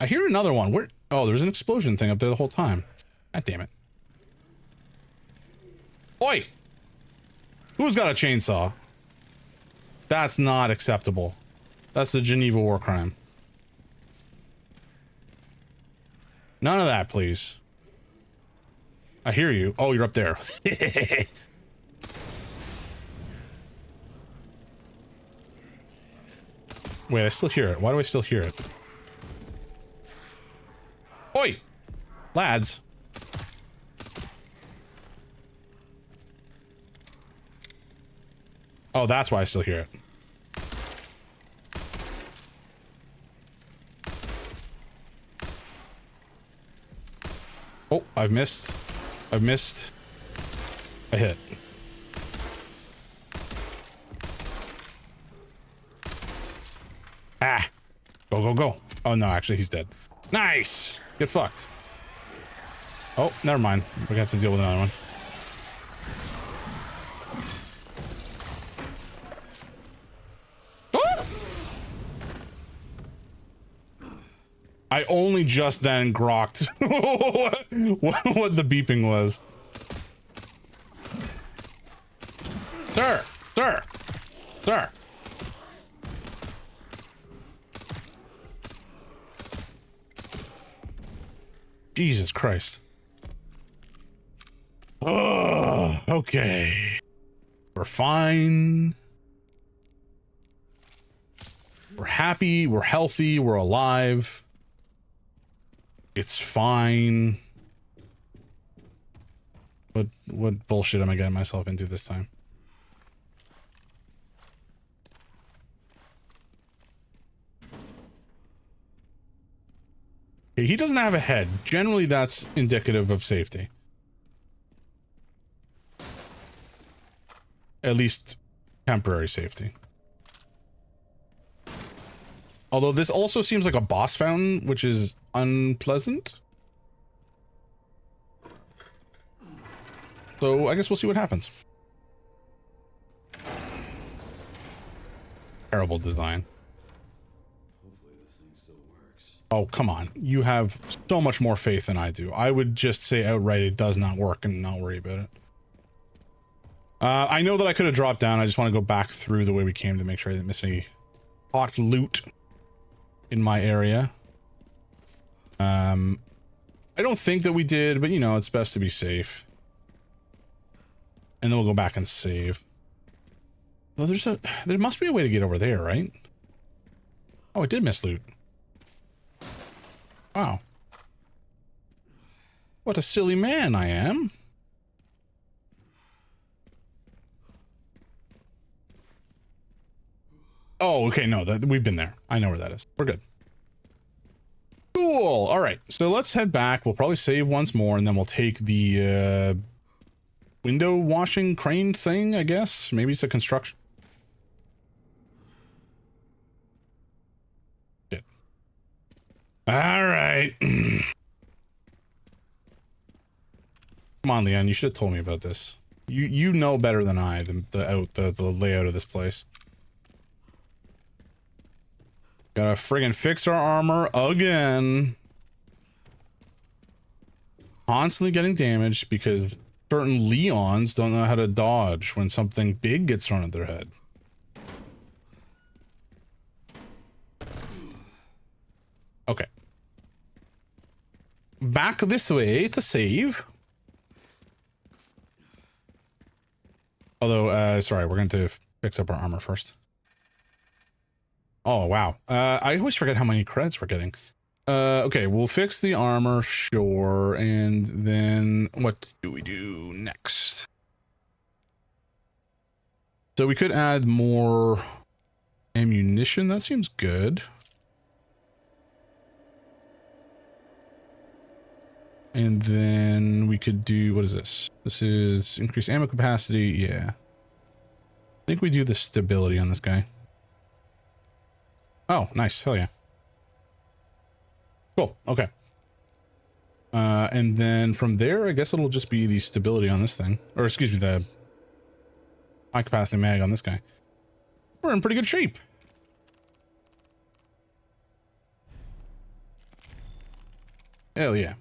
I hear another one. Where? Oh, there's an explosion thing up there the whole time. God damn it. Oi! Who's got a chainsaw? That's not acceptable. That's the Geneva war crime. None of that, please. I hear you. Oh, you're up there. Wait, I still hear it. Why do I still hear it? Oi! Lads. Oh, that's why I still hear it. Oh, I've missed a hit. Ah! Go, go, go. Oh, no, actually, he's dead. Nice! Get fucked. Oh, never mind. We got to deal with another one. Ah! I only just then grokked what the beeping was. Sir! Sir! Sir! Jesus Christ. Oh, okay. We're fine. We're happy. We're healthy. We're alive. It's fine. What bullshit am I getting myself into this time? He doesn't have a head. Generally, that's indicative of safety. At least temporary safety. Although this also seems like a boss fountain, which is unpleasant. So I guess we'll see what happens. Terrible design. Oh, come on. You have so much more faith than I do. I would just say outright it does not work and not worry about it. I know that I could have dropped down. I just want to go back through the way we came to make sure I didn't miss any hot loot in my area. I don't think that we did, but you know, it's best to be safe. And then we'll go back and save. Oh, there must be a way to get over there, right? Oh, I did miss loot. Wow. What a silly man I am. Oh, okay, no, we've been there. I know where that is. We're good. Cool. All right, so let's head back. We'll probably save once more, and then we'll take the window washing crane thing, I guess. Maybe it's a construction. Shit. All right. Come on, Leon, you should have told me about this. You know better than I the layout of this place. Gotta friggin' fix our armor again. Constantly getting damaged because certain Leons don't know how to dodge when something big gets thrown at their head. Okay. back this way to save. Although, sorry, we're going to fix up our armor first. Oh, wow. I always forget how many credits we're getting. Okay, we'll fix the armor, sure. And then what do we do next? So we could add more ammunition. That seems good. And then we could do, what is this? This is increase ammo capacity. Yeah. I think we do the stability on this guy. Oh, nice. Hell yeah. Cool. Okay. And then from there, I guess it'll just be the stability on this thing. Or excuse me, the high capacity mag on this guy. We're in pretty good shape. Hell yeah.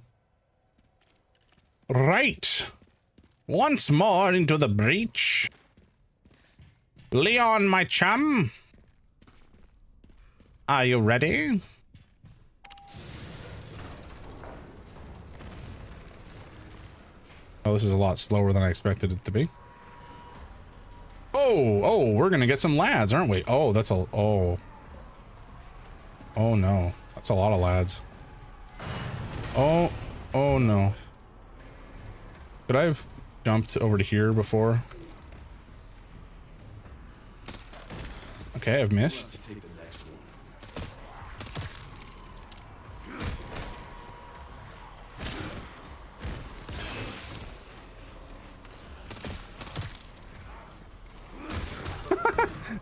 Right. Once more into the breach. Leon, my chum. Are you ready? Oh, this is a lot slower than I expected it to be. Oh, we're gonna get some lads, aren't we? Oh, that's a, oh no, that's a lot of lads. Oh no. Could I have jumped over to here before? Okay, I've missed.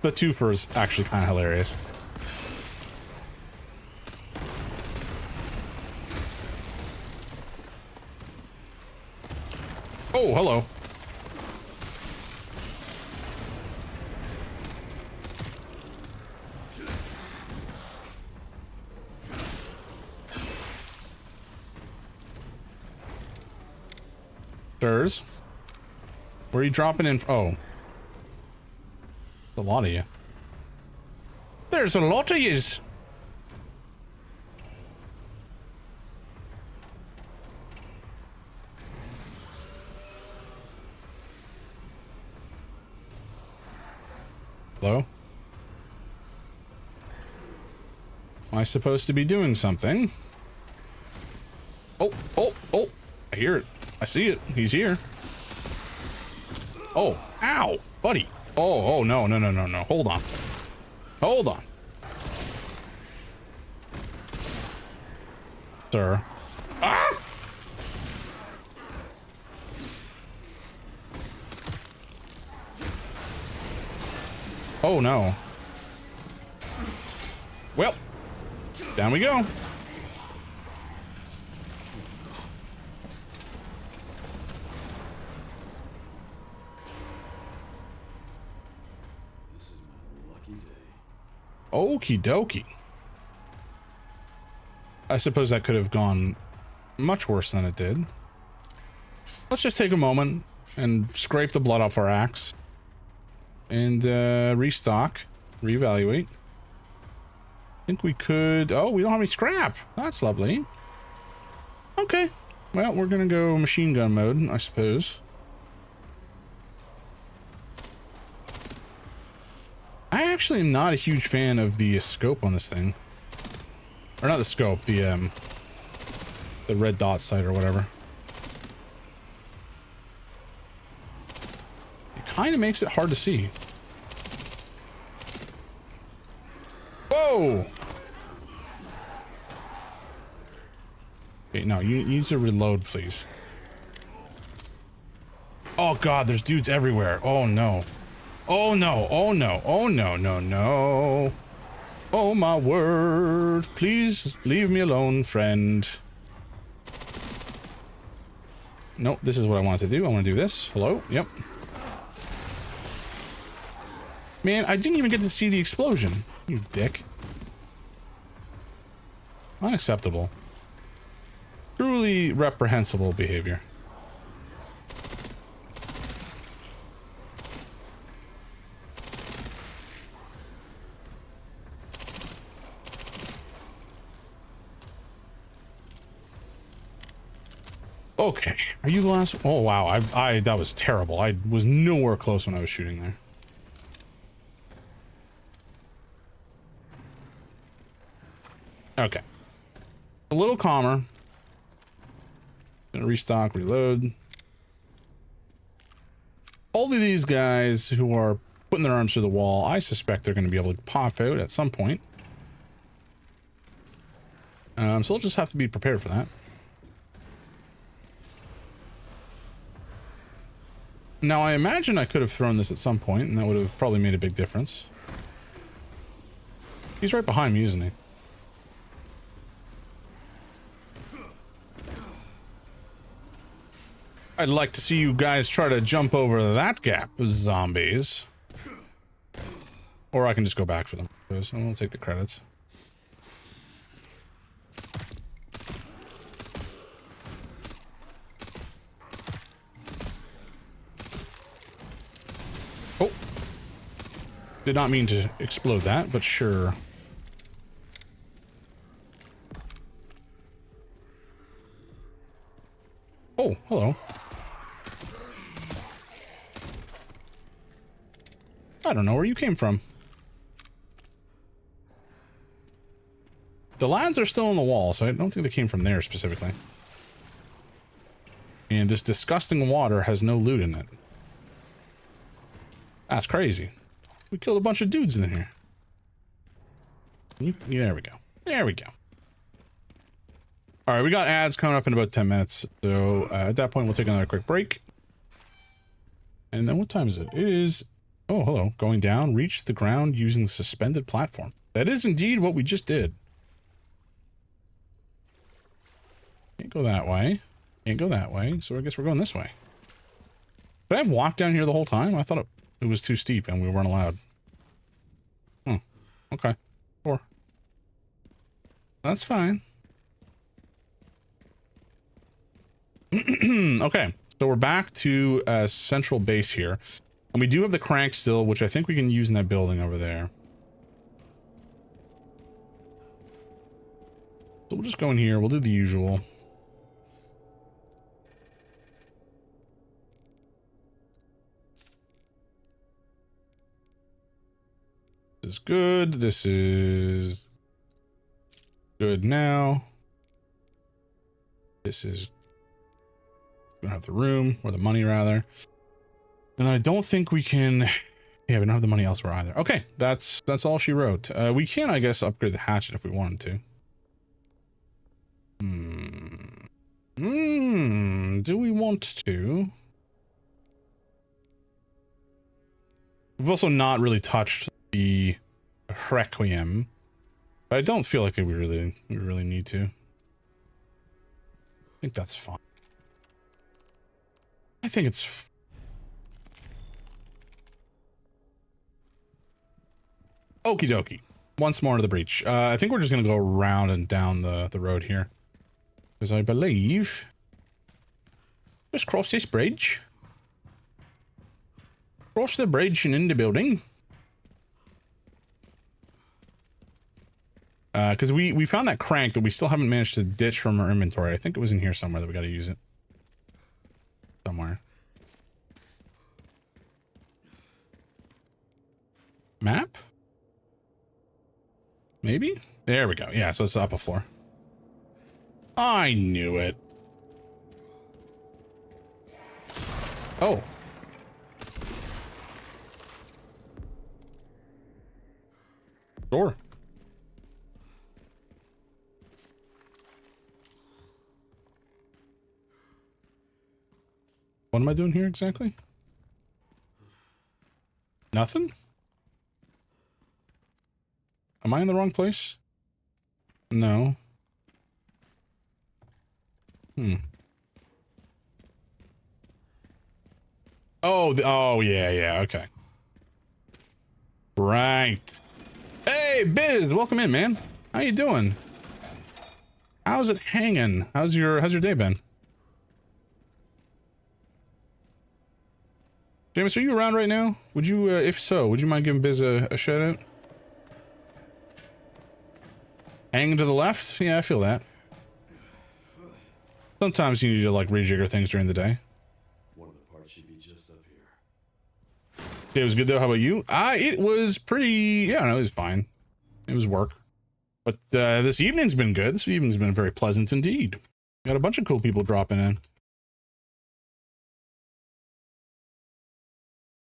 The twofer is actually kind of hilarious. Oh, hello. Sirs, where are you dropping in? Oh. A lot of you. There's a lot of yous. Hello? Am I supposed to be doing something? Oh, I hear it. I see it. He's here. Oh, ow, buddy. Oh, no. Hold on. Sir. Ah! Oh, no. Well, down we go. Okie dokie. I suppose that could have gone much worse than it did. Let's just take a moment and scrape the blood off our axe. And restock. Reevaluate. I think we could... Oh, we don't have any scrap. That's lovely. Okay. Well, we're gonna go machine gun mode, I suppose. I actually am not a huge fan of the scope on this thing. Or not the scope, the red dot sight or whatever. It kind of makes it hard to see. Whoa! Okay, no, you need to reload, please. Oh god, there's dudes everywhere. Oh no. Oh no, no. Oh my word. Please leave me alone, friend. Nope, this is what I want to do. I want to do this. Hello? Yep. Man, I didn't even get to see the explosion. You dick. Unacceptable. Truly reprehensible behavior. Okay, are you the last? Oh wow, I that was terrible. I was nowhere close when I was shooting there. Okay, a little calmer. Gonna restock, reload. All of these guys who are putting their arms through the wall, I suspect they're going to be able to pop out at some point. So we'll just have to be prepared for that. Now, I imagine I could have thrown this at some point, and that would have probably made a big difference. He's right behind me, isn't he? I'd like to see you guys try to jump over that gap, zombies. Or I can just go back for them. So I'll take the credits. Oh. Did not mean to explode that, but sure. Oh, hello. I don't know where you came from. The lads are still on the wall, so I don't think they came from there specifically. And this disgusting water has no loot in it. That's crazy. We killed a bunch of dudes in here. There we go. There we go. All right, we got ads coming up in about 10 minutes. So at that point, we'll take another quick break. And then what time is it? It is... Oh, hello. Going down, reach the ground using the suspended platform. That is indeed what we just did. Can't go that way. Can't go that way. So I guess we're going this way. Did I have walked down here the whole time? I thought it was too steep and we weren't allowed. Oh, okay. 4. That's fine. Okay. So we're back to central base here. And we do have the crank still, which I think we can use in that building over there. So we'll just go in here. We'll do the usual. This is good. This is good now. This is... We don't have the room, or the money rather. And I don't think we can... Yeah, we don't have the money elsewhere either. Okay, that's all she wrote. We can, I guess, upgrade the hatchet if we wanted to. Do we want to? We've also not really touched the Requiem, but I don't feel like we really need to. I think that's fine. I think it's... Okie dokie. Once more to the breach. I think we're just going to go around and down the road here. Because I believe... Just cross this bridge. Cross the bridge and in the building. Because we found that crank that we still haven't managed to ditch from our inventory. I think it was in here somewhere that we got to use it. Somewhere. Map? Maybe? There we go. Yeah, so it's up a floor. I knew it. Oh. Door. What am I doing here exactly? Nothing? Am I in the wrong place? No. Oh, yeah, okay. Right. Hey, Biz, welcome in, man. How you doing? How's it hanging? How's your day been? James, are you around right now? Would you, if so, would you mind giving Biz a shout out? Hanging to the left? Yeah, I feel that. Sometimes you need to like rejigger things during the day. One of the parts should be just up here. It was good though. How about you? It was pretty, yeah, no, it was fine. It was work. But this evening's been good. This evening's been very pleasant indeed. Got a bunch of cool people dropping in.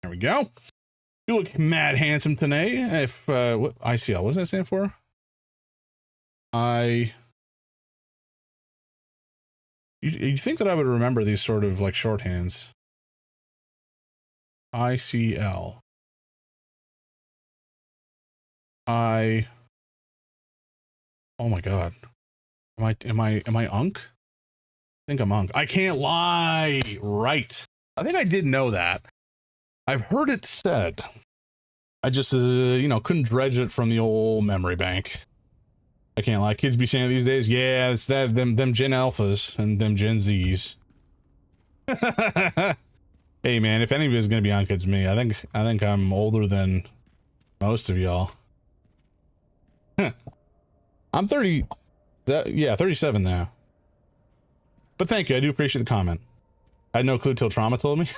There we go. You look mad handsome today. If what ICL, what does that stand for? You think that I would remember these sort of like shorthands? ICL. Oh my god. Am I Unk? I think I'm Unk. I can't lie. Right. I think I did know that. I've heard it said. I just you know, couldn't dredge it from the old memory bank. I can't lie. Kids be saying it these days. Yeah, it's that them Gen Alphas and them Gen Zs. Hey man, if anybody's gonna be Unk, it's me. I think I'm older than most of y'all. I'm 30. Yeah, 37 now. But thank you. I do appreciate the comment. I had no clue till Trauma told me.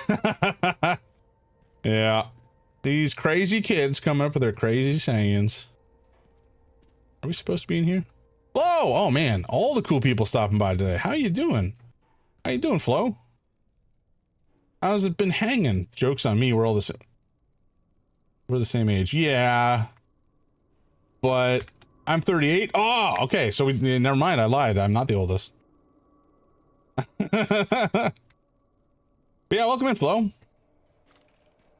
Yeah. These crazy kids coming up with their crazy sayings. Are we supposed to be in here? Flo! Oh man, all the cool people stopping by today. How you doing? How you doing, Flo? How's it been hanging? Joke's on me, we're all the same. We're the same age. Yeah. But I'm 38. Oh, okay. So never mind. I lied. I'm not the oldest. But yeah, welcome in, Flo.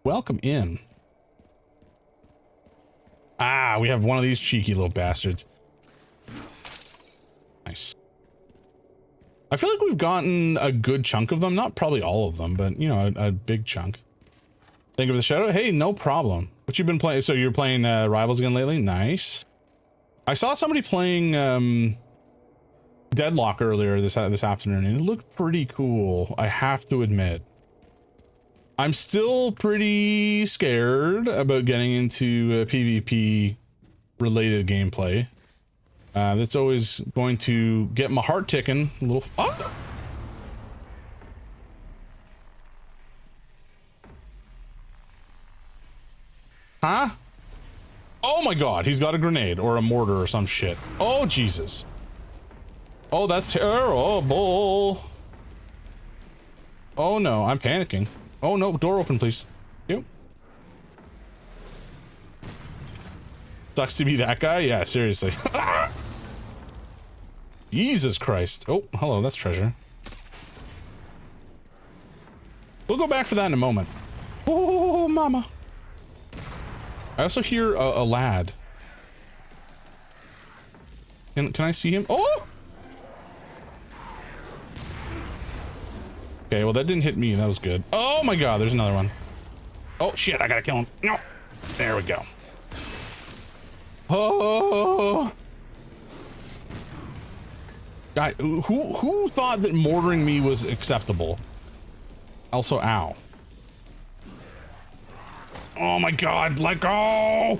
Welcome in. Ah, we have one of these cheeky little bastards. Nice. I feel like we've gotten a good chunk of them. Not probably all of them, but, you know, a big chunk. Thank you for the shout out. Hey, no problem. What you been playing? So you're playing Rivals again lately? Nice. I saw somebody playing Deadlock earlier this afternoon, and it looked pretty cool, I have to admit. I'm still pretty scared about getting into PvP related gameplay. That's always going to get my heart ticking a little. Oh! Huh? Oh my god, he's got a grenade or a mortar or some shit. Oh Jesus. Oh, that's terrible. Oh no, I'm panicking. Oh no, door open please. Yep. Sucks to be that guy? Yeah, seriously. Jesus Christ. Oh, hello, that's treasure. We'll go back for that in a moment. Oh, mama. I also hear a lad. Can I see him? Oh! Okay, well that didn't hit me, that was good. Oh my god, there's another one. Oh shit, I gotta kill him. No. There we go. Oh! Guy, who thought that mortaring me was acceptable? Also, ow. Oh my god, let go!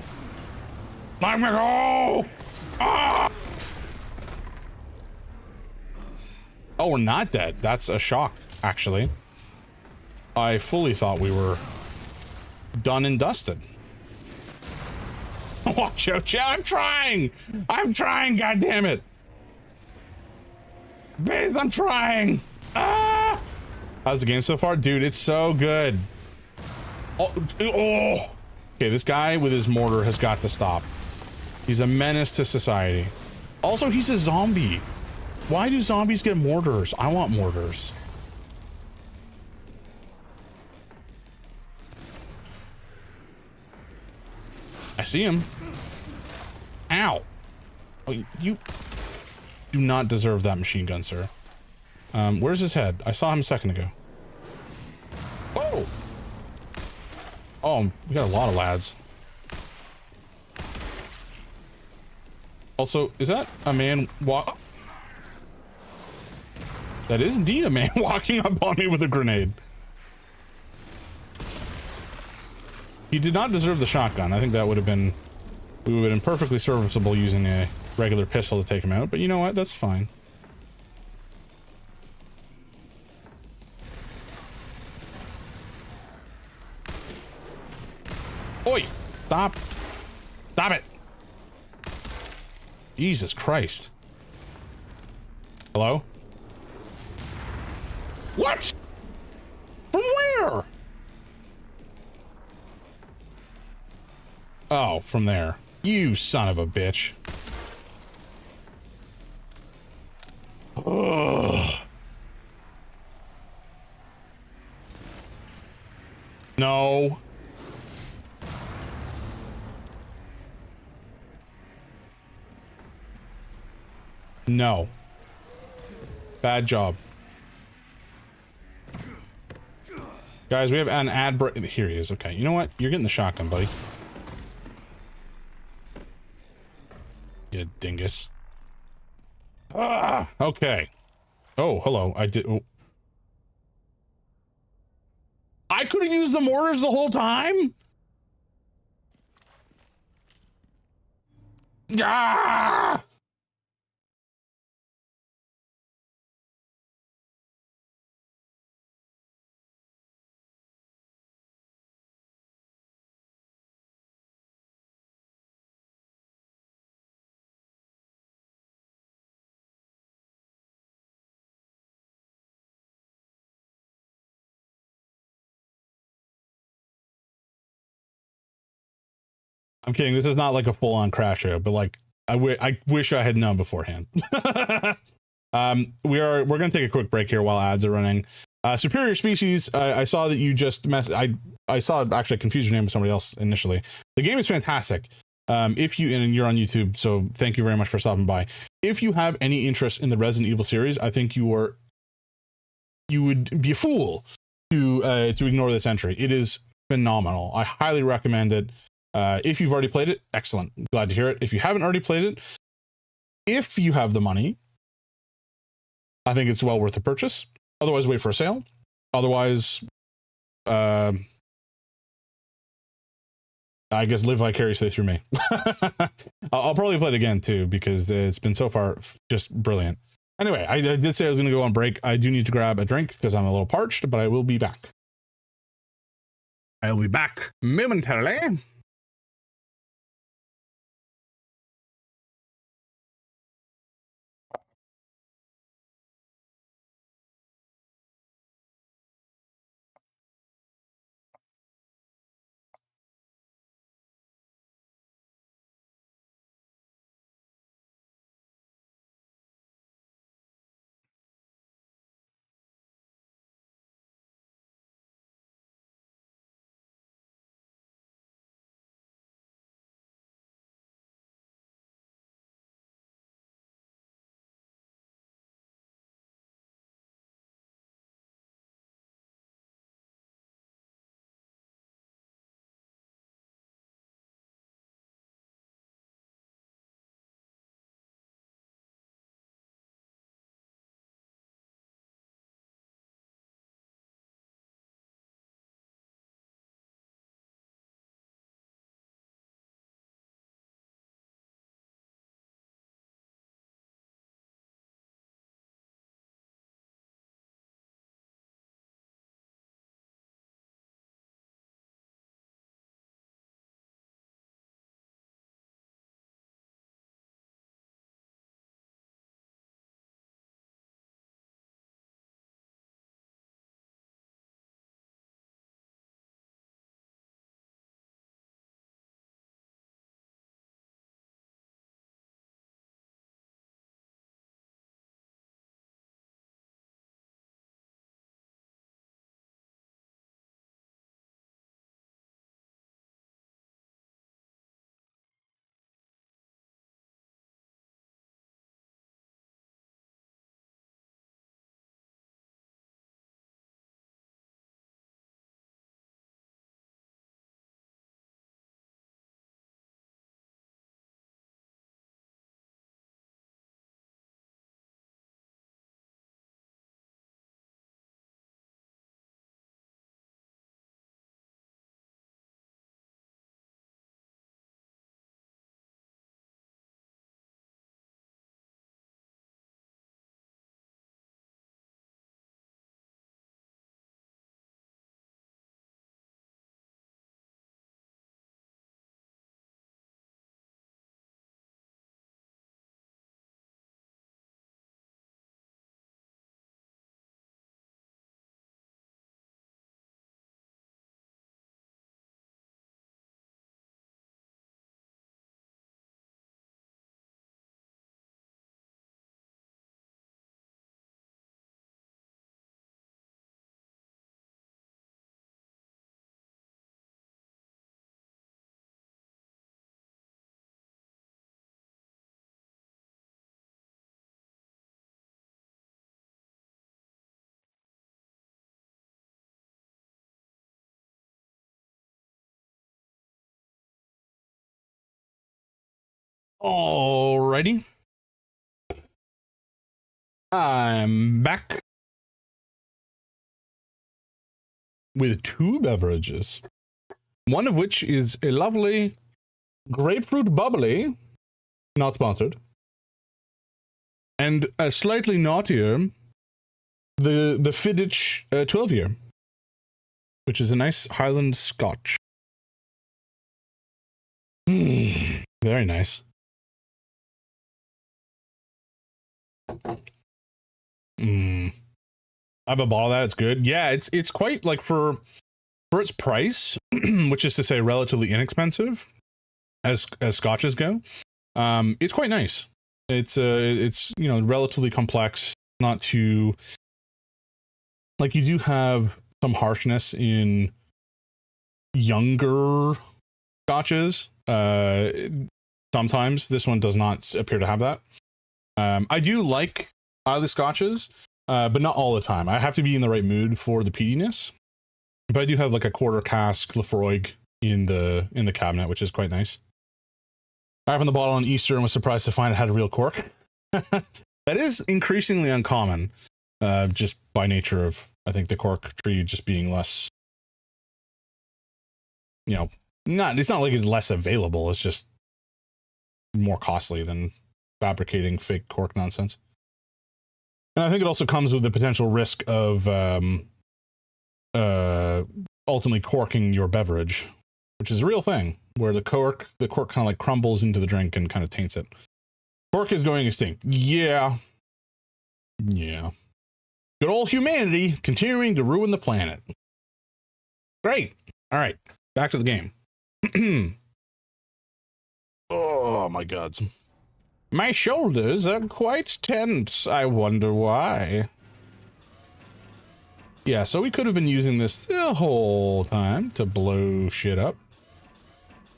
Let me go! Ah! Oh, we're not dead. That's a shock, actually. I fully thought we were done and dusted. Watch out, chat. I'm trying! I'm trying, goddammit! Biz, I'm trying! Ah! How's the game so far? Dude, it's so good. Oh, oh. Okay, this guy with his mortar has got to stop. He's a menace to society. Also, he's a zombie. Why do zombies get mortars? I want mortars. I see him. Ow. Oh, you do not deserve that machine gun, sir. Where's his head? I saw him a second ago. Oh! Oh, we got a lot of lads. Also, is that a man That is indeed a man walking up on me with a grenade. He did not deserve the shotgun. I think that would have been... We would have been perfectly serviceable using a regular pistol to take him out, but you know what? That's fine. Oi! Stop! Stop it! Jesus Christ. Hello? What? From where? Oh, from there. You son of a bitch. Ugh. No. No. Bad job. Guys, we have an ad break. Here he is. Okay. You know what? You're getting the shotgun, buddy. You dingus. Ah, okay. Oh, hello. I did. Oh. I could have used the mortars the whole time? Ah! I'm kidding. This is not like a full-on crash show, but like I wish I had known beforehand. We're gonna take a quick break here while ads are running. Superior Species. I saw that you just I saw actually I confused your name with somebody else initially. The game is fantastic. If you and you're on YouTube, so thank you very much for stopping by. If you have any interest in the Resident Evil series, I think you would be a fool to ignore this entry. It is phenomenal. I highly recommend it. If you've already played it, excellent. Glad to hear it. If you haven't already played it, if you have the money, I think it's well worth the purchase. Otherwise, wait for a sale. Otherwise, I guess live vicariously through me. I'll probably play it again too, because it's been so far just brilliant. Anyway, I did say I was going to go on break. I do need to grab a drink because I'm a little parched, but I will be back. I'll be back momentarily. Alrighty. I'm back with 2 beverages. One of which is a lovely grapefruit bubbly, not sponsored, and a slightly naughtier, the Fiddich 12-year, which is a nice Highland Scotch. Very nice. I have a bottle of that. It's good. Yeah, it's quite like for its price, which is to say relatively inexpensive as scotches go. It's quite nice. It's you know, relatively complex, not too, like, you do have some harshness in younger scotches. Sometimes this one does not appear to have that. I do like Islay scotches, but not all the time. I have to be in the right mood for the peatiness. But I do have like a quarter cask Lafroig in the cabinet, which is quite nice. I opened the bottle on Easter and was surprised to find it had a real cork. That is increasingly uncommon, just by nature of, I think, the cork tree just being less, you know, it's not like it's less available. It's just more costly than fabricating fake cork nonsense. And I think it also comes with the potential risk of ultimately corking your beverage, which is a real thing, where the cork kind of like crumbles into the drink and kind of taints it. Cork is going extinct. Yeah. Good old humanity continuing to ruin the planet. Great. All right, back to the game. Oh my god. My shoulders are quite tense. I wonder why. Yeah, so we could have been using this the whole time to blow shit up.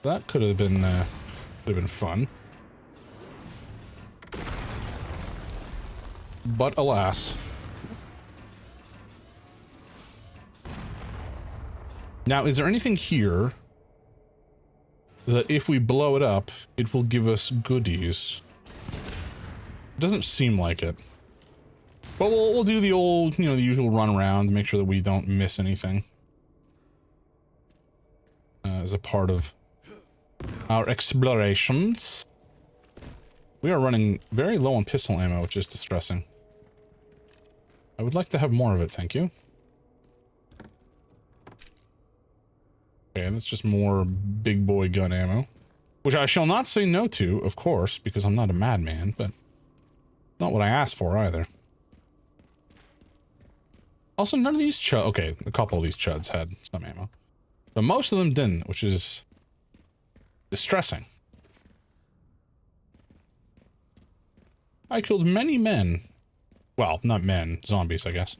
That could have been fun. But alas. Now, is there anything here that if we blow it up, it will give us goodies? It doesn't seem like it. But we'll do the old, you know, the usual run around to make sure that we don't miss anything. As a part of our explorations. We are running very low on pistol ammo, which is distressing. I would like to have more of it, thank you. Okay, that's just more big boy gun ammo. Which I shall not say no to, of course, because I'm not a madman, but not what I asked for either. Also, none of these okay, a couple of these chuds had some ammo. But most of them didn't, which is distressing. I killed many men. Well, not men, zombies, I guess.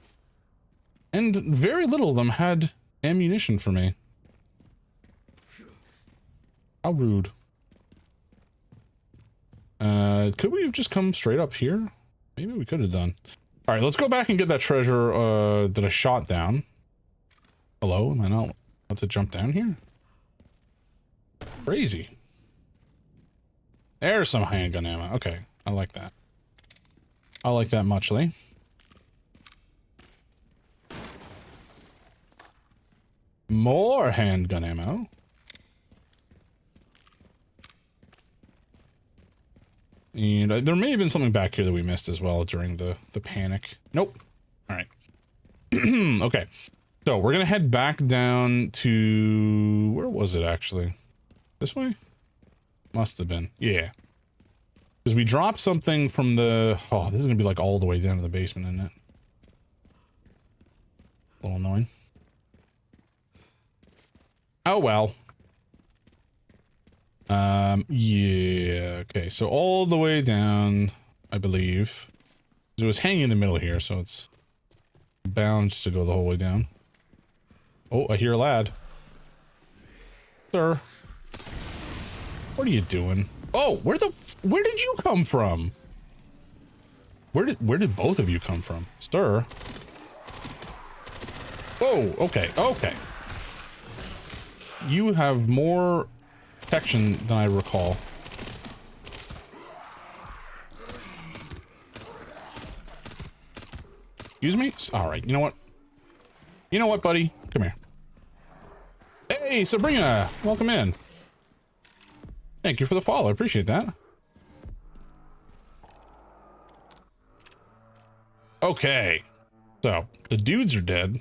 And very little of them had ammunition for me. How rude. Could we have just come straight up here? Maybe we could have done. All right, let's go back and get that treasure that I shot down. Hello, am I not allowed to jump down here? Crazy. There's some handgun ammo. Okay, I like that. I like that muchly. More handgun ammo. And there may have been something back here that we missed as well during the panic. Nope. All right. Okay. So we're going to head back down to... Where was it, actually? This way? Must have been. Yeah. Because we dropped something from the... Oh, this is going to be like all the way down to the basement, isn't it? A little annoying. Oh, well. Yeah, okay, so all the way down, I believe. It was hanging in the middle here, so it's bound to go the whole way down. Oh, I hear a lad. Sir. What are you doing? Oh, where did you come from? Where did both of you come from? Stir. Oh, okay, okay. You have more protection than I recall. Excuse me? All right, you know what? You know what, buddy? Come here. Hey, Sabrina, welcome in. Thank you for the follow. I appreciate that. Okay. So, the dudes are dead.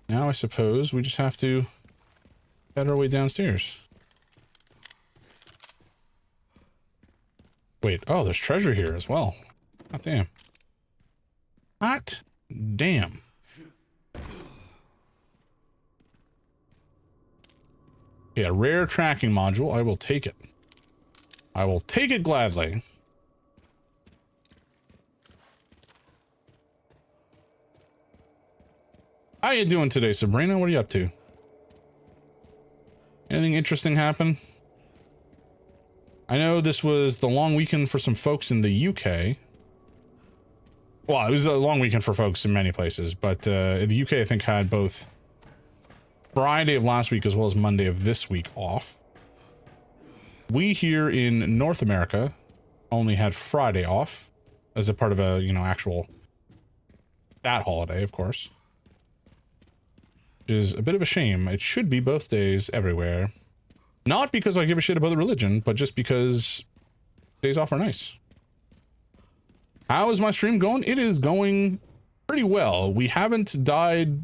Now I suppose we just have to head our way downstairs. Wait, oh, there's treasure here as well. Hot damn. Hot damn. Yeah, rare tracking module. I will take it. I will take it gladly. How you doing today, Sabrina? What are you up to? Anything interesting happen? I know this was the long weekend for some folks in the UK. Well, it was a long weekend for folks in many places, but the UK, I think, had both Friday of last week as well as Monday of this week off. We here in North America only had Friday off as a part of a, you know, actual that holiday, of course. Which is a bit of a shame. It should be both days everywhere. Not because I give a shit about the religion, but just because days off are nice. How is my stream going? It is going pretty well. We haven't died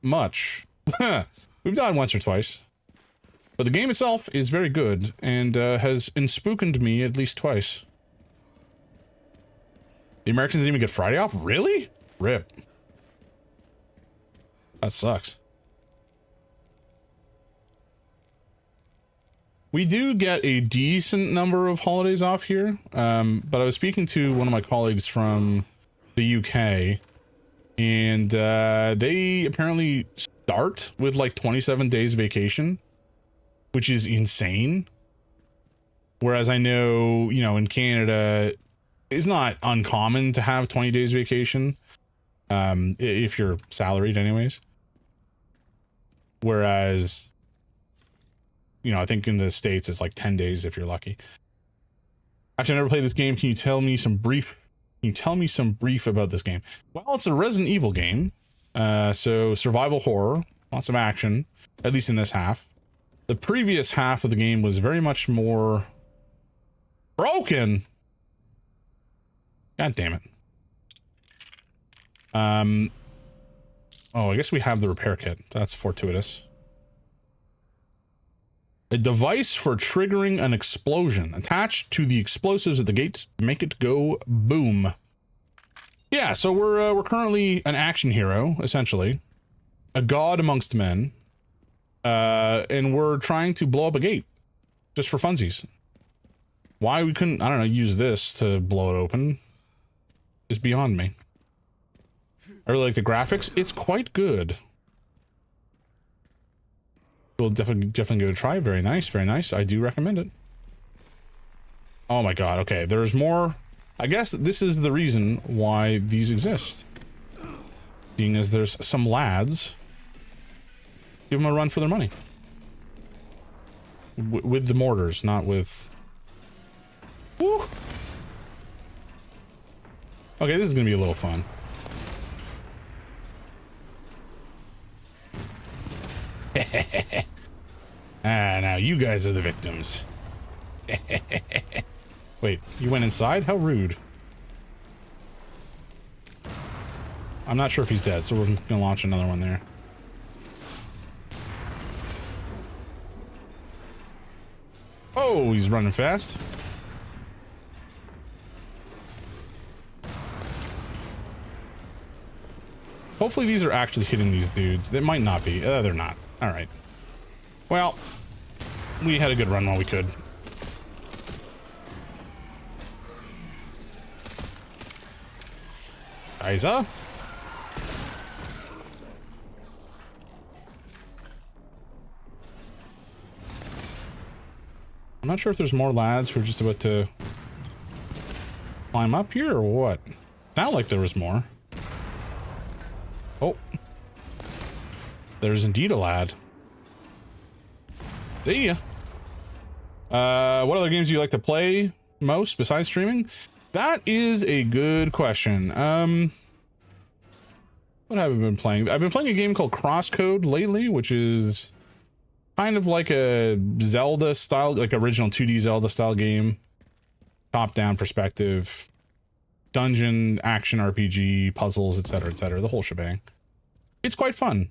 much. We've died once or twice. But the game itself is very good and has inspookened me at least twice. The Americans didn't even get Friday off? Really? RIP. That sucks. We do get a decent number of holidays off here, but I was speaking to one of my colleagues from the UK, and they apparently start with like 27 days vacation, which is insane. Whereas I know, you know, in Canada, it's not uncommon to have 20 days vacation, if you're salaried anyways. Whereas, you know, I think in the States it's like 10 days if you're lucky. Actually, I never played this game. Can you tell me some brief about this game? Well, it's a Resident Evil game. So survival horror, lots of action, at least in this half. The previous half of the game was very much more broken. God damn it. Oh, I guess we have the repair kit. That's fortuitous. A device for triggering an explosion attached to the explosives at the gate to make it go boom. Yeah, so we're currently an action hero, essentially, a god amongst men, and we're trying to blow up a gate just for funsies. Why we couldn't, I don't know, use this to blow it open is beyond me. I really like the graphics. It's quite good. We'll definitely give it a try. Very nice, very nice. I do recommend it. Oh my god, okay, there's more. I guess this is the reason why these exist. Seeing as there's some lads. Give them a run for their money. With the mortars, not with... Woo! Okay, this is gonna be a little fun. Now you guys are the victims. Wait, you went inside? How rude. I'm not sure if he's dead, so we're gonna launch another one there. Oh, he's running fast. Hopefully these are actually hitting these dudes. They might not be. They're not. All right. Well, we had a good run while we could. Isa? I'm not sure if there's more lads who are just about to climb up here or what. Sounded like there was more. Oh. There's indeed a lad. See ya. What other games do you like to play most besides streaming? That is a good question. What have I been playing? I've been playing a game called Crosscode lately, which is kind of like a Zelda style, like original 2D Zelda style game. Top-down perspective, dungeon, action RPG, puzzles, etc., the whole shebang. It's quite fun.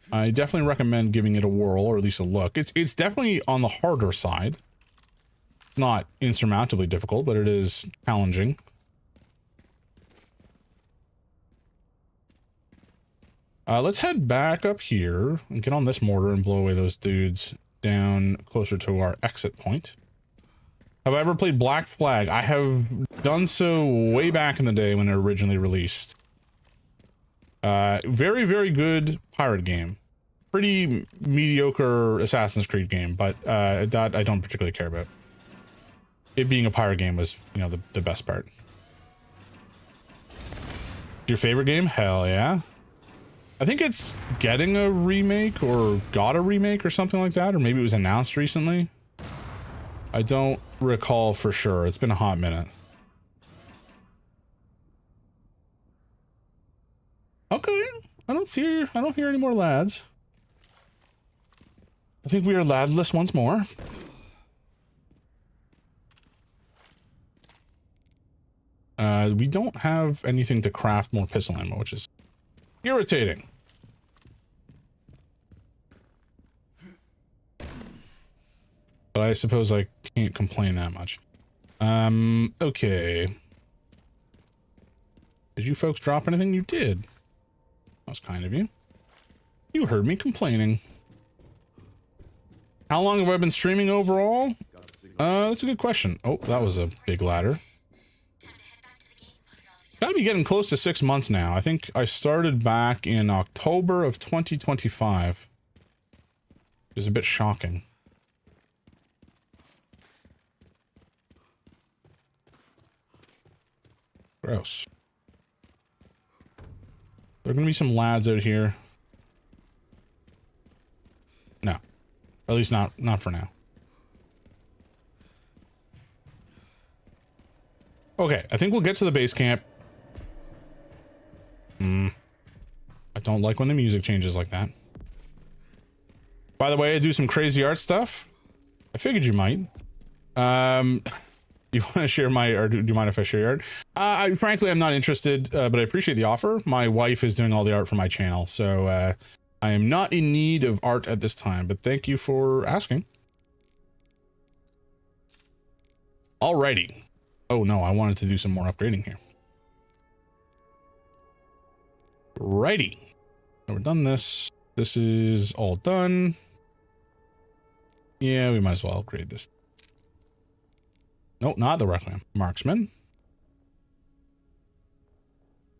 I definitely recommend giving it a whirl, or at least a look. It's definitely on the harder side. Not insurmountably difficult, but it is challenging. Let's head back up here and get on this mortar and blow away those dudes down closer to our exit point. Have I ever played Black Flag? I have done so way back in the day when it originally released. Very, very good pirate game. Pretty mediocre Assassin's Creed game, but that I don't particularly care about. It being a pirate game was, you know, the best part. Your favorite game? Hell yeah. I think it's getting a remake or got a remake or something like that, or maybe it was announced recently. I don't recall for sure. It's been a hot minute. Okay, I don't hear any more lads. I think we are ladless once more. We don't have anything to craft more pistol ammo, which is irritating. But I suppose I can't complain that much. Okay. Did you folks drop anything? You did. That was kind of you. You heard me complaining. How long have I been streaming overall? That's a good question. Oh, that was a big ladder. Gotta be getting close to 6 months now. I think I started back in October of 2025. It was a bit shocking. Gross. There are gonna be some lads out here. No. Or at least not for now. Okay, I think we'll get to the base camp. I don't like when the music changes like that. By the way, I do some crazy art stuff. I figured you might. You want to share my art? Do you mind if I share your art? Frankly, I'm not interested, but I appreciate the offer. My wife is doing all the art for my channel, so I am not in need of art at this time, but thank you for asking. Alrighty. Oh no, I wanted to do some more upgrading here. Righty. So we're done this. This is all done. Yeah, we might as well upgrade this. Nope, not the Requiem. Marksman.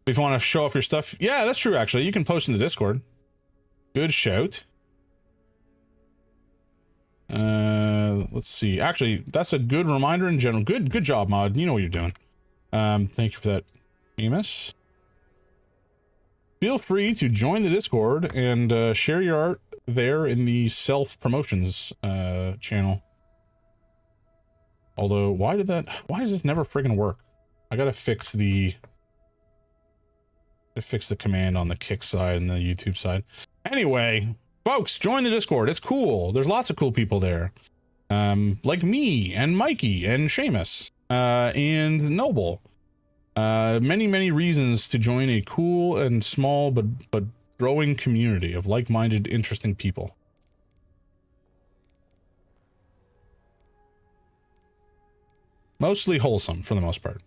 If you want to show off your stuff. Yeah, that's true, actually. You can post in the Discord. Good shout. Let's see. Actually, that's a good reminder in general. Good job, Mod. You know what you're doing. Thank you for that, Amos. Feel free to join the Discord and share your art there in the self-promotions channel. Although, why does this never friggin' work? I gotta fix the command on the Kick side and the YouTube side. Anyway, folks, join the Discord. It's cool. There's lots of cool people there. Like me and Mikey and Seamus and Noble. Many reasons to join a cool and small but growing community of like-minded, interesting people. Mostly wholesome for the most part.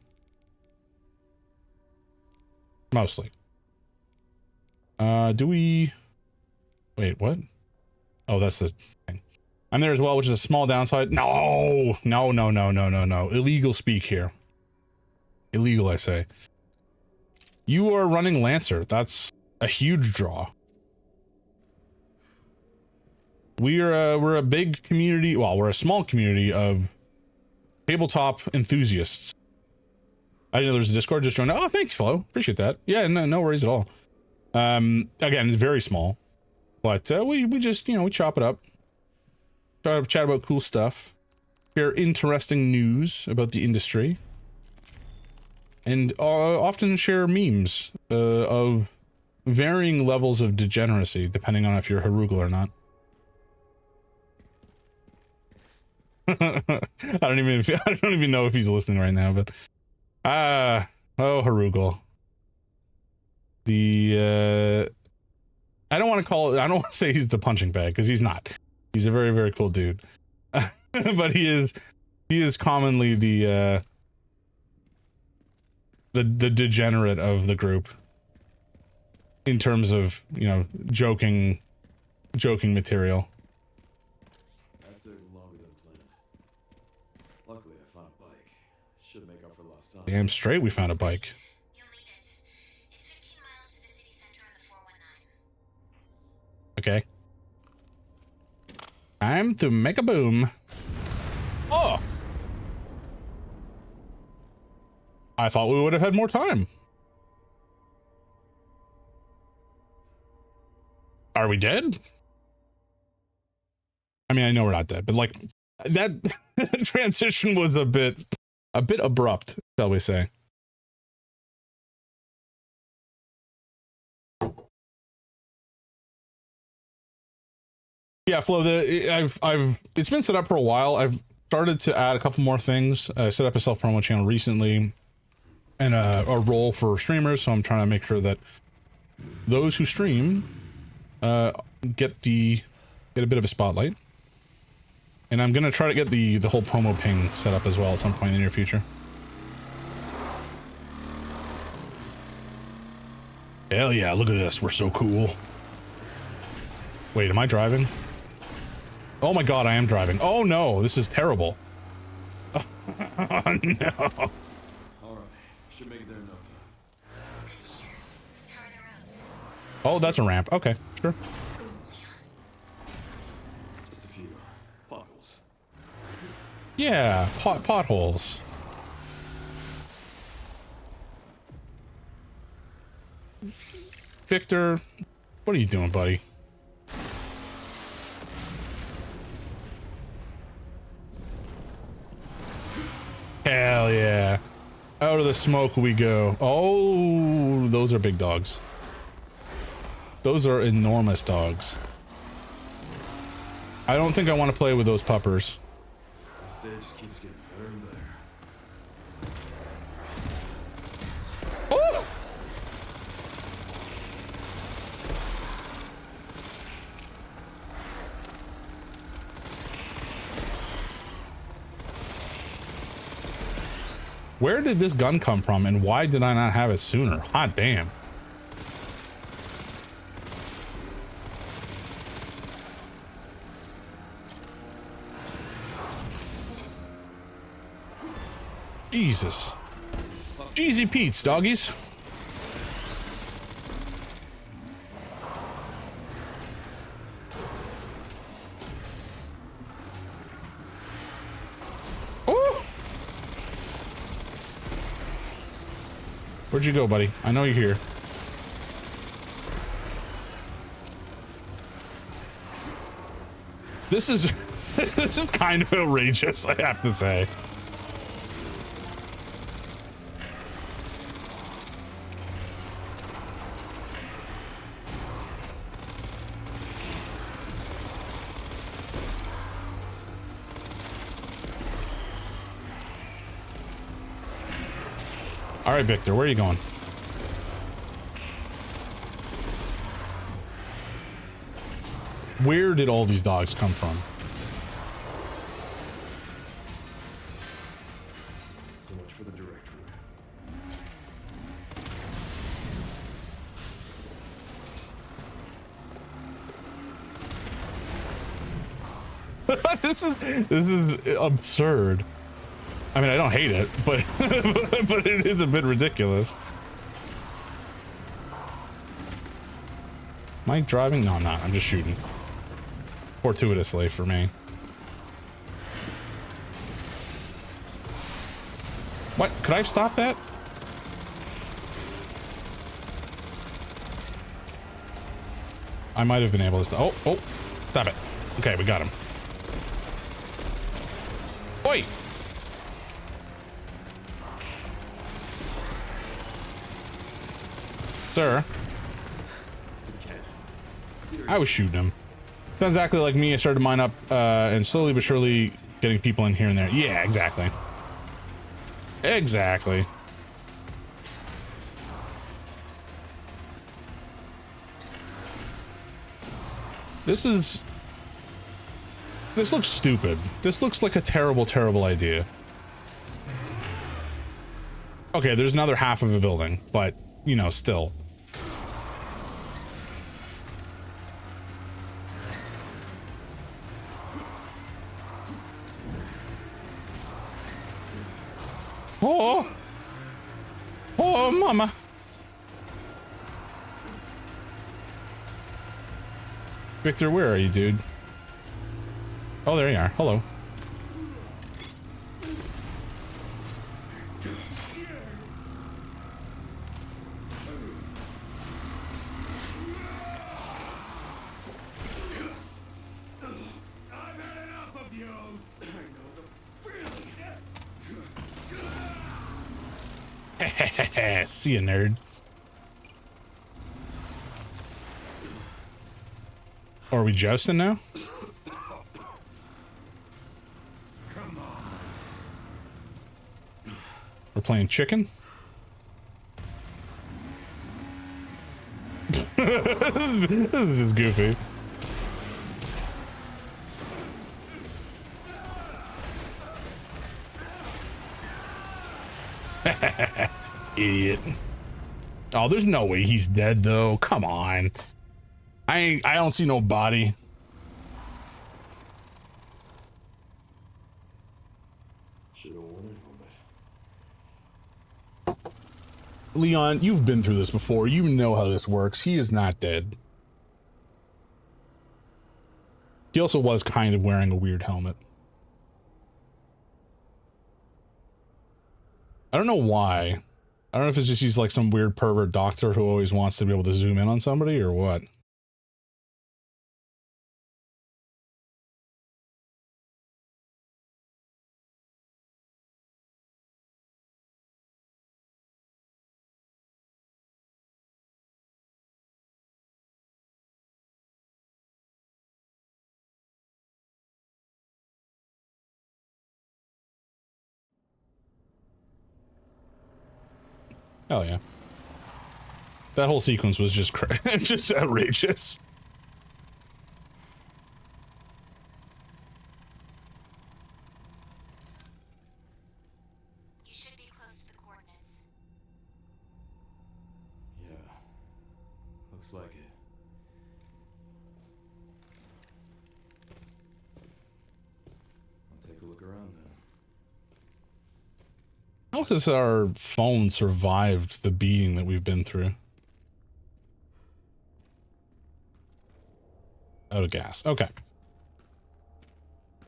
Mostly. Do we... Wait, what? Oh, that's the thing. I'm there as well, which is a small downside. No! Illegal speak here. Illegal, I say. You are running Lancer. That's a huge draw. We're a big community. Well, we're a small community of tabletop enthusiasts. I didn't know there was a Discord. Just joined. Oh, thanks, Flo. Appreciate that. Yeah, no worries at all. Again, it's very small, but we just, you know, we chop it up. Try to chat about cool stuff. share interesting news about the industry, and often share memes of varying levels of degeneracy, depending on if you're Harugel or not. I don't even know if he's listening right now, but oh, Harugel. I don't want to say he's the punching bag, because he's not. He's a very, very cool dude. But he is commonly the degenerate of the group in terms of, you know, joking material. That took longer than planned. Luckily, I found a bike. Should make up for lost time. Damn straight we found a bike. You'll need it. It's 15 miles to the city center on the 419. Okay. Time to make a boom. Oh! I thought we would have had more time. Are we dead? I mean, I know we're not dead, but like that transition was a bit abrupt, shall we say. Yeah, Flo, it's been set up for a while. I've started to add a couple more things. I set up a self-promo channel recently and a role for streamers, so I'm trying to make sure that those who stream get a bit of a spotlight. And I'm gonna try to get the whole promo ping set up as well at some point in the near future. Hell yeah, look at this, we're so cool. Wait, am I driving? Oh my god, I am driving. Oh no, this is terrible. Oh, no. Alright, should make it there in no time. Good to hear. How are the roads? Oh, that's a ramp. Okay, sure. Just a few potholes. Yeah, potholes. Victor, what are you doing, buddy? Hell yeah. Out of the smoke we go. Oh, those are big dogs. Those are enormous dogs. I don't think I want to play with those puppers. This day just keeps getting better and better. Oh! Where did this gun come from, and why did I not have it sooner? Hot damn. Jesus. Jeezy Pete's, doggies. Oh! Where'd you go, buddy? I know you're here. This is this is kind of outrageous, I have to say. All right, Victor, where are you going? Where did all these dogs come from? So much for the direct route. This is absurd. I mean, I don't hate it, but but it is a bit ridiculous. Am I driving? No, I'm not. I'm just shooting. Fortuitously for me. What? Could I have stopped that? I might have been able to stop. Oh, stop it. Okay, we got him. Oi! Sir. I was shooting him. Sounds exactly like me. I started mine up and slowly but surely getting people in here and there. Yeah, exactly. Exactly. This looks stupid. This looks like a terrible, terrible idea. Okay, there's another half of a building, but, you know, still. Oh! Oh, mama! Victor, where are you, dude? Oh, there you are. Hello. See ya, nerd. Are we jousting now? Come on. We're playing chicken? This is goofy. Idiot. Oh, there's no way he's dead though. Come on. I don't see no body. Should have worn a helmet. Leon, you've been through this before. You know how this works. He is not dead. He also was kind of wearing a weird helmet. I don't know why. I don't know if it's just he's like some weird pervert doctor who always wants to be able to zoom in on somebody or what. Hell yeah. That whole sequence was just just outrageous. You should be close to the coordinates. Yeah. Looks like it. I'll take a look around then. How has our phone survived the beating that we've been through? Out of gas. Okay.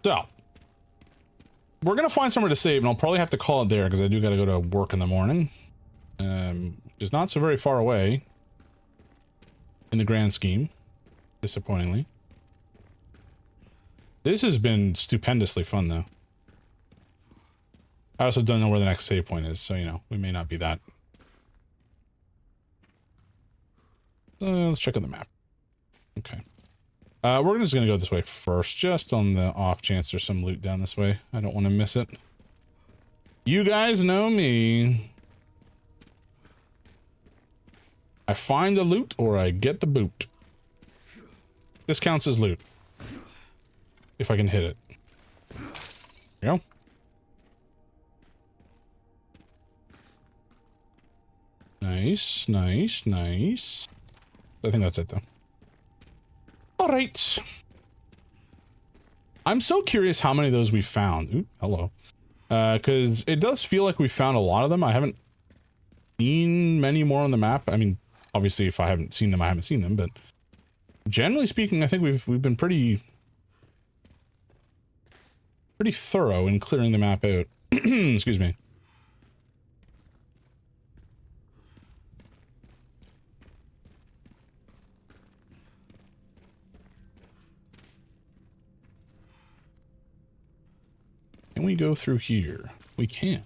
So, we're going to find somewhere to save, and I'll probably have to call it there because I do got to go to work in the morning. Which is not so very far away in the grand scheme, disappointingly. This has been stupendously fun, though. I also don't know where the next save point is, so, you know, we may not be that. Let's check out the map. Okay. We're just going to go this way first, just on the off chance there's some loot down this way. I don't want to miss it. You guys know me. I find the loot or I get the boot. This counts as loot. If I can hit it. There you go. Nice, nice, nice. I think that's it, though. All right. I'm so curious how many of those we found. Ooh, hello. Because it does feel like we found a lot of them. I haven't seen many more on the map. I mean, obviously, if I haven't seen them, I haven't seen them. But generally speaking, I think we've been pretty thorough in clearing the map out. Excuse me. Can we go through here? We can.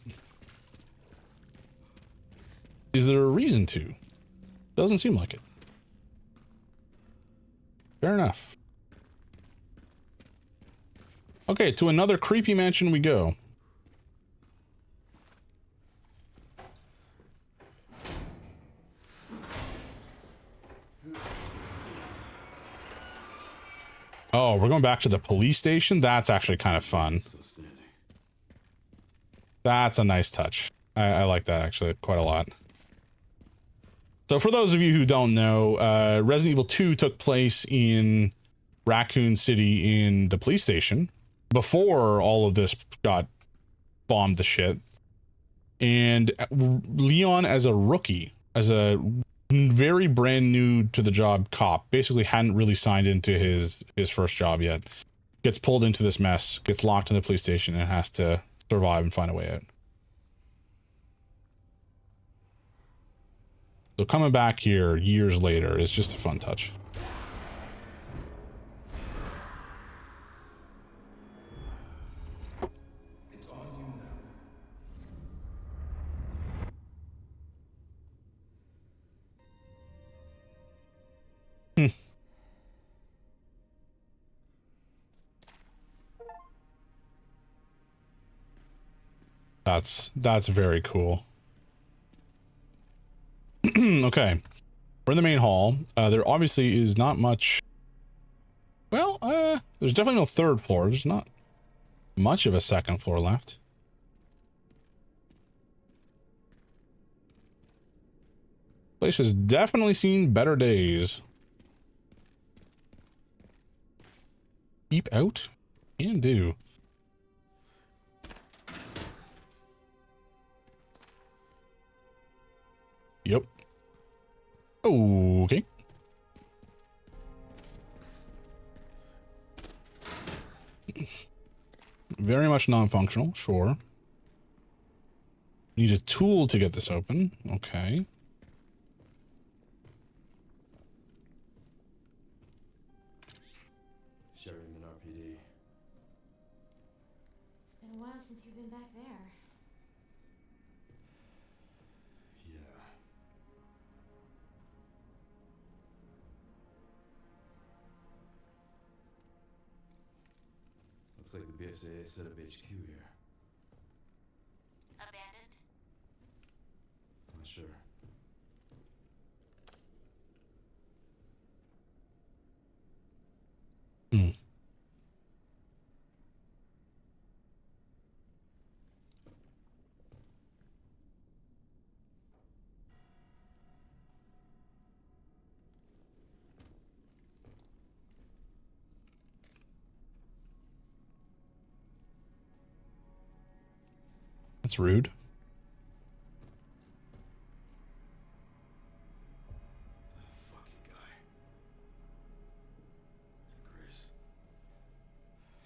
Is there a reason to? Doesn't seem like it. Fair enough. Okay, to another creepy mansion we go. Oh, we're going back to the police station? That's actually kind of fun. That's a nice touch. I like that actually quite a lot. So for those of you who don't know, Resident Evil 2 took place in Raccoon City in the police station before all of this got bombed to shit. And Leon, as a rookie, as a very brand new to the job cop, basically hadn't really signed into his first job yet, gets pulled into this mess, gets locked in the police station, and has to survive and find a way out. So coming back here years later is just a fun touch. It's on you now. That's very cool. Okay, we're in the main hall. There obviously is not much. Well, there's definitely no third floor. There's not much of a second floor left. Place has definitely seen better days. Keep out? Can do. Yep. Okay. Very much non-functional, sure. Need a tool to get this open. Okay. Sherryman RPD. It's been a while since you've been back there. Yeah. Looks like the BSAA set up HQ here. Abandoned? Not sure. Hmm. That's rude. Fucking guy. Grace.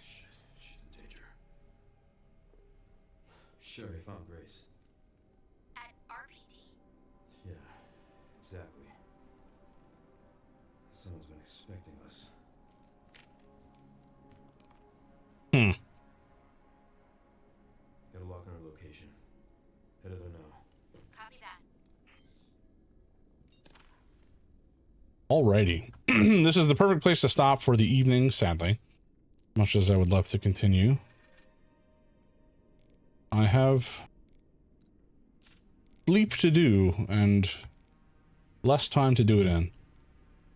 Shit, she's in danger. Sherry found Grace. At RPD? Yeah, exactly. Someone's been expecting us. Hmm. Got a lock on her location. Headed there now. Copy that. Alrighty. This is the perfect place to stop for the evening, sadly. Much as I would love to continue. I have sleep to do and less time to do it in.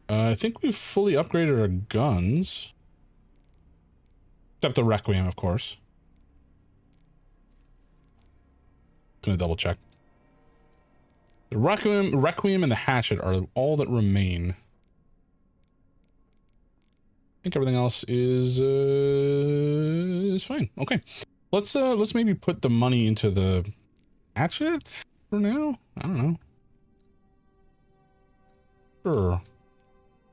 I think we've fully upgraded our guns. Except the Requiem, of course. Gonna double check. The Requiem and the hatchet are all that remain. I think everything else is fine. Okay, let's maybe put the money into the hatchet for now. I don't know. Sure,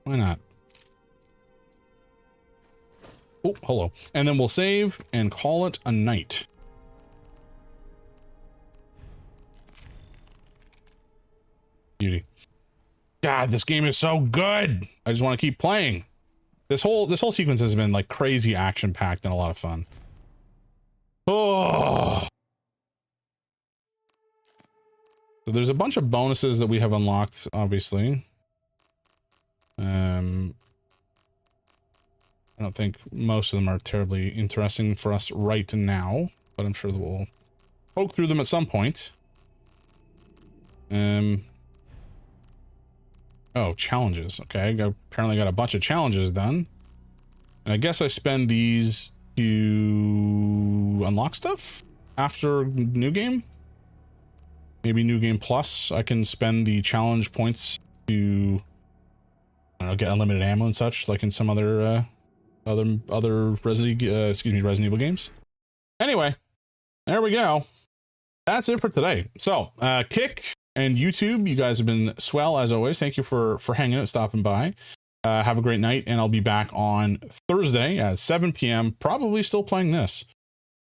why not? Oh, hello. And then we'll save and call it a night. Beauty. God, this game is so good. I just want to keep playing. This whole sequence has been like crazy action packed and a lot of fun. Oh. So there's a bunch of bonuses that we have unlocked, obviously. I don't think most of them are terribly interesting for us right now, but I'm sure that we'll poke through them at some point. Oh, challenges. Okay, apparently got a bunch of challenges done. And I guess I spend these to unlock stuff after new game. Maybe new game plus. I can spend the challenge points to, I don't know, get unlimited ammo and such, like in some other Resident Evil games. Anyway, there we go. That's it for today. So, Kick and YouTube, you guys have been swell as always. Thank you for hanging out, stopping by. Have a great night, and I'll be back on Thursday at 7 p.m. Probably still playing this.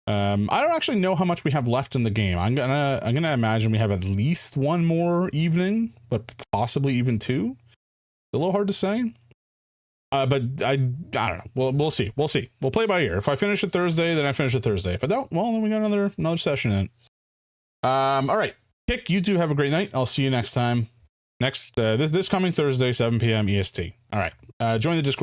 I don't actually know how much we have left in the game. I'm gonna imagine we have at least one more evening, but possibly even two. It's a little hard to say. But I don't know. We'll see. We'll play by ear. If I finish it Thursday, then I finish it Thursday. If I don't, well, then we got another session in. All right. Kick, you two have a great night. I'll see you next time. This coming Thursday, 7 p.m. EST. All right. Join the Discord.